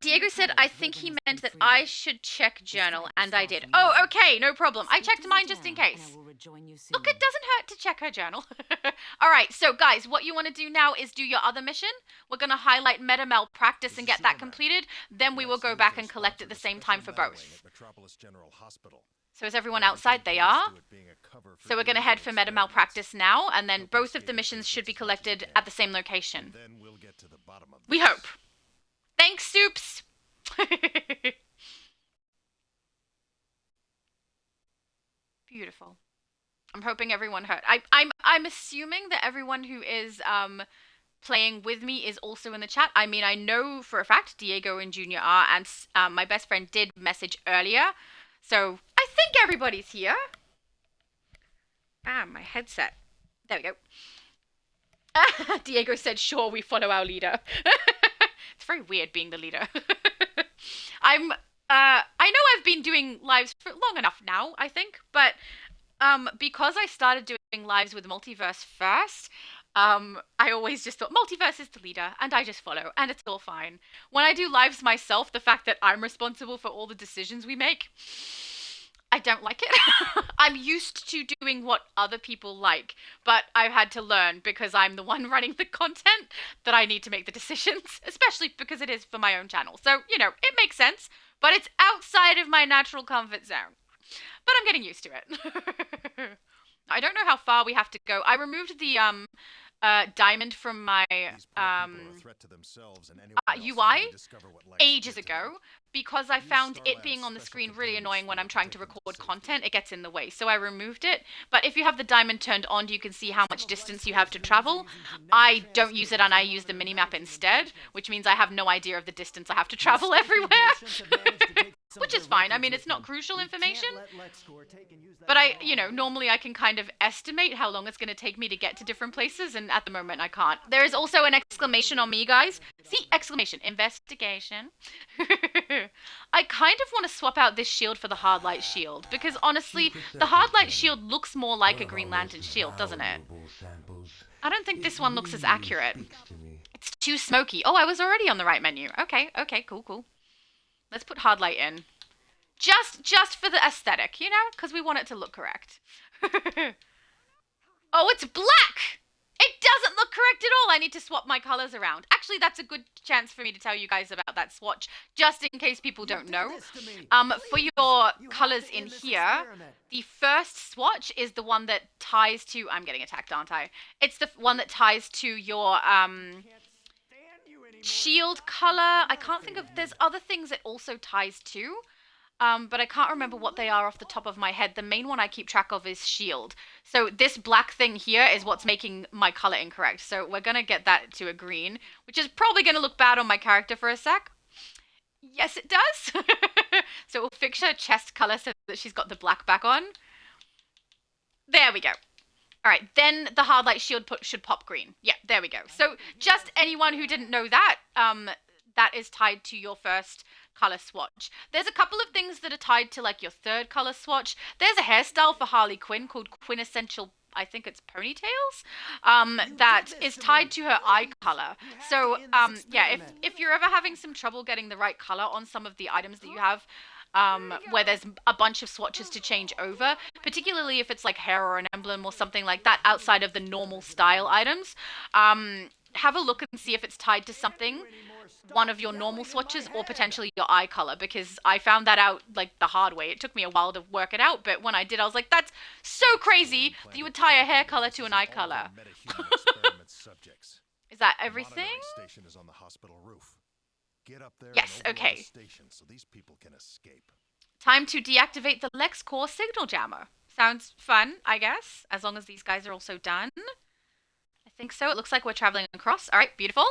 Diego said, I think he meant that I should check journal, and I did. Oh, okay, no problem. I checked mine just in case. Look, it doesn't hurt to check her journal. Alright, so guys, what you want to do now is do your other mission. We're going to highlight meta malpractice and get that completed. Then we will go back and collect at the same time for both. So is everyone outside? They are. So we're going to head for meta malpractice now, and then both of the missions should be collected at the same location. We hope. Thanks, Soups! Beautiful. I'm hoping everyone heard. I'm assuming that everyone who is playing with me is also in the chat. I mean, I know for a fact Diego and Junior are, and my best friend did message earlier. So I think everybody's here. Ah, my headset. There we go. Diego said, sure, we follow our leader. It's very weird being the leader. I know I've been doing lives for long enough now, I think, but because I started doing lives with Multiverse first, I always just thought Multiverse is the leader, and I just follow, and it's all fine. When I do lives myself, the fact that I'm responsible for all the decisions we make, I don't like it. I'm used to doing what other people like, but I've had to learn, because I'm the one running the content, that I need to make the decisions, especially because it is for my own channel. So, you know, it makes sense, but it's outside of my natural comfort zone. But I'm getting used to it. I don't know how far we have to go. I removed the diamond from my UI ages ago, because I found it being on the screen really annoying when I'm trying to record content. It gets in the way, so I removed it. But if you have the diamond turned on, you can see how much distance you have to travel. I don't use it, and I use the minimap instead, which means I have no idea of the distance I have to travel everywhere. Which is fine. I mean, it's not crucial information. But normally I can kind of estimate how long it's going to take me to get to different places, and at the moment I can't. There is also an exclamation on me, guys. See, exclamation, investigation. I kind of want to swap out this shield for the hard light shield, because honestly, the hard light shield looks more like a Green Lantern shield, doesn't it? I don't think this one looks as accurate. It's too smoky. Oh, I was already on the right menu. Okay, cool. Let's put hard light in. Just for the aesthetic, you know? Because we want it to look correct. Oh, it's black! It doesn't look correct at all! I need to swap my colors around. Actually, that's a good chance for me to tell you guys about that swatch, just in case people don't know. For your colors in here, the first swatch is the one that ties to... I'm getting attacked, aren't I? It's the one that ties to your, shield color. I can't think of... There's other things it also ties to, but I can't remember what they are off the top of my head. The main one I keep track of is shield. So this black thing here is what's making my color incorrect. So we're going to get that to a green, which is probably going to look bad on my character for a sec. Yes, it does. So we'll fix her chest color so that she's got the black back on. There we go. All right, then the hard light shield should pop green. Yeah, there we go. So just anyone who didn't know that, that is tied to your first color swatch. There's a couple of things that are tied to like your third color swatch. There's a hairstyle for Harley Quinn called Quintessential, I think it's ponytails, that is tied to her eye color. So yeah, if you're ever having some trouble getting the right color on some of the items that you have, where there's a bunch of swatches to change over, particularly if it's like hair or an emblem or something like that outside of the normal style items, have a look and see if it's tied to something, one of your normal swatches or potentially your eye color, because I found that out like the hard way. It took me a while to work it out, but when I did, I was like, that's so crazy that you would tie a hair color to an eye color. Is that everything? Station is on the hospital roof. Get up there yes, and okay. the station so these people can escape. Time to deactivate the LexCorp signal jammer. Sounds fun, I guess, as long as these guys are also done. I think so. It looks like we're traveling across. All right, beautiful.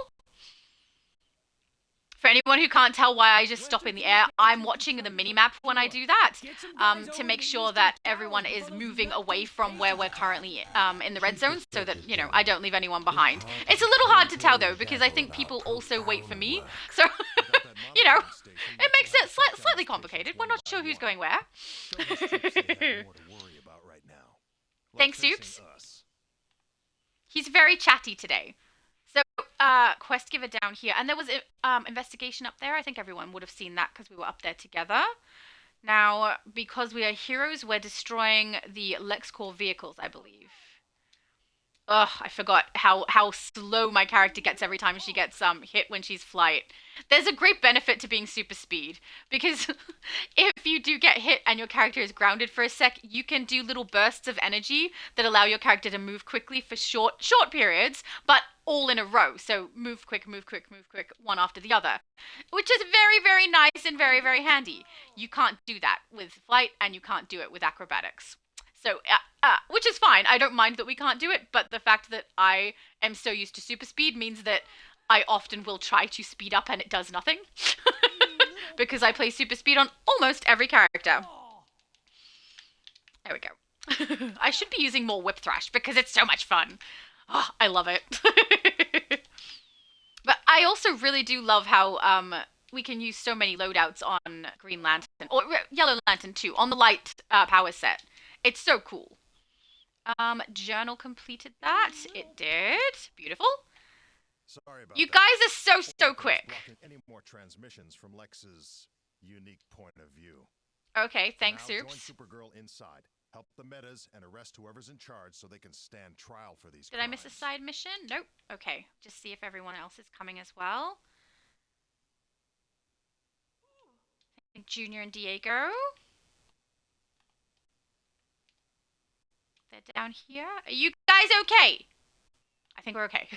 For anyone who can't tell why I just stop in the air, I'm watching the minimap when I do that, to make sure that everyone is moving away from where we're currently in the red zone, so that, you know, I don't leave anyone behind. It's a little hard to tell, though, because I think people also wait for me, so, you know, it makes it slightly complicated. We're not sure who's going where. Thanks, Soups. He's very chatty today. So, quest giver down here. And there was investigation up there. I think everyone would have seen that because we were up there together. Now, because we are heroes, we're destroying the LexCorp vehicles, I believe. Ugh, I forgot how slow my character gets every time she gets hit when she's flight. There's a great benefit to being super speed, because if you do get hit and your character is grounded for a sec, you can do little bursts of energy that allow your character to move quickly for short periods, but all in a row. So move quick, one after the other, which is very, very nice and very, very handy. You can't do that with flight, and you can't do it with acrobatics. So, which is fine. I don't mind that we can't do it, but the fact that I am so used to super speed means that I often will try to speed up and it does nothing. Because I play super speed on almost every character. There we go. I should be using more Whip Thrash because it's so much fun. Oh, I love it. But I also really do love how we can use so many loadouts on Green Lantern, or Yellow Lantern too, on the light power set. It's so cool. Journal completed that. It did. Beautiful. Sorry about you that. guys are so quick. Any more transmissions from Lex's unique point of view. Okay, thanks, now Soups. Join Supergirl inside. Help the metas and arrest whoever's in charge so they can stand trial for these Did crimes. I miss a side mission? Nope. Okay, just see if everyone else is coming as well. I think Junior and Diego. They're down here. Are you guys okay? I think we're okay.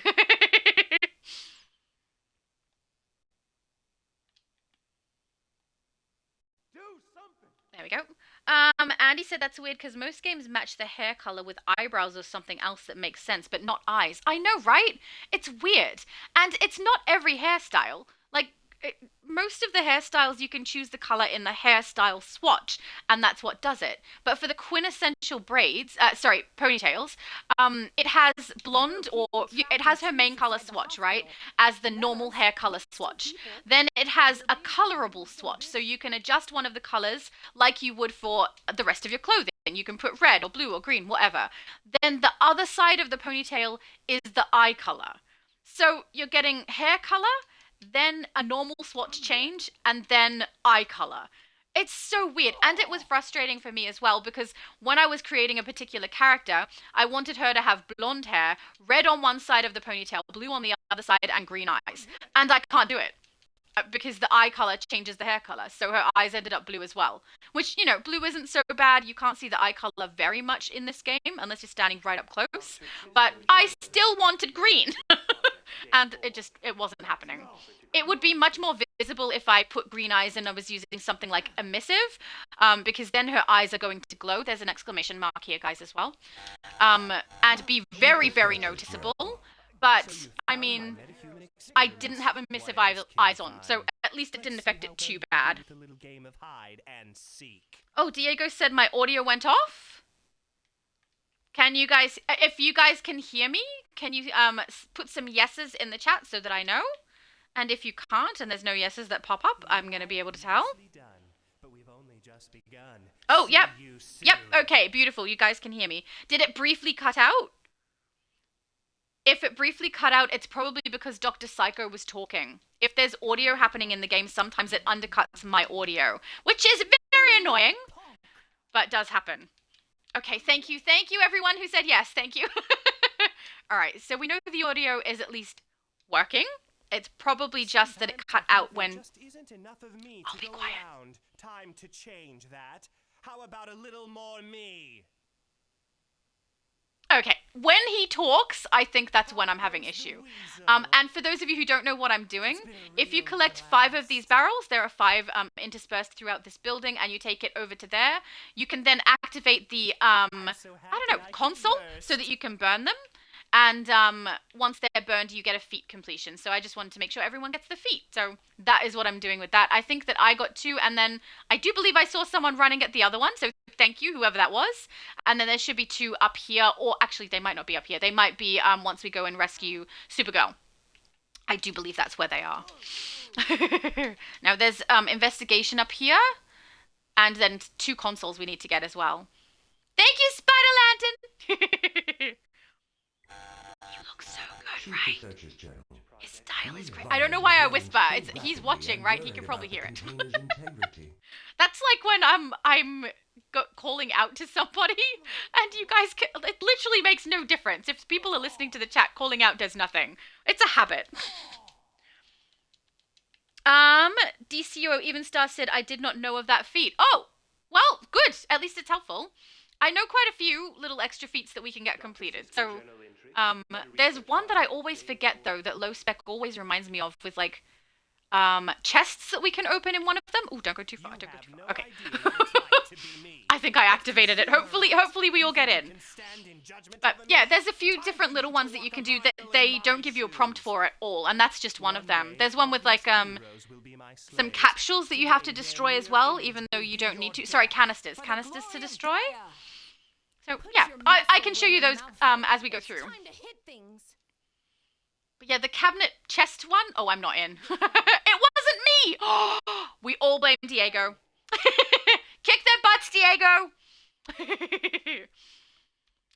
There we go. Andy said that's weird because most games match the hair color with eyebrows or something else that makes sense, but not eyes. I know, right? It's weird. And it's not every hairstyle. Like, most of the hairstyles, you can choose the color in the hairstyle swatch, and that's what does it. But for the quintessential braids, ponytails, it has blonde, or it has her main color swatch, right, as the normal hair color swatch. Then it has a colorable swatch, so you can adjust one of the colors like you would for the rest of your clothing. You can put red or blue or green, whatever. Then the other side of the ponytail is the eye color. So you're getting hair color, then a normal swatch change, and then eye color. It's so weird, and it was frustrating for me as well, because when I was creating a particular character, I wanted her to have blonde hair, red on one side of the ponytail, blue on the other side, and green eyes. And I can't do it, because the eye color changes the hair color, so her eyes ended up blue as well. Which, you know, blue isn't so bad. You can't see the eye color very much in this game, unless you're standing right up close. But I still wanted green. And it wasn't happening. It would be much more visible if I put green eyes and I was using something like emissive, because then her eyes are going to glow. There's an exclamation mark here, guys, as well. And be very, very noticeable. But, I mean, I didn't have emissive eyes on, so at least it didn't affect it too bad. Oh, Diego said my audio went off? Can you guys, if you guys can hear me, can you put some yeses in the chat so that I know? And if you can't, and there's no yeses that pop up, I'm going to be able to tell. Oh, yep. Yep, okay, beautiful. You guys can hear me. Did it briefly cut out? If it briefly cut out, it's probably because Dr. Psycho was talking. If there's audio happening in the game, sometimes it undercuts my audio, which is very annoying, but does happen. Okay, thank you everyone who said yes, thank you. Alright, so we know the audio is at least working. It's probably just that it cut out when... Just isn't enough of me I'll to be go quiet. around. Time to change that. How about a little more me? Okay, when he talks, I think that's when I'm having issue. And for those of you who don't know what I'm doing, if you collect 5 of these barrels, there are 5 interspersed throughout this building, and you take it over to there, you can then activate the, I don't know, console, so that you can burn them. And once they're burned, you get a feat completion. So I just wanted to make sure everyone gets the feat. So that is what I'm doing with that. I think that I got 2, and then I do believe I saw someone running at the other one. So thank you, whoever that was. And then there should be 2 up here, or actually they might not be up here. They might be once we go and rescue Supergirl. I do believe that's where they are. Now there's investigation up here, and then 2 consoles we need to get as well. Thank you, Spider Lantern. You look so good, right? His style is great. I don't know why I whisper. He's watching, right? He can probably hear it. That's like when I'm calling out to somebody, and you guys can, it literally makes no difference. If people are listening to the chat, calling out does nothing. It's a habit. DCUO Evenstar said, I did not know of that feat. Oh, well, good. At least it's helpful. I know quite a few little extra feats that we can get completed. So, there's one that I always forget, though, that Low Spec always reminds me of, with, like, chests that we can open in one of them. Ooh, don't go too far, don't go too far. Okay. I think I activated it. Hopefully we all get in. But, yeah, there's a few different little ones that you can do that they don't give you a prompt for at all, and that's just one of them. There's one with, like, some capsules that you have to destroy as well, even though you don't need to. Sorry, canisters. Canisters to destroy. So, yeah, I can show you those as we go through. But yeah, the cabinet chest one, oh, I'm not in. It wasn't me! We all blame Diego. Kick their butts, Diego!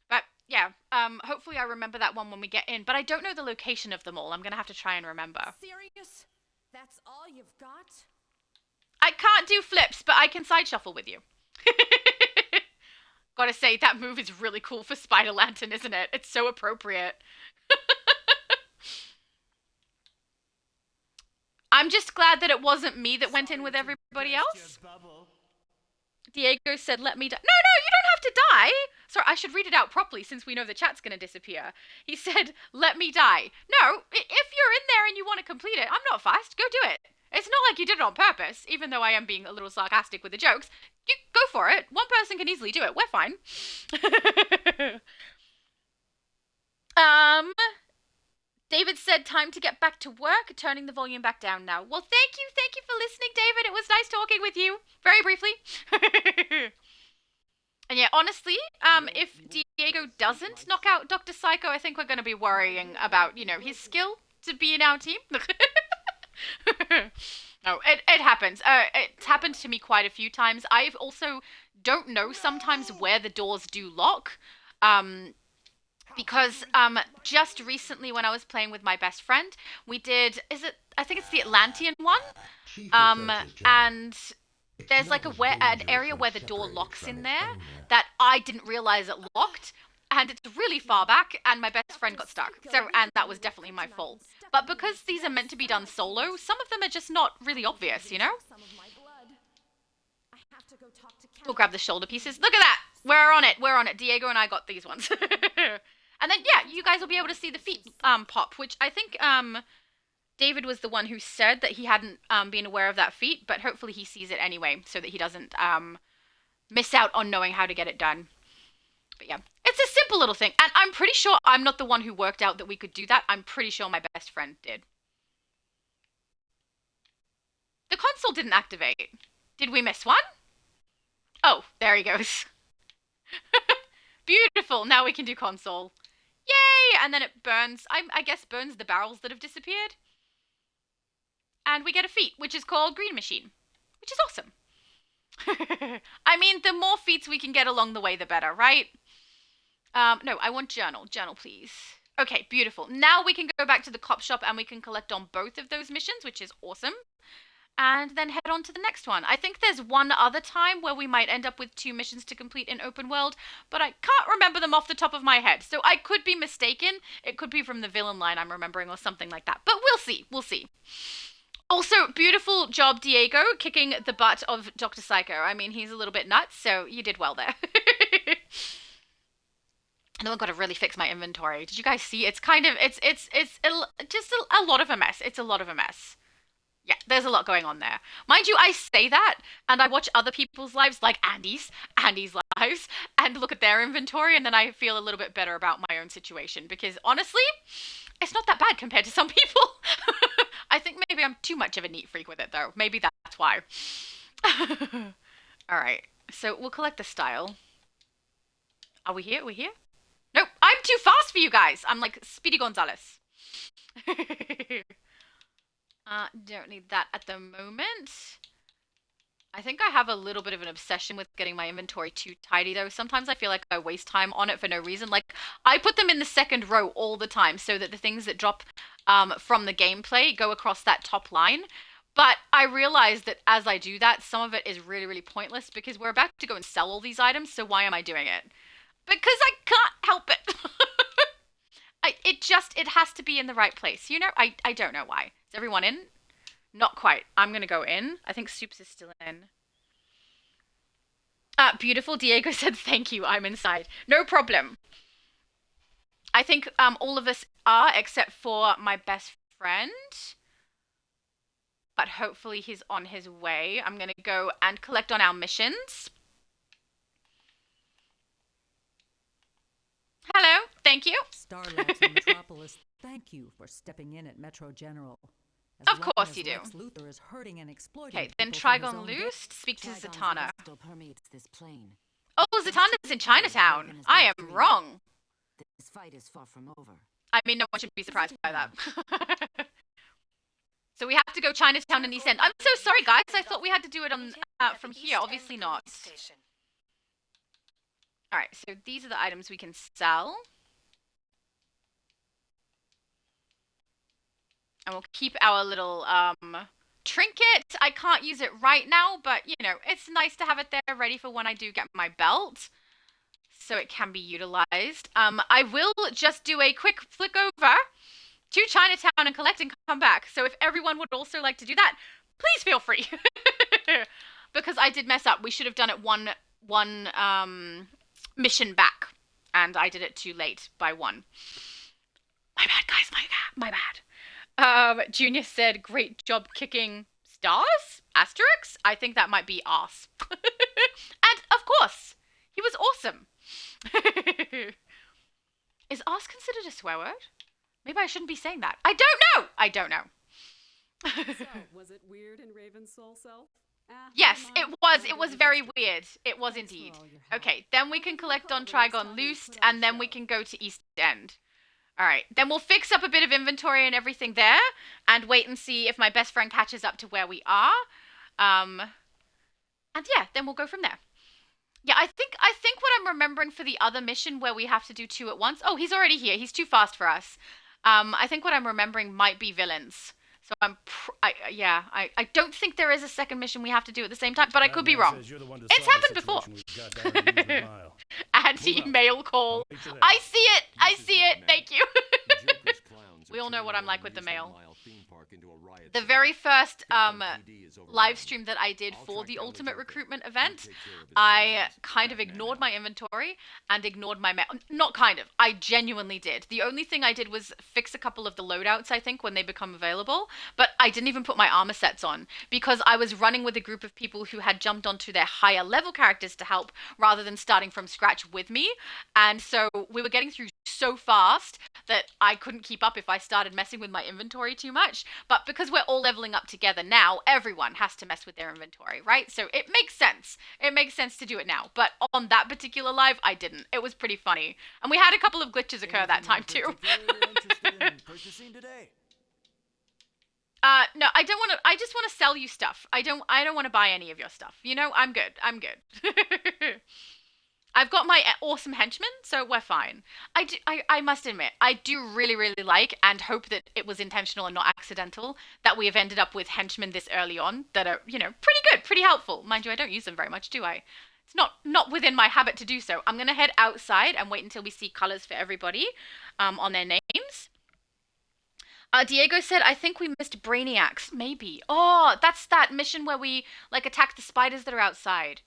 But, yeah, hopefully I remember that one when we get in. But I don't know the location of them all. I'm going to have to try and remember. Serious? That's all you've got? I can't do flips, but I can side shuffle with you. Gotta say, that move is really cool for Spider Lantern, isn't it? It's so appropriate. I'm just glad that it wasn't me that went in with everybody else. Diego said, let me die. No, you don't have to die. Sorry, I should read it out properly since we know the chat's going to disappear. He said, let me die. No, if you're in there and you want to complete it, I'm not fast. Go do it. It's not like you did it on purpose, even though I am being a little sarcastic with the jokes. You go for it. One person can easily do it. We're fine. David said, time to get back to work, turning the volume back down now. Well, thank you for listening, David. It was nice talking with you, very briefly. And yeah, honestly, if Diego doesn't knock out Dr. Psycho, I think we're going to be worrying about, you know, his skill to be in our team. No, it happens. It's happened to me quite a few times. I also don't know sometimes where the doors do lock. Because just recently when I was playing with my best friend, we did, I think it's the Atlantean one, and there's like an area where the door locks in there that I didn't realize it locked, and it's really far back, and my best friend got stuck, and that was definitely my fault. But because these are meant to be done solo, some of them are just not really obvious, you know? We'll grab the shoulder pieces. Look at that! We're on it. Diego and I got these ones. And then, yeah, you guys will be able to see the feet pop, which I think David was the one who said that he hadn't been aware of that feat, but hopefully he sees it anyway, so that he doesn't miss out on knowing how to get it done. But yeah, it's a simple little thing, and I'm pretty sure I'm not the one who worked out that we could do that. I'm pretty sure my best friend did. The console didn't activate. Did we miss one? Oh, there he goes. Beautiful. Wonderful. Now we can do console. Yay! And then it burns, I guess burns the barrels that have disappeared. And we get a feat, which is called Green Machine, which is awesome. I mean, the more feats we can get along the way, the better, right? No, I want journal. Journal, please. Okay, beautiful. Now we can go back to the cop shop and we can collect on both of those missions, which is awesome. And then head on to the next one. I think there's one other time where we might end up with 2 missions to complete in open world, but I can't remember them off the top of my head. So I could be mistaken. It could be from the villain line I'm remembering or something like that. But we'll see. We'll see. Also, beautiful job, Diego, kicking the butt of Dr. Psycho. I mean, he's a little bit nuts, so you did well there. And I've got to really fix my inventory. Did you guys see? It's kind of, it's just a lot of a mess. It's a lot of a mess. Yeah, there's a lot going on there. Mind you, I say that, and I watch other people's lives, like Andy's lives, and look at their inventory, and then I feel a little bit better about my own situation, because honestly, it's not that bad compared to some people. I think maybe I'm too much of a neat freak with it, though. Maybe that's why. All right, so we'll collect the style. Are we here? We're here? Nope, I'm too fast for you guys. I'm like Speedy Gonzalez. Don't need that at the moment. I think I have a little bit of an obsession with getting my inventory too tidy, though. Sometimes I feel like I waste time on it for no reason. Like, I put them in the second row all the time so that the things that drop from the gameplay go across that top line. But I realize that as I do that, some of it is really, really pointless because we're about to go and sell all these items, so why am I doing it? Because I can't help it. It has to be in the right place. You know, I don't know why. Is everyone in? Not quite. I'm going to go in. I think Soups is still in. Beautiful. Diego said, thank you. I'm inside. No problem. I think all of us are, except for my best friend. But hopefully he's on his way. I'm going to go and collect on our missions. Hello, thank you. Starlight and Metropolis, thank you for stepping in at Metro General. Of course you do. Lex Luthor is hurting and exploiting. Okay, then people from his Trigon own Loosed, speak to Trigon's Zatanna. still permeates this plane. Oh, Zatanna's in Chinatown. I am wrong. This fight is far from over. I mean, no one should be surprised by that. So we have to go Chinatown and East End. I'm so sorry, guys. I thought we had to do it on from here. Obviously not. Alright, so these are the items we can sell. And we'll keep our little trinket. I can't use it right now, but, you know, it's nice to have it there ready for when I do get my belt. So it can be utilized. I will just do a quick flick over to Chinatown and collect and come back. So if everyone would also like to do that, please feel free. Because I did mess up. We should have done it one mission back, and I did it too late by 1. My bad, guys, my bad. Junior said, great job kicking stars? Asterix? I think that might be arse. And, of course, he was awesome. Is arse considered a swear word? Maybe I shouldn't be saying that. I don't know. So, was it weird in Raven's soul self? Yes, it was. It was very weird. It was indeed. Okay, then we can collect on Trigon Loosed, and then we can go to East End. Alright, then we'll fix up a bit of inventory and everything there, and wait and see if my best friend catches up to where we are. And yeah, then we'll go from there. Yeah, I think what I'm remembering for the other mission where we have to do 2 at once... Oh, he's already here. He's too fast for us. I think what I'm remembering might be villains. So I don't think there is a second mission we have to do at the same time, but I could be wrong. It's happened before. Anti-mail call. I see it. Thank you. We all know what I'm like with the mail. The very first live stream that I did for the Ultimate Recruitment event, I kind of ignored my inventory and ignored my mail. Not kind of. I genuinely did. The only thing I did was fix a couple of the loadouts, I think, when they become available. But I didn't even put my armor sets on because I was running with a group of people who had jumped onto their higher level characters to help rather than starting from scratch with me. And so we were getting through so fast that I couldn't keep up if I started messing with my inventory too much. But because because we're all leveling up together now, everyone has to mess with their inventory, right? So it makes sense. It makes sense to do it now. But on that particular live, I didn't. It was pretty funny. And we had a couple of glitches occur that time too. Purchasing today? No, I don't want to. I just want to sell you stuff. I don't want to buy any of your stuff. You know, I'm good. I've got my awesome henchmen, so we're fine. I must admit, I do really, really like and hope that it was intentional and not accidental that we have ended up with henchmen this early on that are, you know, pretty good, pretty helpful. Mind you, I don't use them very much, do I? It's not within my habit to do so. I'm going to head outside and wait until we see colors for everybody on their names. Diego said, I think we missed Brainiacs. Maybe. Oh, that's that mission where we, like, attack the spiders that are outside.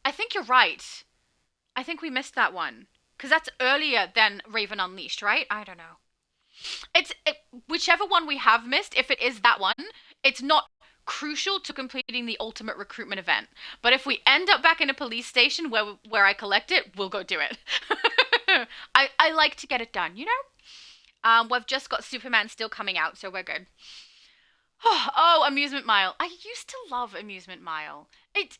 I think you're right. I think we missed that one. Because that's earlier than Raven Unleashed, right? I don't know. Whichever one we have missed, if it is that one, it's not crucial to completing the ultimate recruitment event. But if we end up back in a police station where I collect it, we'll go do it. I like to get it done, you know? We've just got Superman still coming out, so we're good. Oh, Amusement Mile. I used to love Amusement Mile. It's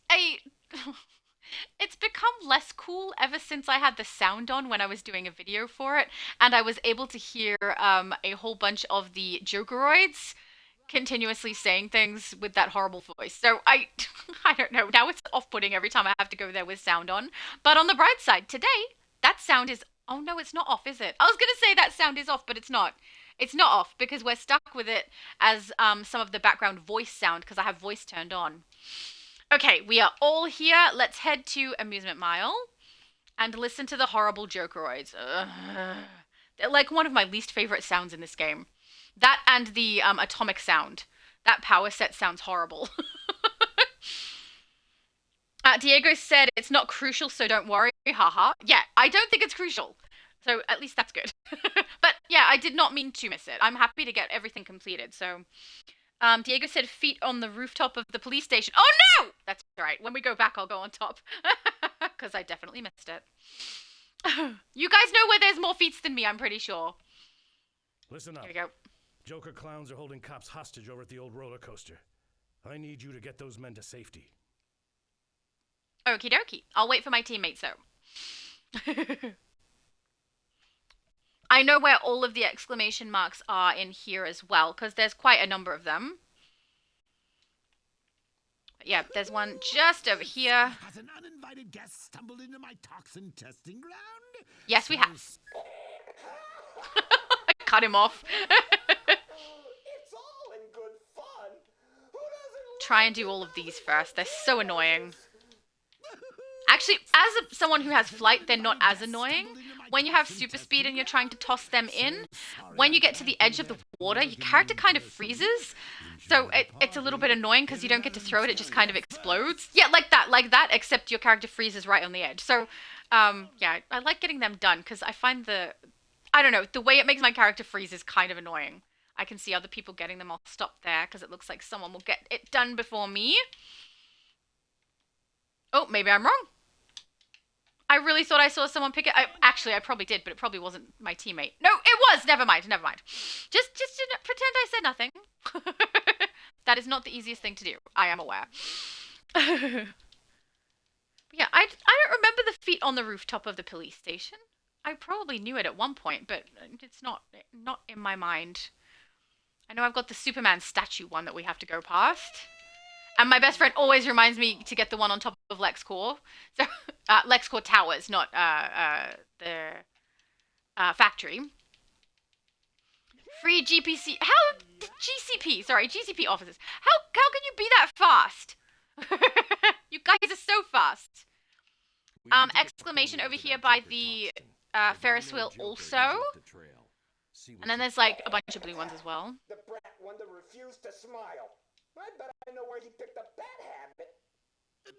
become less cool ever since I had the sound on when I was doing a video for it, and I was able to hear a whole bunch of the Jokeroids continuously saying things with that horrible voice. So I don't know. Now it's off-putting every time I have to go there with sound on. But on the bright side, today, that sound is... Oh, no, it's not off, is it? I was going to say that sound is off, but it's not. It's not off because we're stuck with it as some of the background voice sound because I have voice turned on. Okay, we are all here. Let's head to Amusement Mile and listen to the horrible Jokeroids. They're like one of my least favorite sounds in this game. That and the atomic sound. That power set sounds horrible. Diego said it's not crucial, so don't worry. Haha. Yeah, I don't think it's crucial. So at least that's good. But yeah, I did not mean to miss it. I'm happy to get everything completed. So Diego said feet on the rooftop of the police station. Oh no! That's right. When we go back, I'll go on top. Because I definitely missed it. You guys know where there's more feats than me, I'm pretty sure. Listen up. Here we go. Joker clowns are holding cops hostage over at the old roller coaster. I need you to get those men to safety. Okie dokie. I'll wait for my teammates, though. I know where all of the exclamation marks are in here as well, because there's quite a number of them. But yeah, there's one just over here. Has an uninvited guest stumbled into my toxin testing ground? Yes, we have. I cut him off. It's all in good fun. Who doesn't Try and do all of these first. They're so annoying. Actually, as someone who has flight, they're not as annoying. When you have super speed and you're trying to toss them in, when you get to the edge of the water, your character kind of freezes. So it's a little bit annoying because you don't get to throw it, it just kind of explodes. Yeah, like that, except your character freezes right on the edge. So, yeah, I like getting them done because I find I don't know, the way it makes my character freeze is kind of annoying. I can see other people getting them. I'll stop there because it looks like someone will get it done before me. Oh, maybe I'm wrong. I really thought I saw someone pick it. Actually, I probably did, but it probably wasn't my teammate. No, it was. Never mind. Just pretend I said nothing. That is not the easiest thing to do. I am aware. Yeah, I don't remember the feat on the rooftop of the police station. I probably knew it at one point, but it's not in my mind. I know I've got the Superman statue one that we have to go past. And my best friend always reminds me to get the one on top of LexCorp. So, LexCorp Towers, not the factory. Free GPC. GCP officers. How can you be that fast? You guys are so fast. Exclamation over here by the Ferris wheel also. And then there's like a bunch of blue ones as well. The brat one that refused to smile. I bet I know where he picked up that habit.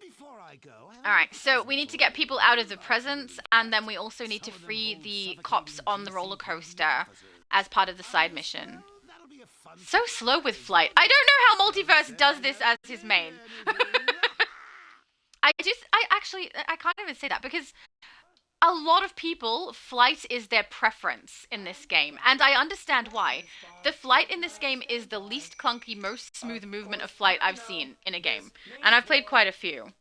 Before I go. Alright, so we need to get people out of the presence, and then we also need to free the cops on the roller coaster as part of the side mission. So slow with flight. I don't know how Multiverse does this as his main. I can't even say that because a lot of people, flight is their preference in this game, and I understand why. The flight in this game is the least clunky, most smooth movement of flight I've seen in a game, and I've played quite a few.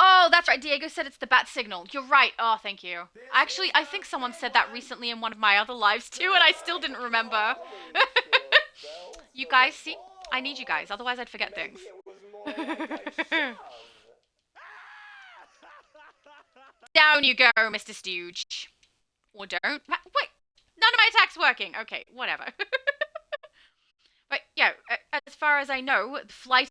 Oh, that's right, Diego said it's the bat signal. You're right. Oh, thank you. Actually, I think someone said that recently in one of my other lives too, and I still didn't remember. You guys, see? I need you guys, otherwise I'd forget things. Down you go, Mr. Stooge. Or don't. Wait, none of my attacks working. Okay, whatever. But yeah, as far as I know, flight